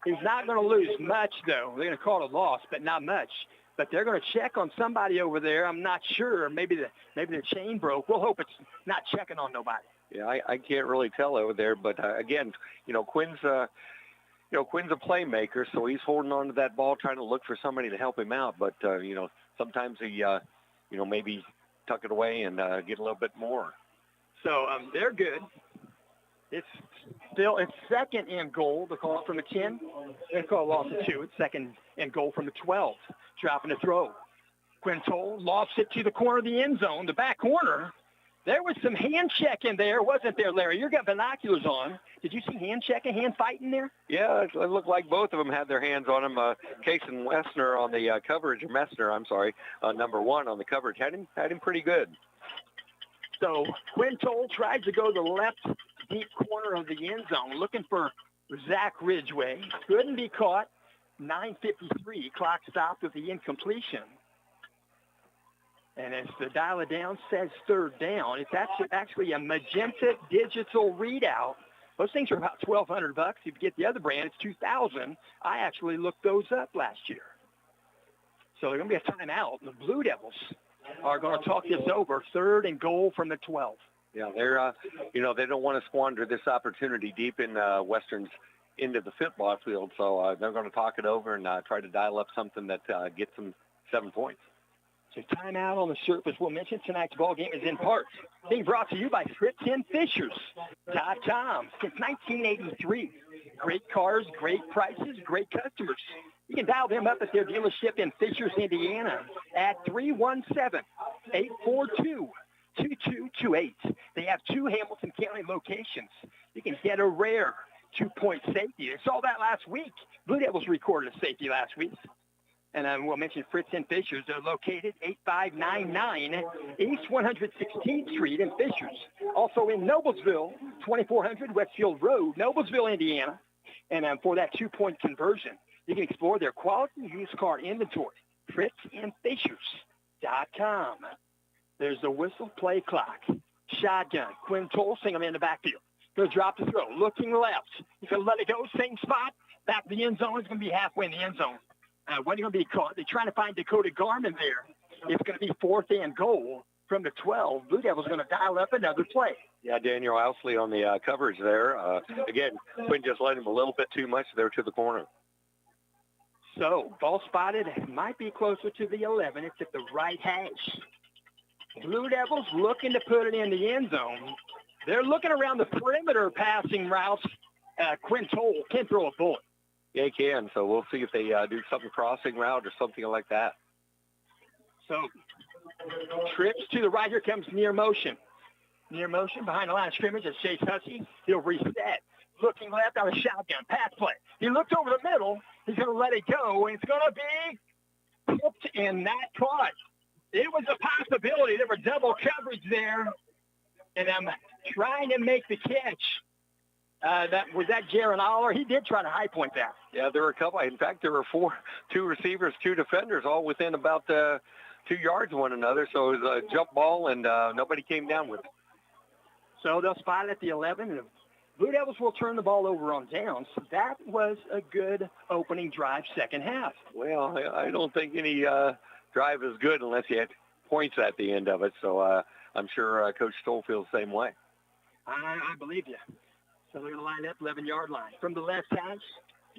He's not going to lose much, though. They're going to call it a loss, but not much. But they're going to check on somebody over there. I'm not sure. Maybe the chain broke. We'll hope it's not checking on nobody. Yeah, I can't really tell over there. But, again, Quinn's a playmaker, so he's holding on to that ball, trying to look for somebody to help him out. But, sometimes he, maybe tuck it away and get a little bit more. So they're good. It's 2nd and goal. They call it from the 10. They call it loss of 2. It's 2nd and goal from the 12. Dropping the throw. Quintoll lofts it to the corner of the end zone, the back corner. There was some hand checking there, wasn't there, Larry? You got binoculars on. Did you see hand checking, hand fighting there? Yeah, it looked like both of them had their hands on him. Cason Messner on the coverage, number 1 on the coverage, had him pretty good. So Quintoll tried to go to the left deep corner of the end zone, looking for Zach Ridgeway. Couldn't be caught. 9:53, clock stopped with the incompletion. And as the dial it down says 3rd down, it's actually a magenta digital readout. Those things are about $1,200. If you get the other brand, it's $2,000. I actually looked those up last year. So they're going to be a timeout. The Blue Devils are going to talk this over. 3rd and goal from the 12. Yeah, they're, they don't want to squander this opportunity deep in Western's into the football field. So they're going to talk it over and try to dial up something that gets them 7 points. So timeout on the surface. We'll mention tonight's ball game is in part being brought to you by FritzandFishers.com. Since 1983, great cars, great prices, great customers. You can dial them up at their dealership in Fishers, Indiana at 317-842-2228. They have 2 Hamilton County locations. You can get a rare 2-point safety. They saw that last week. Blue Devils recorded a safety last week. And we'll mention Fritz and Fishers. They're located 8599 East 116th Street in Fishers. Also in Noblesville, 2400 Westfield Road, Noblesville, Indiana. And for that 2-point conversion, you can explore their quality used car inventory. FritzandFishers.com. There's the whistle, play clock. Shotgun. Quinn Toll, single in the backfield. Going to drop the throw. Looking left. He's going to let it go. Same spot. Back to the end zone. It's going to be halfway in the end zone. When are you going to be caught? They're trying to find Dakota Garman there. It's going to be 4th and goal from the 12. Blue Devils going to dial up another play. Yeah, Daniel Ousley on the coverage there. Again, Quinn just let him a little bit too much there to the corner. So, ball spotted. Might be closer to the 11. It's at the right hash. Blue Devils looking to put it in the end zone. They're looking around the perimeter passing routes. Quinn Toll can throw a bullet. Yeah, he can. So we'll see if they do something crossing route or something like that. So, trips to the right. Here comes near motion. Near motion behind the line of scrimmage is Chase Hussey. He'll reset. Looking left on a shotgun. Pass play. He looked over the middle. He's going to let it go. And it's going to be tipped and not caught. It was a possibility. There were double coverage there. And I'm trying to make the catch. Was that Jaron Aller? He did try to high point that. Yeah, there were a couple. In fact, there were 2 receivers, 2 defenders, all within about 2 yards of one another. So it was a jump ball, and nobody came down with it. So they'll spot it at the 11, and the Blue Devils will turn the ball over on downs. That was a good opening drive, second half. Well, I don't think any drive is good unless you had points at the end of it. So I'm sure Coach Stoll feels the same way. I believe you. So they're going to line up 11-yard line. From the left hash,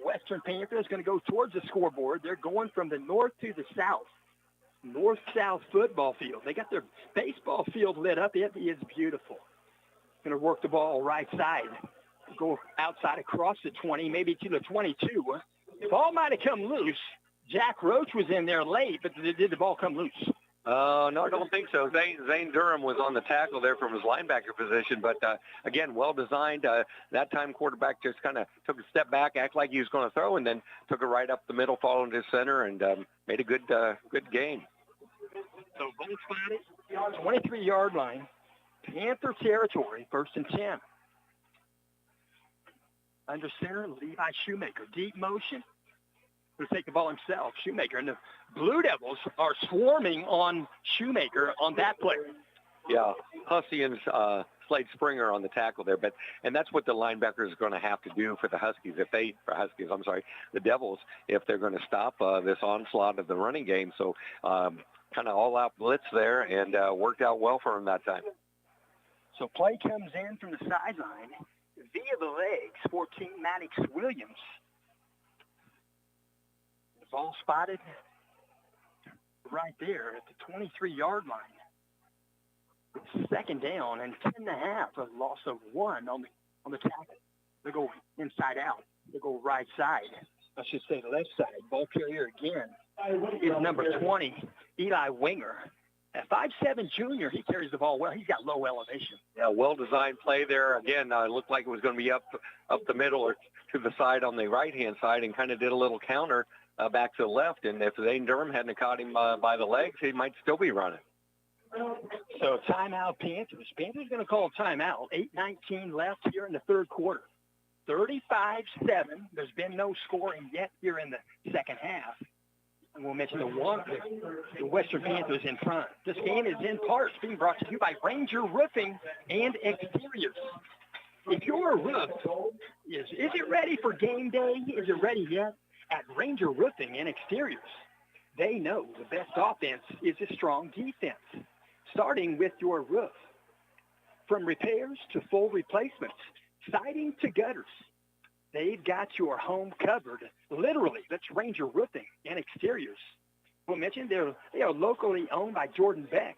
Western Panthers going to go towards the scoreboard. They're going from the north to the south. North-south football field. They got their baseball field lit up. It is beautiful. Going to work the ball right side. Go outside across the 20, maybe to the 22. Ball might have come loose. Jack Roach was in there late, but did the ball come loose? No, I don't think so. Zane Durham was on the tackle there from his linebacker position, but again, well designed. That time quarterback just kind of took a step back, acted like he was going to throw, and then took it right up the middle, followed his center, and made a good game. So ball spotted, 23-yard line, Panther territory, 1st and 10. Under center, Levi Shoemaker, deep motion. He'll take the ball himself, Shoemaker. And the Blue Devils are swarming on Shoemaker on that play. Yeah, Hussey and Slade Springer on the tackle there. And that's what the linebackers are going to have to do for the Huskies, the Devils, if they're going to stop this onslaught of the running game. So kind of all-out blitz there, and worked out well for them that time. So play comes in from the sideline via the legs, 14, Maddox Williams. Ball spotted right there at the 23-yard line. It's 2nd down and 10.5, a loss of 1 on the tackle. They go inside out. They go right side. I should say left side. Ball carrier again is number 20, Eli Winger. At 5'7" junior, he carries the ball well. He's got low elevation. Yeah, well-designed play there. Again, it looked like it was going to be up the middle or to the side on the right-hand side, and kind of did a little counter back to the left. And if Zane Durham hadn't caught him by the legs, he might still be running. So timeout Panthers. Panthers going to call a timeout. 8:19 left here in the third quarter. 35-7. There's been no scoring yet here in the second half. And we'll mention the Western Panthers in front. This game is in part being brought to you by Ranger Roofing and Exteriors. If your roof is it ready for game day? Is it ready yet? At Ranger Roofing and Exteriors, they know the best offense is a strong defense, starting with your roof. From repairs to full replacements, siding to gutters, they've got your home covered. Literally, that's Ranger Roofing and Exteriors. Well, mentioned they are locally owned by Jordan Beck.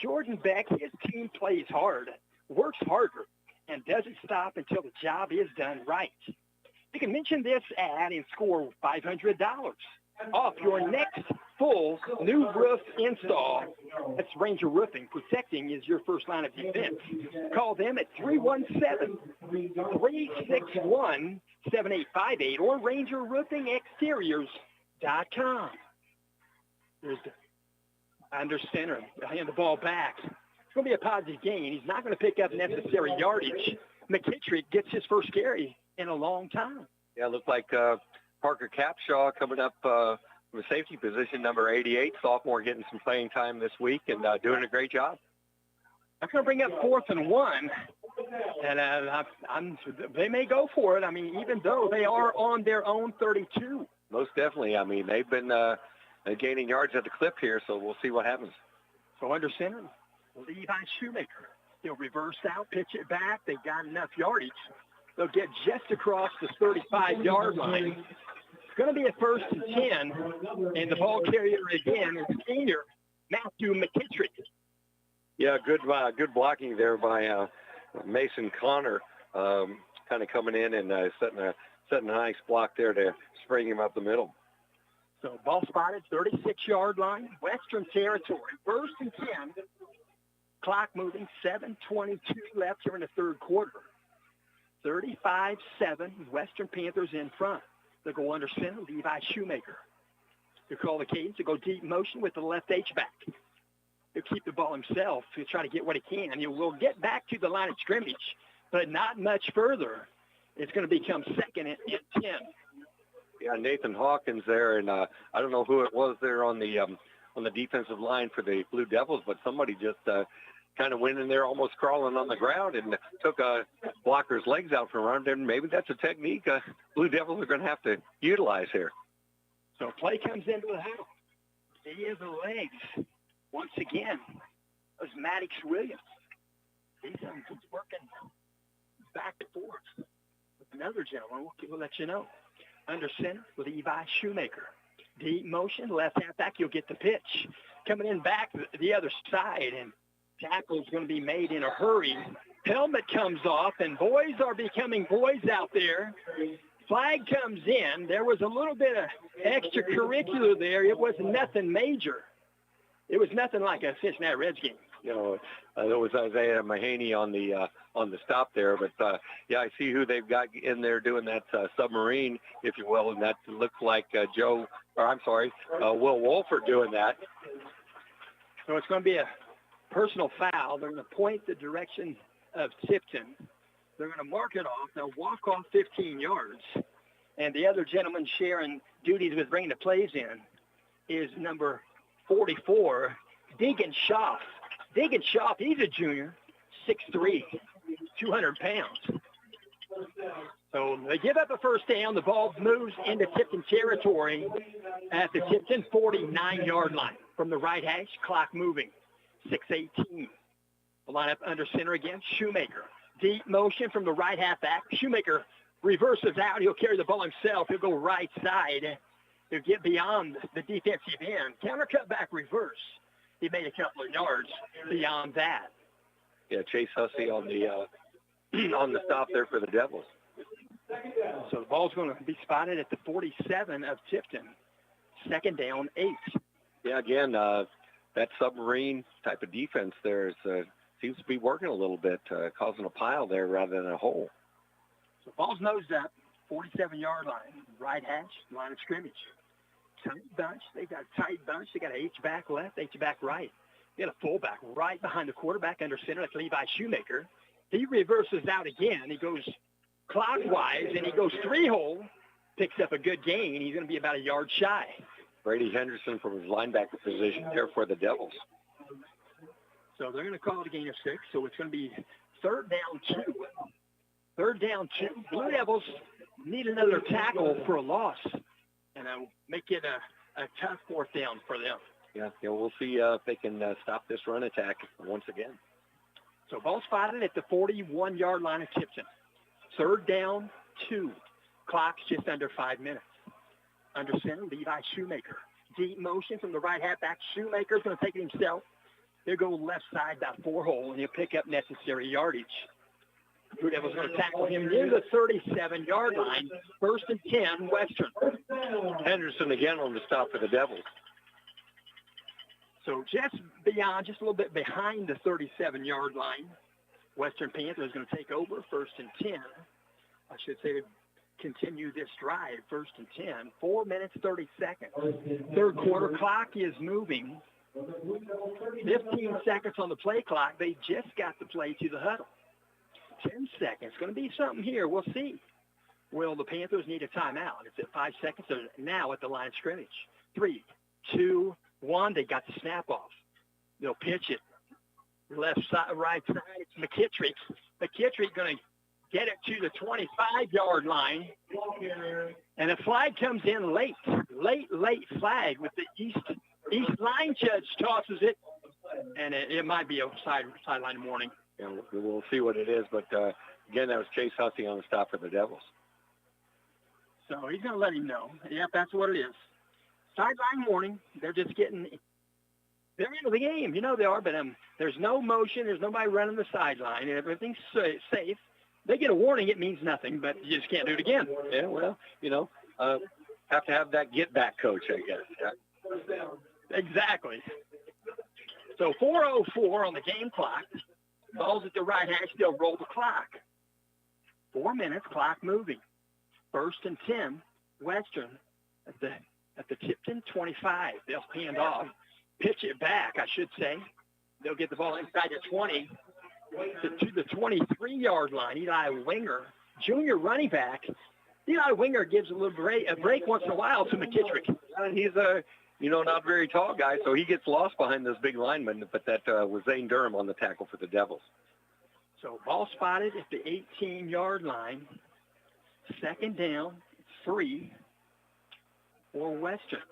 Jordan Beck, his team plays hard, works harder, and doesn't stop until the job is done right. You can mention this ad and score $500 off your next full new roof install. That's Ranger Roofing. Protecting is your first line of defense. Call them at 317-361-7858 or rangerroofingexteriors.com. There's under center. Hand the ball back. It's going to be a positive gain. He's not going to pick up necessary yardage. McKittrick gets his first carry in a long time. Yeah, it looked like Parker Capshaw coming up from a safety position, number 88, sophomore, getting some playing time this week and doing a great job. I'm going to bring up 4th and 1, and they may go for it. I mean, even though they are on their own 32. Most definitely. I mean, they've been gaining yards at the clip here, so we'll see what happens. So under center, Levi Shoemaker. He'll reverse out, pitch it back. They've got enough yardage. They'll get just across the 35-yard line. It's going to be a 1st and 10, and the ball carrier again is senior Matthew McKittrick. Yeah, good blocking there by Mason Connor, kind of coming in and setting a nice block there to spring him up the middle. So ball spotted, 36-yard line, Western Territory, 1st and 10. Clock moving, 7:22 left here in the third quarter. 35-7, Western Panthers in front. They'll go under center, Levi Shoemaker. They'll call the cadence. They'll go deep motion with the left H-back. He'll keep the ball himself. He'll try to get what he can. And will get back to the line of scrimmage, but not much further. It's going to become 2nd and 10. Yeah, Nathan Hawkins there, and I don't know who it was there on the defensive line for the Blue Devils, but somebody just kind of went in there almost crawling on the ground and took a blocker's legs out from around him. Maybe that's a technique Blue Devils are going to have to utilize here. So play comes into the house. He is the legs. Once again, it was Maddox Williams. He's working back and forth with another gentleman. We'll let you know. Under center, Levi Shoemaker. Deep motion, left halfback, you'll get the pitch. Coming in back the other side, and tackle is going to be made in a hurry. Helmet comes off, and boys are becoming boys out there. Flag comes in. There was a little bit of extracurricular there. It was nothing major. It was nothing like a Cincinnati Reds game. You know, there was Isaiah Mahaney on the stop there, but yeah, I see who they've got in there doing that submarine, if you will, and that looks like Will Wolford doing that. So it's going to be a personal foul. They're going to point the direction of Tipton. They're going to mark it off. They'll walk off 15 yards, and the other gentleman sharing duties with bringing the plays in is number 44, Deegan Schaff. Deegan Schaff, he's a junior, 6'3", 200 pounds. So they give up a first down. The ball moves into Tipton territory at the Tipton 49-yard line. From the right hash, clock moving, 6:18. The lineup under center again, Shoemaker. Deep motion from the right halfback. Shoemaker reverses out. He'll carry the ball himself. He'll go right side. He'll get beyond the defensive end. Counter cutback reverse. He made a couple of yards beyond that. Yeah, Chase Hussey on the stop there for the Devils. So the ball's going to be spotted at the 47 of Tipton. 2nd down, 8. Yeah, again, that submarine type of defense there seems to be working a little bit, causing a pile there rather than a hole. So ball's nosed up, 47-yard line, right hash, line of scrimmage. Tight bunch. They got a tight bunch. They got an H-back left, H-back right. They got a fullback right behind the quarterback under center. That's Levi Shoemaker. He reverses out again. He goes clockwise, and he goes 3-hole, picks up a good gain. He's going to be about a yard shy. Brady Henderson from his linebacker position there for the Devils. So they're going to call it a gain of 6. So it's going to be 3rd down 2. 3rd down 2. Blue Devils need another tackle for a loss. And make it a tough 4th down for them. Yeah, we'll see if they can stop this run attack once again. So ball spotted at the 41-yard line of Tipton. 3rd down 2. Clock's just under 5 minutes. Under center, Levi Shoemaker. deep motion from the right halfback. Shoemaker's going to take it himself. He'll go left side, about 4 hole, and he'll pick up necessary yardage. Blue Devils going to tackle him near the 37-yard line. 1st and 10, Western. Henderson again on the stop for the Devils. So just a little bit behind the 37-yard line. Western Panthers going to take over 1st and 10. I should say to continue this drive, 1st and 10. 4 minutes, 30 seconds. Third quarter clock is moving. 15 seconds on the play clock. They just got the play to the huddle. 10 seconds. Going to be something here. We'll see. Will the Panthers need a timeout? It's at 5 seconds. They're now at the line of scrimmage. 3, 2, 1. They got the snap off. They'll pitch it. Left side, right side. It's McKittrick. McKittrick going to get it to the 25-yard line. And a flag comes in late. Late flag with the East line judge tosses it. And it might be a sideline warning. Yeah, we'll see what it is. But, again, that was Chase Hussey on the stop for the Devils. So he's going to let him know. Yep, that's what it is. Sideline warning. They're just they're into the game. You know they are, but there's no motion. There's nobody running the sideline. Everything's safe. They get a warning, it means nothing, but you just can't do it again. Yeah, well, have to have that get-back coach, I guess. Yeah. Exactly. So 4:04 on the game clock. Ball's at the right hash. They'll roll the clock. 4 minutes, clock moving. 1st and 10, Western at the Tipton 25. They'll hand off. Pitch it back, I should say. They'll get the ball inside the 20 to the 23-yard line. Eli Winger, junior running back. Eli Winger gives a break once in a while to McKittrick. He's a not very tall guy, so he gets lost behind this big lineman, but that was Zane Durham on the tackle for the Devils. So ball spotted at the 18-yard line. 2nd down, 3 for Western.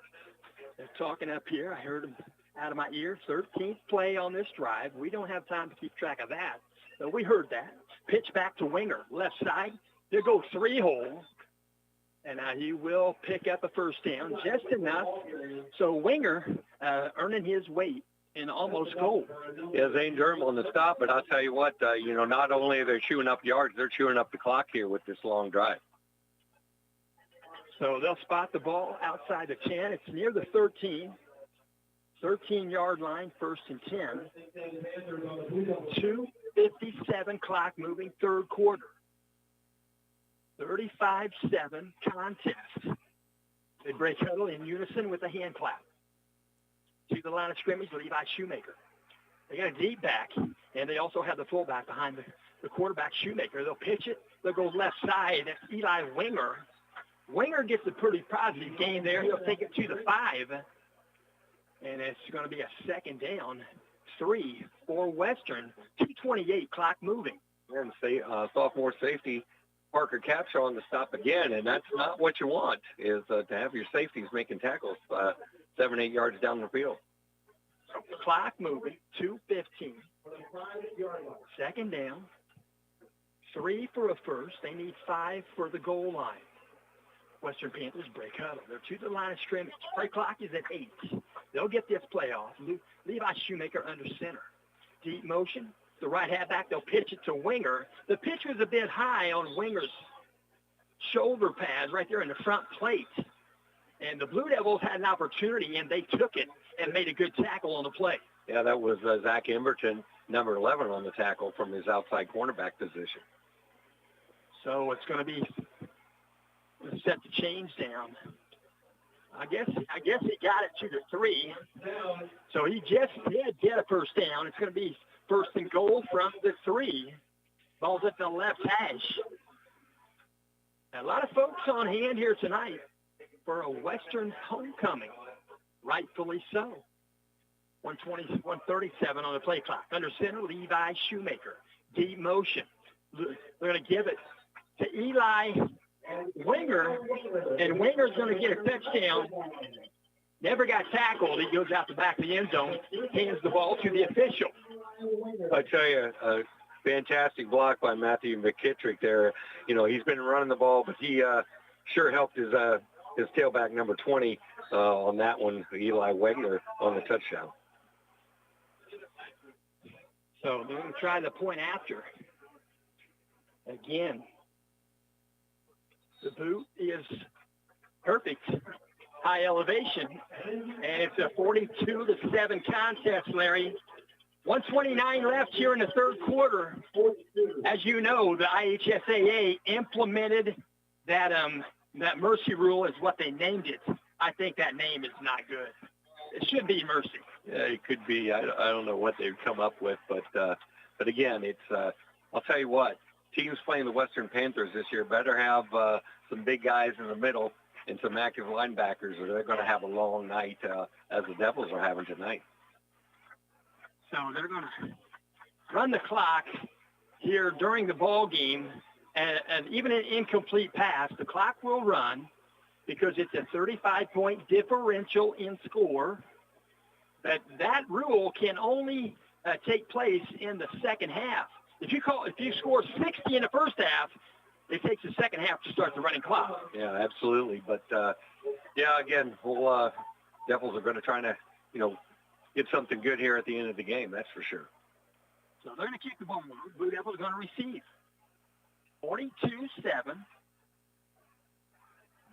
They're talking up here. I heard them out of my ear. 13th play on this drive. We don't have time to keep track of that, but we heard that. Pitch back to Winger, left side. They'll go 3 hole. And he will pick up a 1st down, just enough. So Winger earning his weight in almost goal. Yeah, Zane Durham on the stop, but I'll tell you what, not only are they chewing up yards, they're chewing up the clock here with this long drive. So they'll spot the ball outside the 10. It's near the 13-yard line, 1st and 10. 2:57 clock moving, third quarter. 35-7 contest. They break huddle in unison with a hand clap. To the line of scrimmage, Levi Shoemaker. They got a deep back, and they also have the fullback behind the quarterback, Shoemaker. They'll pitch it. They'll go left side. That's Eli Winger. Winger gets a pretty positive gain there. He'll take it to the 5. And it's going to be a 2nd down, 3 for Western. 2:28 clock moving. And sophomore safety Parker Capshaw on the stop again, and that's not what you want, is to have your safeties making tackles 7-8 yards down the field. So the clock moving, 2:15. 2nd down, 3 for a 1st. They need 5 for the goal line. Western Panthers break huddle. They're to the line of scrimmage. Play clock is at 8. They'll get this play off. Levi Shoemaker under center. Deep motion. The right halfback, they'll pitch it to Winger. The pitch was a bit high on Winger's shoulder pads right there in the front plate. And the Blue Devils had an opportunity, and they took it and made a good tackle on the play. Yeah, that was Zach Emberton, number 11 on the tackle from his outside cornerback position. So it's going to be set the change down. I guess he got it to the 3. So he just did get a 1st down. It's going to be 1st and goal from the 3. Ball's at the left hash. A lot of folks on hand here tonight for a Western homecoming. Rightfully so. 137 on the play clock. Under center, Levi Shoemaker. Deep motion. They're going to give it to Eli Winger, and Winger's going to get a touchdown. Never got tackled. He goes out the back of the end zone, hands the ball to the official. I tell you, a fantastic block by Matthew McKittrick there. He's been running the ball, but he sure helped his his tailback number 20 on that one, Eli Wegner, on the touchdown. So they're going to try the point after. Again, the boot is perfect, high elevation, and it's a 42-7 contest, Larry. 1:29 left here in the third quarter. As you know, the IHSAA implemented that mercy rule is what they named it. I think that name is not good. It should be mercy. Yeah, it could be. I don't know what they've come up with, but again, it's. I'll tell you what. Teams playing the Western Panthers this year better have some big guys in the middle and some active linebackers, or they're going to have a long night, as the Devils are having tonight. So they're going to run the clock here during the ball game, and even an incomplete pass, the clock will run because it's a 35-point differential in score. But that rule can only take place in the second half. If you score 60 in the first half, it takes the second half to start the running clock. Yeah, absolutely. But again, Devils are going to try to, get something good here at the end of the game. That's for sure. So they're going to kick the ball. Blue Devils are going to receive. 42-7.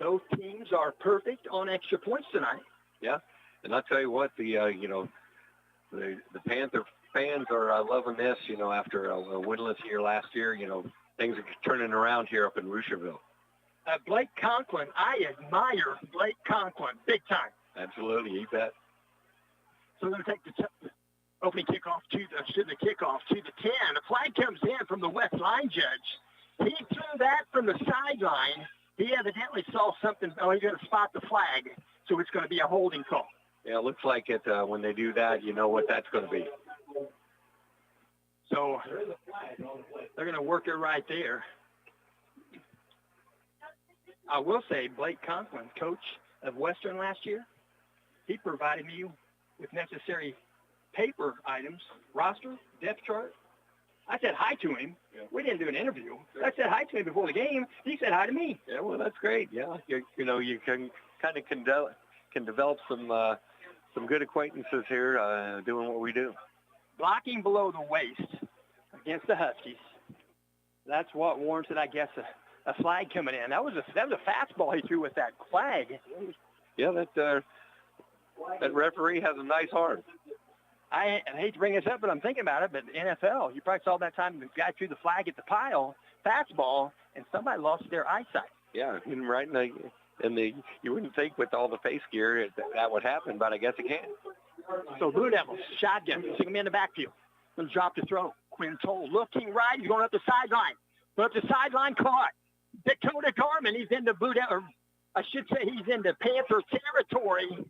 Both teams are perfect on extra points tonight. Yeah, and I'll tell you what, the Panther fans are loving this. After a winless year last year, things are turning around here up in Rucherville. Blake Conklin, I admire Blake Conklin big time. Absolutely, you bet. So they're going to take the opening kickoff to the 10. The flag comes in from the West line judge. He threw that from the sideline. He evidently saw something. Oh, he's going to spot the flag, so it's going to be a holding call. Yeah, it looks like it. When they do that, you know what that's going to be. So they're going to work it right there. I will say Blake Conklin, coach of Western last year, he provided me with necessary paper items, roster, depth chart. I said hi to him. Yeah. We didn't do an interview. I said hi to him before the game. He said hi to me. Yeah, well, that's great. Yeah, you can kind of can develop some good acquaintances here doing what we do. Blocking below the waist against the Huskies. That's what warranted, I guess, a flag coming in. That was a fastball he threw with that flag. Yeah, that referee has a nice heart. I hate to bring this up, but I'm thinking about it. But NFL, you probably saw that time the guy threw the flag at the pile, fastball, and somebody lost their eyesight. Yeah, and right in the you wouldn't think with all the face gear that would happen, but I guess it can. So Blue Devils, shotgun, stick him in the backfield. Going to drop the throw. Quinn Toll looking right. He's going up the sideline. Up the sideline, caught. Dakota Garman, he's into Blue Devils. I should say he's into Panther territory.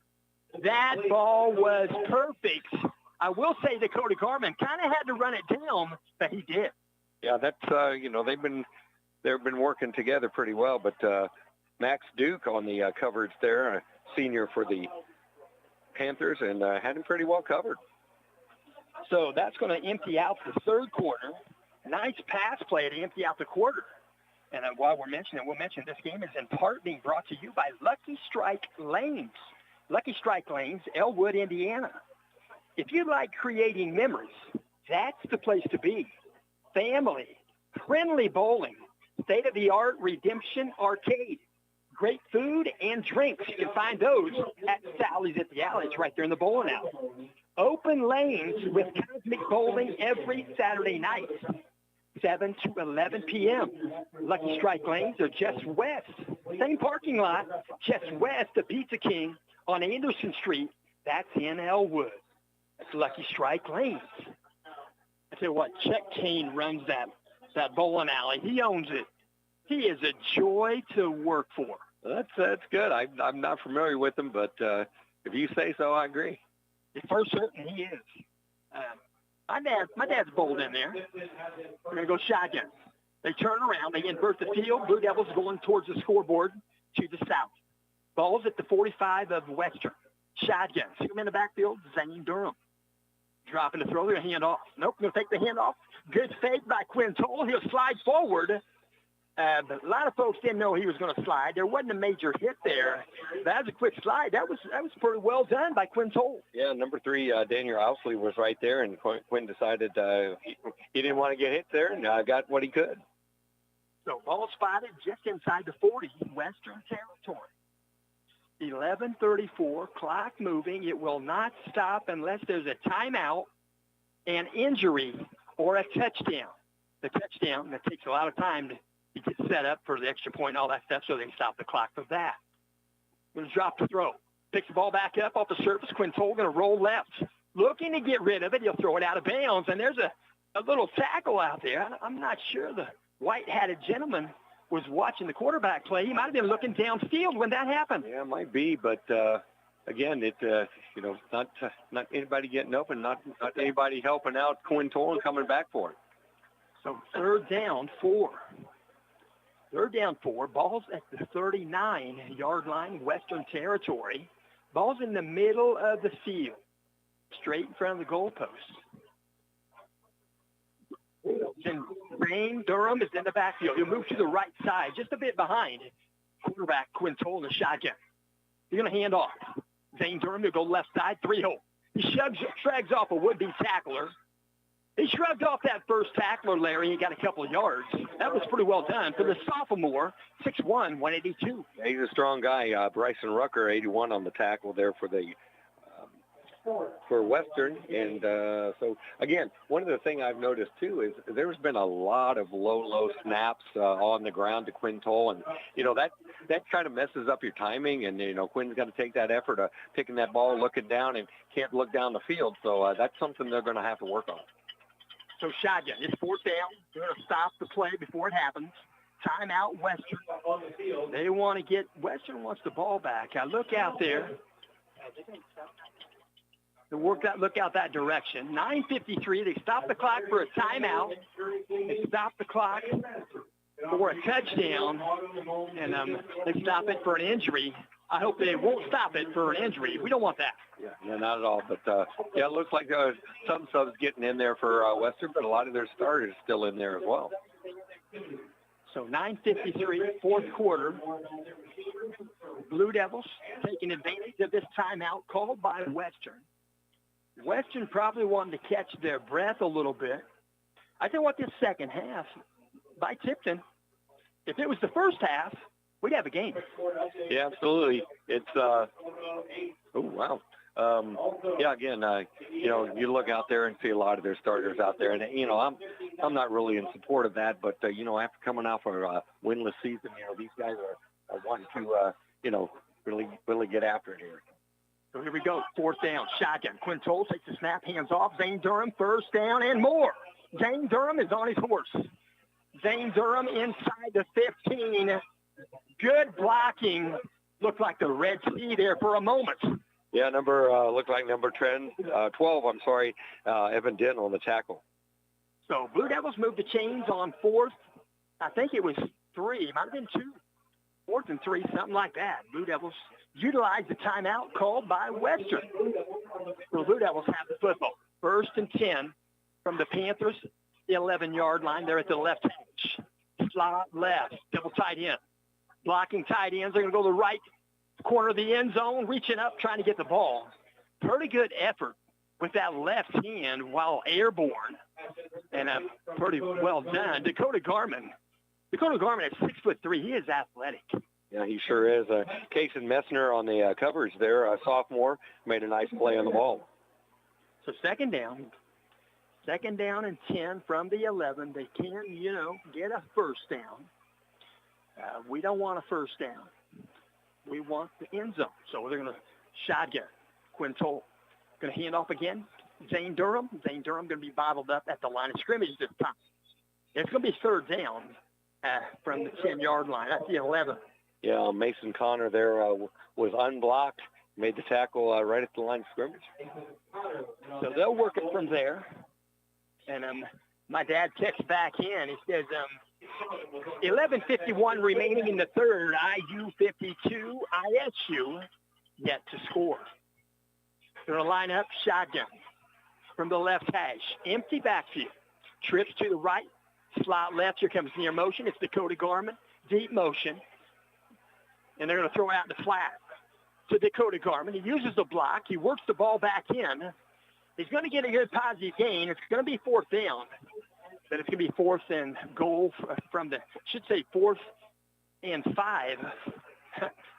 That ball was perfect. I will say Dakota Garman kind of had to run it down, but he did. Yeah, that's they've been working together pretty well. But Max Duke on the coverage there, a senior for the Panthers, and had him pretty well covered. So that's going to empty out the third quarter. Nice pass play to empty out the quarter. And while we'll mention this game is in part being brought to you by Lucky Strike Lanes. Lucky Strike Lanes, Elwood, Indiana. If you like creating memories, that's the place to be. Family, friendly bowling, state-of-the-art Redemption Arcade. Great food and drinks. You can find those at Sally's at the Alley. It's right there in the bowling alley. Open lanes with cosmic bowling every Saturday night, 7 to 11 p.m. Lucky Strike Lanes are just west. Same parking lot, just west of Pizza King on Anderson Street. That's in Elwood. That's Lucky Strike Lanes. I tell you what, Chuck Kane runs that bowling alley. He owns it. He is a joy to work for. That's good. I'm not familiar with him, but if you say so, I agree. For certain, he is. My dad's bowled in there. We're going to go shotgun. They turn around. They invert the field. Blue Devils going towards the scoreboard to the south. Ball's at the 45 of Western. Shotgun. See him in the backfield. Zane Durham. Dropping the throw. They're going to hand off. Nope. Going to take the hand off. Good fake by Quinn Toll. He'll slide forward. But a lot of folks didn't know he was going to slide. There wasn't a major hit there. That was a quick slide. That was pretty well done by Quinn Toll. Yeah, number 3, Daniel Ousley was right there, and Quinn decided he didn't want to get hit there and got what he could. So ball spotted just inside the 40, Western territory. 11:34, clock moving. It will not stop unless there's a timeout, an injury, or a touchdown. The touchdown, that takes a lot of time to get set up for the extra point and all that stuff, so they stop the clock for that. Going to drop the throw. Picks the ball back up off the surface. Quinn Toll going to roll left. Looking to get rid of it. He'll throw it out of bounds, and there's a little tackle out there. I'm not sure the white-hatted gentleman was watching the quarterback play. He might have been looking downfield when that happened. Yeah, it might be, but again, not anybody getting open, not anybody helping out Quinn Toll and coming back for it. So third down, 4. Third down, 4. Ball's at the 39-yard line, Western territory. Ball's in the middle of the field, straight in front of the goalpost. And Zane Durham is in the backfield. He'll move to the right side, just a bit behind quarterback Quinn Toll in the shotgun. He's going to hand off. Zane Durham will go left side, 3-hole. He shrugs off a would-be tackler. He shrugged off that first tackler, Larry. He got a couple of yards. That was pretty well done for the sophomore, 6'1", 182. Yeah, he's a strong guy. Bryson Rucker, 81 on the tackle there for Western. And so, again, one of the things I've noticed, too, is there's been a lot of low snaps on the ground to Quinn Toll. And, that kind of messes up your timing. And, Quinn's got to take that effort of picking that ball, looking down, and can't look down the field. So that's something they're going to have to work on. So shotgun, it's 4th down. They're going to stop the play before it happens. Timeout, Western. They want to get, Western wants the ball back. I look out there. Look out that direction. 9:53. They stop the clock for a timeout. They stop the clock for a touchdown, and they stop it for an injury. I hope they won't stop it for an injury. We don't want that. Yeah, not at all. But, it looks like some subs getting in there for Western, but a lot of their starters still in there as well. So 9:53, fourth quarter. Blue Devils taking advantage of this timeout called by Western. Western probably wanted to catch their breath a little bit. I tell you what, this second half by Tipton, if it was the first half, we'd have a game. Yeah, absolutely. It's oh wow. Again, you look out there and see a lot of their starters out there, and I'm not really in support of that, but after coming out for a winless season, these guys are wanting to really get after it here. So here we go, 4th down, shotgun. Quinn Toll takes the snap, hands off. Zane Durham, 1st down and more. Zane Durham is on his horse. Zane Durham inside the 15. Good blocking. Looked like the Red Sea there for a moment. Yeah, looked like number 12, Evan Dent on the tackle. So Blue Devils moved the chains on 4th. I think it was 3, might have been 2. 4th and 3, something like that. Blue Devils utilized the timeout called by Western. The Blue Devils have the football. 1st and 10 from the Panthers, the 11-yard line. They're at the left edge. Slot left, double tight end. Blocking tight ends. They're going to go to the right corner of the end zone, reaching up, trying to get the ball. Pretty good effort with that left hand while airborne. And pretty well done. Dakota Garman at 6'3". He is athletic. Yeah, he sure is. Kason Messner on the coverage there, a sophomore, made a nice play on the ball. So second down and 10 from the 11. They can, get a first down. We don't want a first down. We want the end zone. So they're going to shotgun. Quinn Toll going to hand off again. Zane Durham going to be bottled up at the line of scrimmage this time. It's going to be 3rd down from the 10-yard line. That's the 11. Yeah, Mason Connor there was unblocked, made the tackle right at the line of scrimmage. So they'll work it from there. And my dad texts back in. He says, 11:51 remaining in the third. IU 52, ISU yet to score. They're going to line up shotgun from the left hash. Empty backfield. Trips to the right. Slot left. Here comes near motion. It's Dakota Garmin. Deep motion. And they're going to throw out the flat to Dakota Garmin. He uses the block. He works the ball back in. He's going to get a good positive gain. It's going to be fourth down. But it's going to be fourth and goal from the, should say fourth and 5.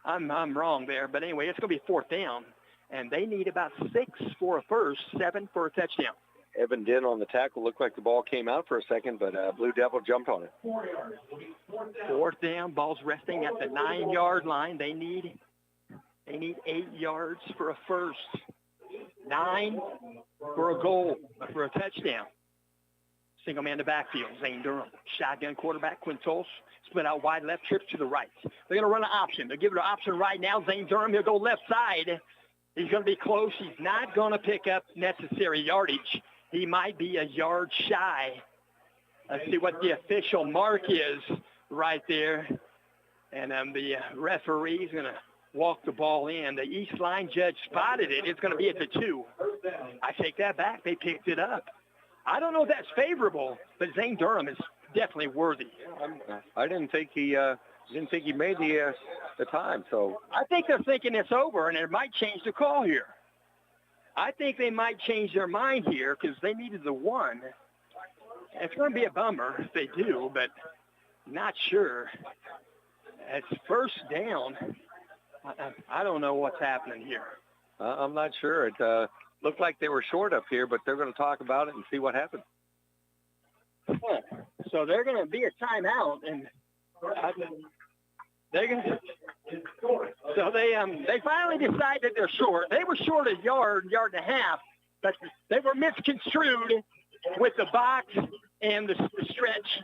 I'm wrong there. But anyway, it's going to be fourth down. And they need about 6 for a first, 7 for a touchdown. Evan Din on the tackle. Looked like the ball came out for a second, but Blue Devil jumped on it. Fourth down, ball's resting at the 9-yard line. They need 8 yards for a first, 9 for a goal, for a touchdown. Single man to backfield, Zane Durham. Shotgun quarterback, Quintos. Split out wide left, trips to the right. They're going to run an option. They'll give it an option right now. Zane Durham, he'll go left side. He's going to be close. He's not going to pick up necessary yardage. He might be a yard shy. Let's see what the official mark is right there. And the referee's going to walk the ball in. The East Line judge spotted it. It's going to be at the 2. I take that back. They picked it up. I don't know if that's favorable, but Zane Durham is definitely worthy. I didn't think he made the time. So I think they're thinking it's over, and it might change the call here. I think they might change their mind here because they needed the 1. It's going to be a bummer if they do, but not sure. It's first down. I don't know what's happening here. I'm not sure. It looked like they were short up here, but they're going to talk about it and see what happens. So they're going to be a timeout, and they're going to. So they finally decide that they're short. They were short a yard and a half, but they were misconstrued with the box and the stretch.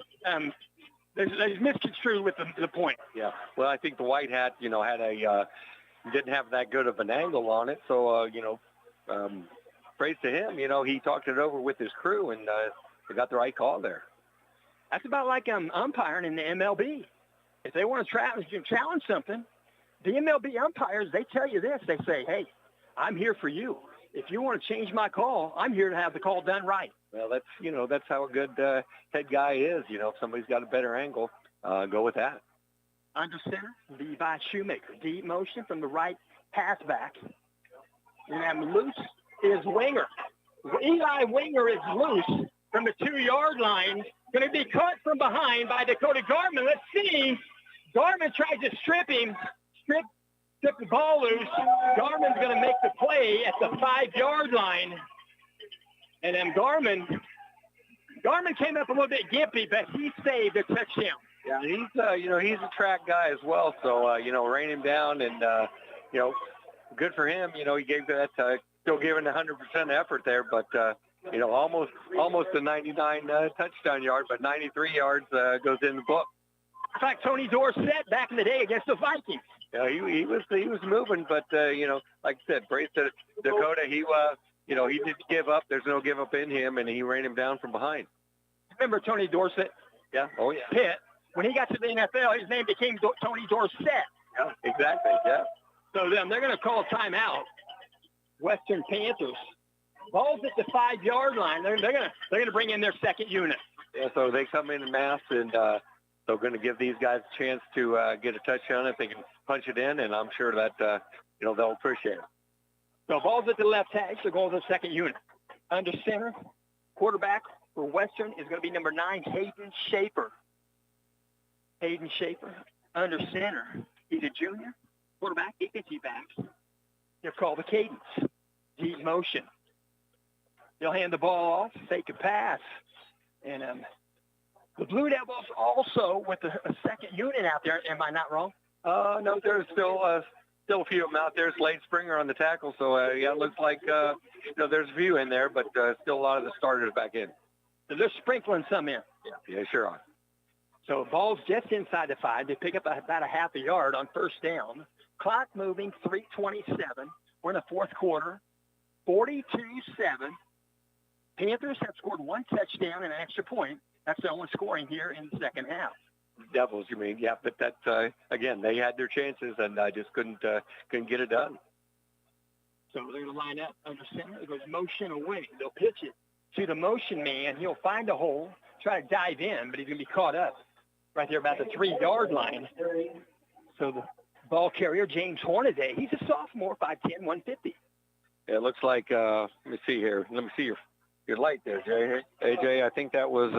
They misconstrued with the point. Yeah. Well, I think the white hat, had didn't have that good of an angle on it. So, praise to him. He talked it over with his crew, and they got the right call there. That's about like umpiring in the MLB. If they want to challenge something, the MLB umpires, they tell you this. They say, hey, I'm here for you. If you want to change my call, I'm here to have the call done right. Well, that's how a good head guy is. If somebody's got a better angle, go with that. Under center, Levi Shoemaker. Deep motion from the right pass back. And loose is Winger. Eli Winger is loose from the 2-yard line. Going to be caught from behind by Dakota Garmin. Let's see. Garmin tries to strip him. Strip the ball loose. Garmin's going to make the play at the 5-yard line. And then Garmin came up a little bit gimpy, but he saved a touchdown. Yeah, he's a track guy as well. So, rain him down and, good for him. He gave that, still giving 100% effort there, but, almost a 99 touchdown yard, but 93 yards goes in the book. In fact, Tony Dorsett back in the day against the Vikings. Yeah, he was moving, but, like I said, praise to Dakota, he didn't give up. There's no give up in him, and he ran him down from behind. Remember Tony Dorsett? Yeah. Oh, yeah. Pitt. When he got to the NFL, his name became Tony Dorsett. Yeah, exactly, yeah. So they're going to call a timeout. Western Panthers. Ball's at the 5-yard line. They're going to bring in their second unit. Yeah, so they come in mass, and they're going to give these guys a chance to get a touchdown if they can punch it in, and I'm sure that they'll appreciate it. So ball's at the left hash. They're going to the second unit. Under center, quarterback for Western is going to be number 9, Hayden Shaper. Hayden Shaper, under center. He's a junior. Quarterback, defensive back. They're called the Cadence. Deep motion. They'll hand the ball off, fake a pass. And the Blue Devils also with a second unit out there. Am I not wrong? No, there's still a few of them out there. Slade Springer on the tackle. So, it looks like there's a few in there, but still a lot of the starters back in. So they're sprinkling some in. Yeah, sure are. So ball's just inside the 5. They pick up about a half a yard on first down. Clock moving, 3:27. We're in the fourth quarter, 42-7. Panthers have scored 1 touchdown and an extra point. That's the only scoring here in the second half. Devils, you mean? Yeah, but that's again, they had their chances and just couldn't get it done. So they're going to line up under center. It goes motion away. They'll pitch it to the motion man. He'll find a hole, try to dive in, but he's going to be caught up right there about the 3-yard line. So the ball carrier, James Hornaday, he's a sophomore, 5'10", 150. Yeah, it looks like, let me see here. Let me see your light there, AJ. I think that was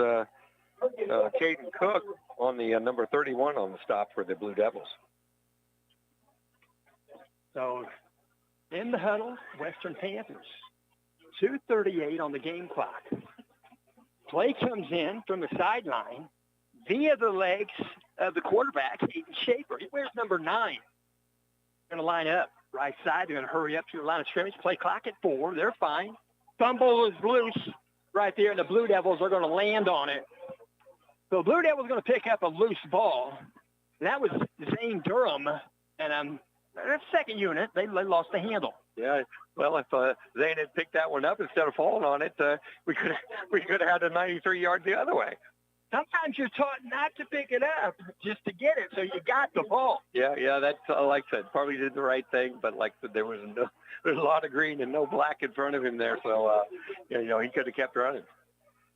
Caden Cook on the number 31 on the stop for the Blue Devils. So in the huddle, Western Panthers, 2:38 on the game clock. Play comes in from the sideline via the legs of the quarterback, Hayden Schaefer. He wears number 9. Going to line up right side. They're going to hurry up to the line of scrimmage. Play clock at 4. They're fine. Fumble is loose right there, and the Blue Devils are going to land on it. So the Blue Devils are going to pick up a loose ball. That was Zane Durham, and their second unit, they lost the handle. Yeah, well, if Zane had picked that one up instead of falling on it, we could have had a 93 yards the other way. Sometimes you're taught not to pick it up, just to get it, so you got the ball. Yeah, that's like I said, probably did the right thing, but like I said, there's a lot of green and no black in front of him there, so he could have kept running.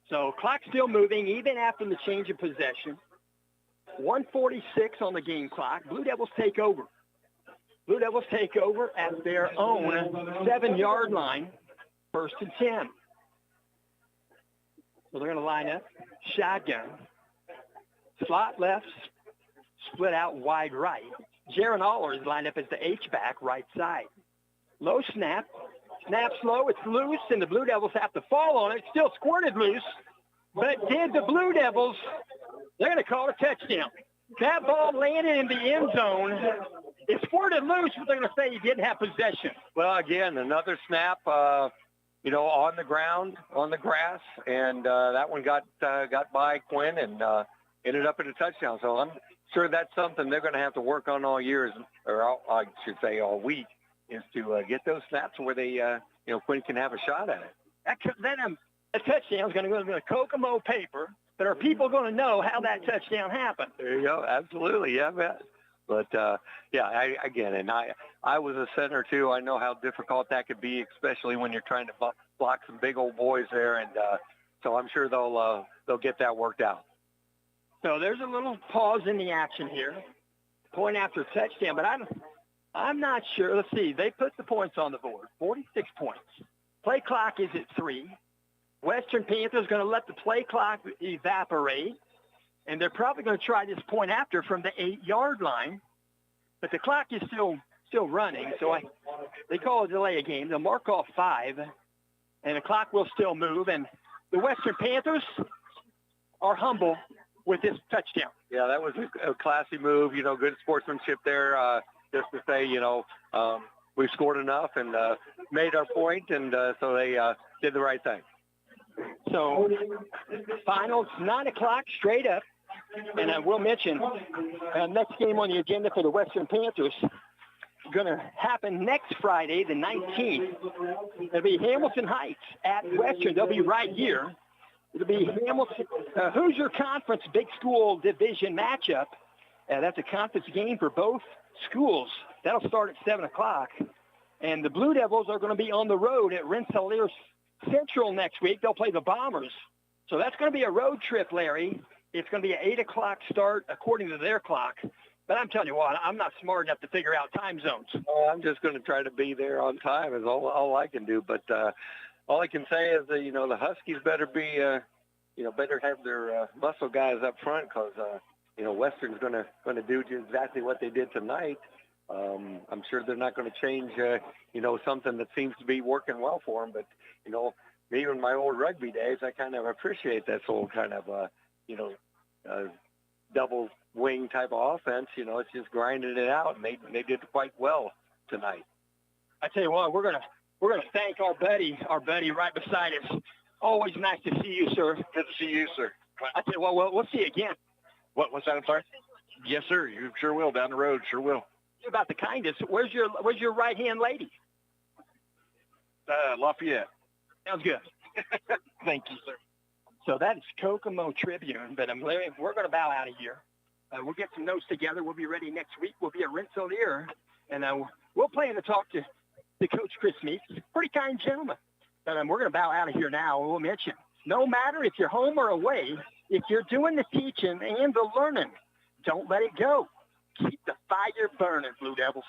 So clock still moving even after the change of possession. 1:46 on the game clock. Blue Devils take over. Blue Devils take over at their own 7-yard line, 1st and 10. So they're going to line up, shotgun, slot left, split out wide right. Jaron Aller is lined up as the H-back right side. Low snap, snap slow, it's loose, and the Blue Devils have to fall on it. Still squirted loose, but did the Blue Devils, they're going to call it a touchdown. That ball landed in the end zone. It squirted loose, but they're going to say he didn't have possession. Well, again, another snap, on the ground, on the grass, and that one got by Quinn and ended up in a touchdown. So I'm sure that's something they're going to have to work on all year, I should say all week, is to get those snaps where they, Quinn can have a shot at it. That touchdown is going to go to the Kokomo paper. But are people going to know how that touchdown happened? There you go. Absolutely. Yeah, man. But, I was a center, too. I know how difficult that could be, especially when you're trying to block some big old boys there. And so I'm sure they'll get that worked out. So there's a little pause in the action here. Point after touchdown. But I'm not sure. Let's see. They put the points on the board, 46 points. Play clock is at 3. Western Panthers going to let the play clock evaporate, and they're probably going to try this point after from the 8-yard line. But the clock is still running, so they call a delay a game. They'll mark off 5, and the clock will still move. And the Western Panthers are humble with this touchdown. Yeah, that was a classy move. Good sportsmanship there. Just to say, we've scored enough and made our point, and so they did the right thing. So, finals 9 o'clock straight up, and I will mention next game on the agenda for the Western Panthers going to happen next Friday, the 19th. It'll be Hamilton Heights at Western. They'll be right here. It'll be Hamilton Hoosier Conference Big School Division matchup. That's a conference game for both schools. That'll start at 7 o'clock. And the Blue Devils are going to be on the road at Rensselaer Central next week. They'll play the Bombers. So that's going to be a road trip, Larry. It's going to be an 8 o'clock start according to their clock. But I'm telling you what, I'm not smart enough to figure out time zones. Oh, I'm just going to try to be there on time is all I can do. But all I can say is that, the Huskies better be, better have their muscle guys up front because, Western's going to do exactly what they did tonight. I'm sure they're not going to change, something that seems to be working well for them. But, me in my old rugby days, I kind of appreciate that whole kind of, double wing type of offense. It's just grinding it out, and they did quite well tonight. I tell you what, we're gonna thank our buddy right beside us. Always nice to see you, sir. Good to see you, sir. I tell you what, we'll see you again. What's that? I'm sorry. Yes, sir. You sure will. Down the road, sure will. You're about the kindest. Where's your right hand lady? Lafayette. Sounds good. Thank you, sir. So that is Kokomo Tribune, but Larry, we're going to bow out of here. We'll get some notes together. We'll be ready next week. We'll be at Rensselaer, and we'll plan to talk to Coach Chris Meeks. Pretty kind gentleman. But we're going to bow out of here now. We'll mention, no matter if you're home or away, If you're doing the teaching and the learning, don't let it go. Keep the fire burning, Blue Devils.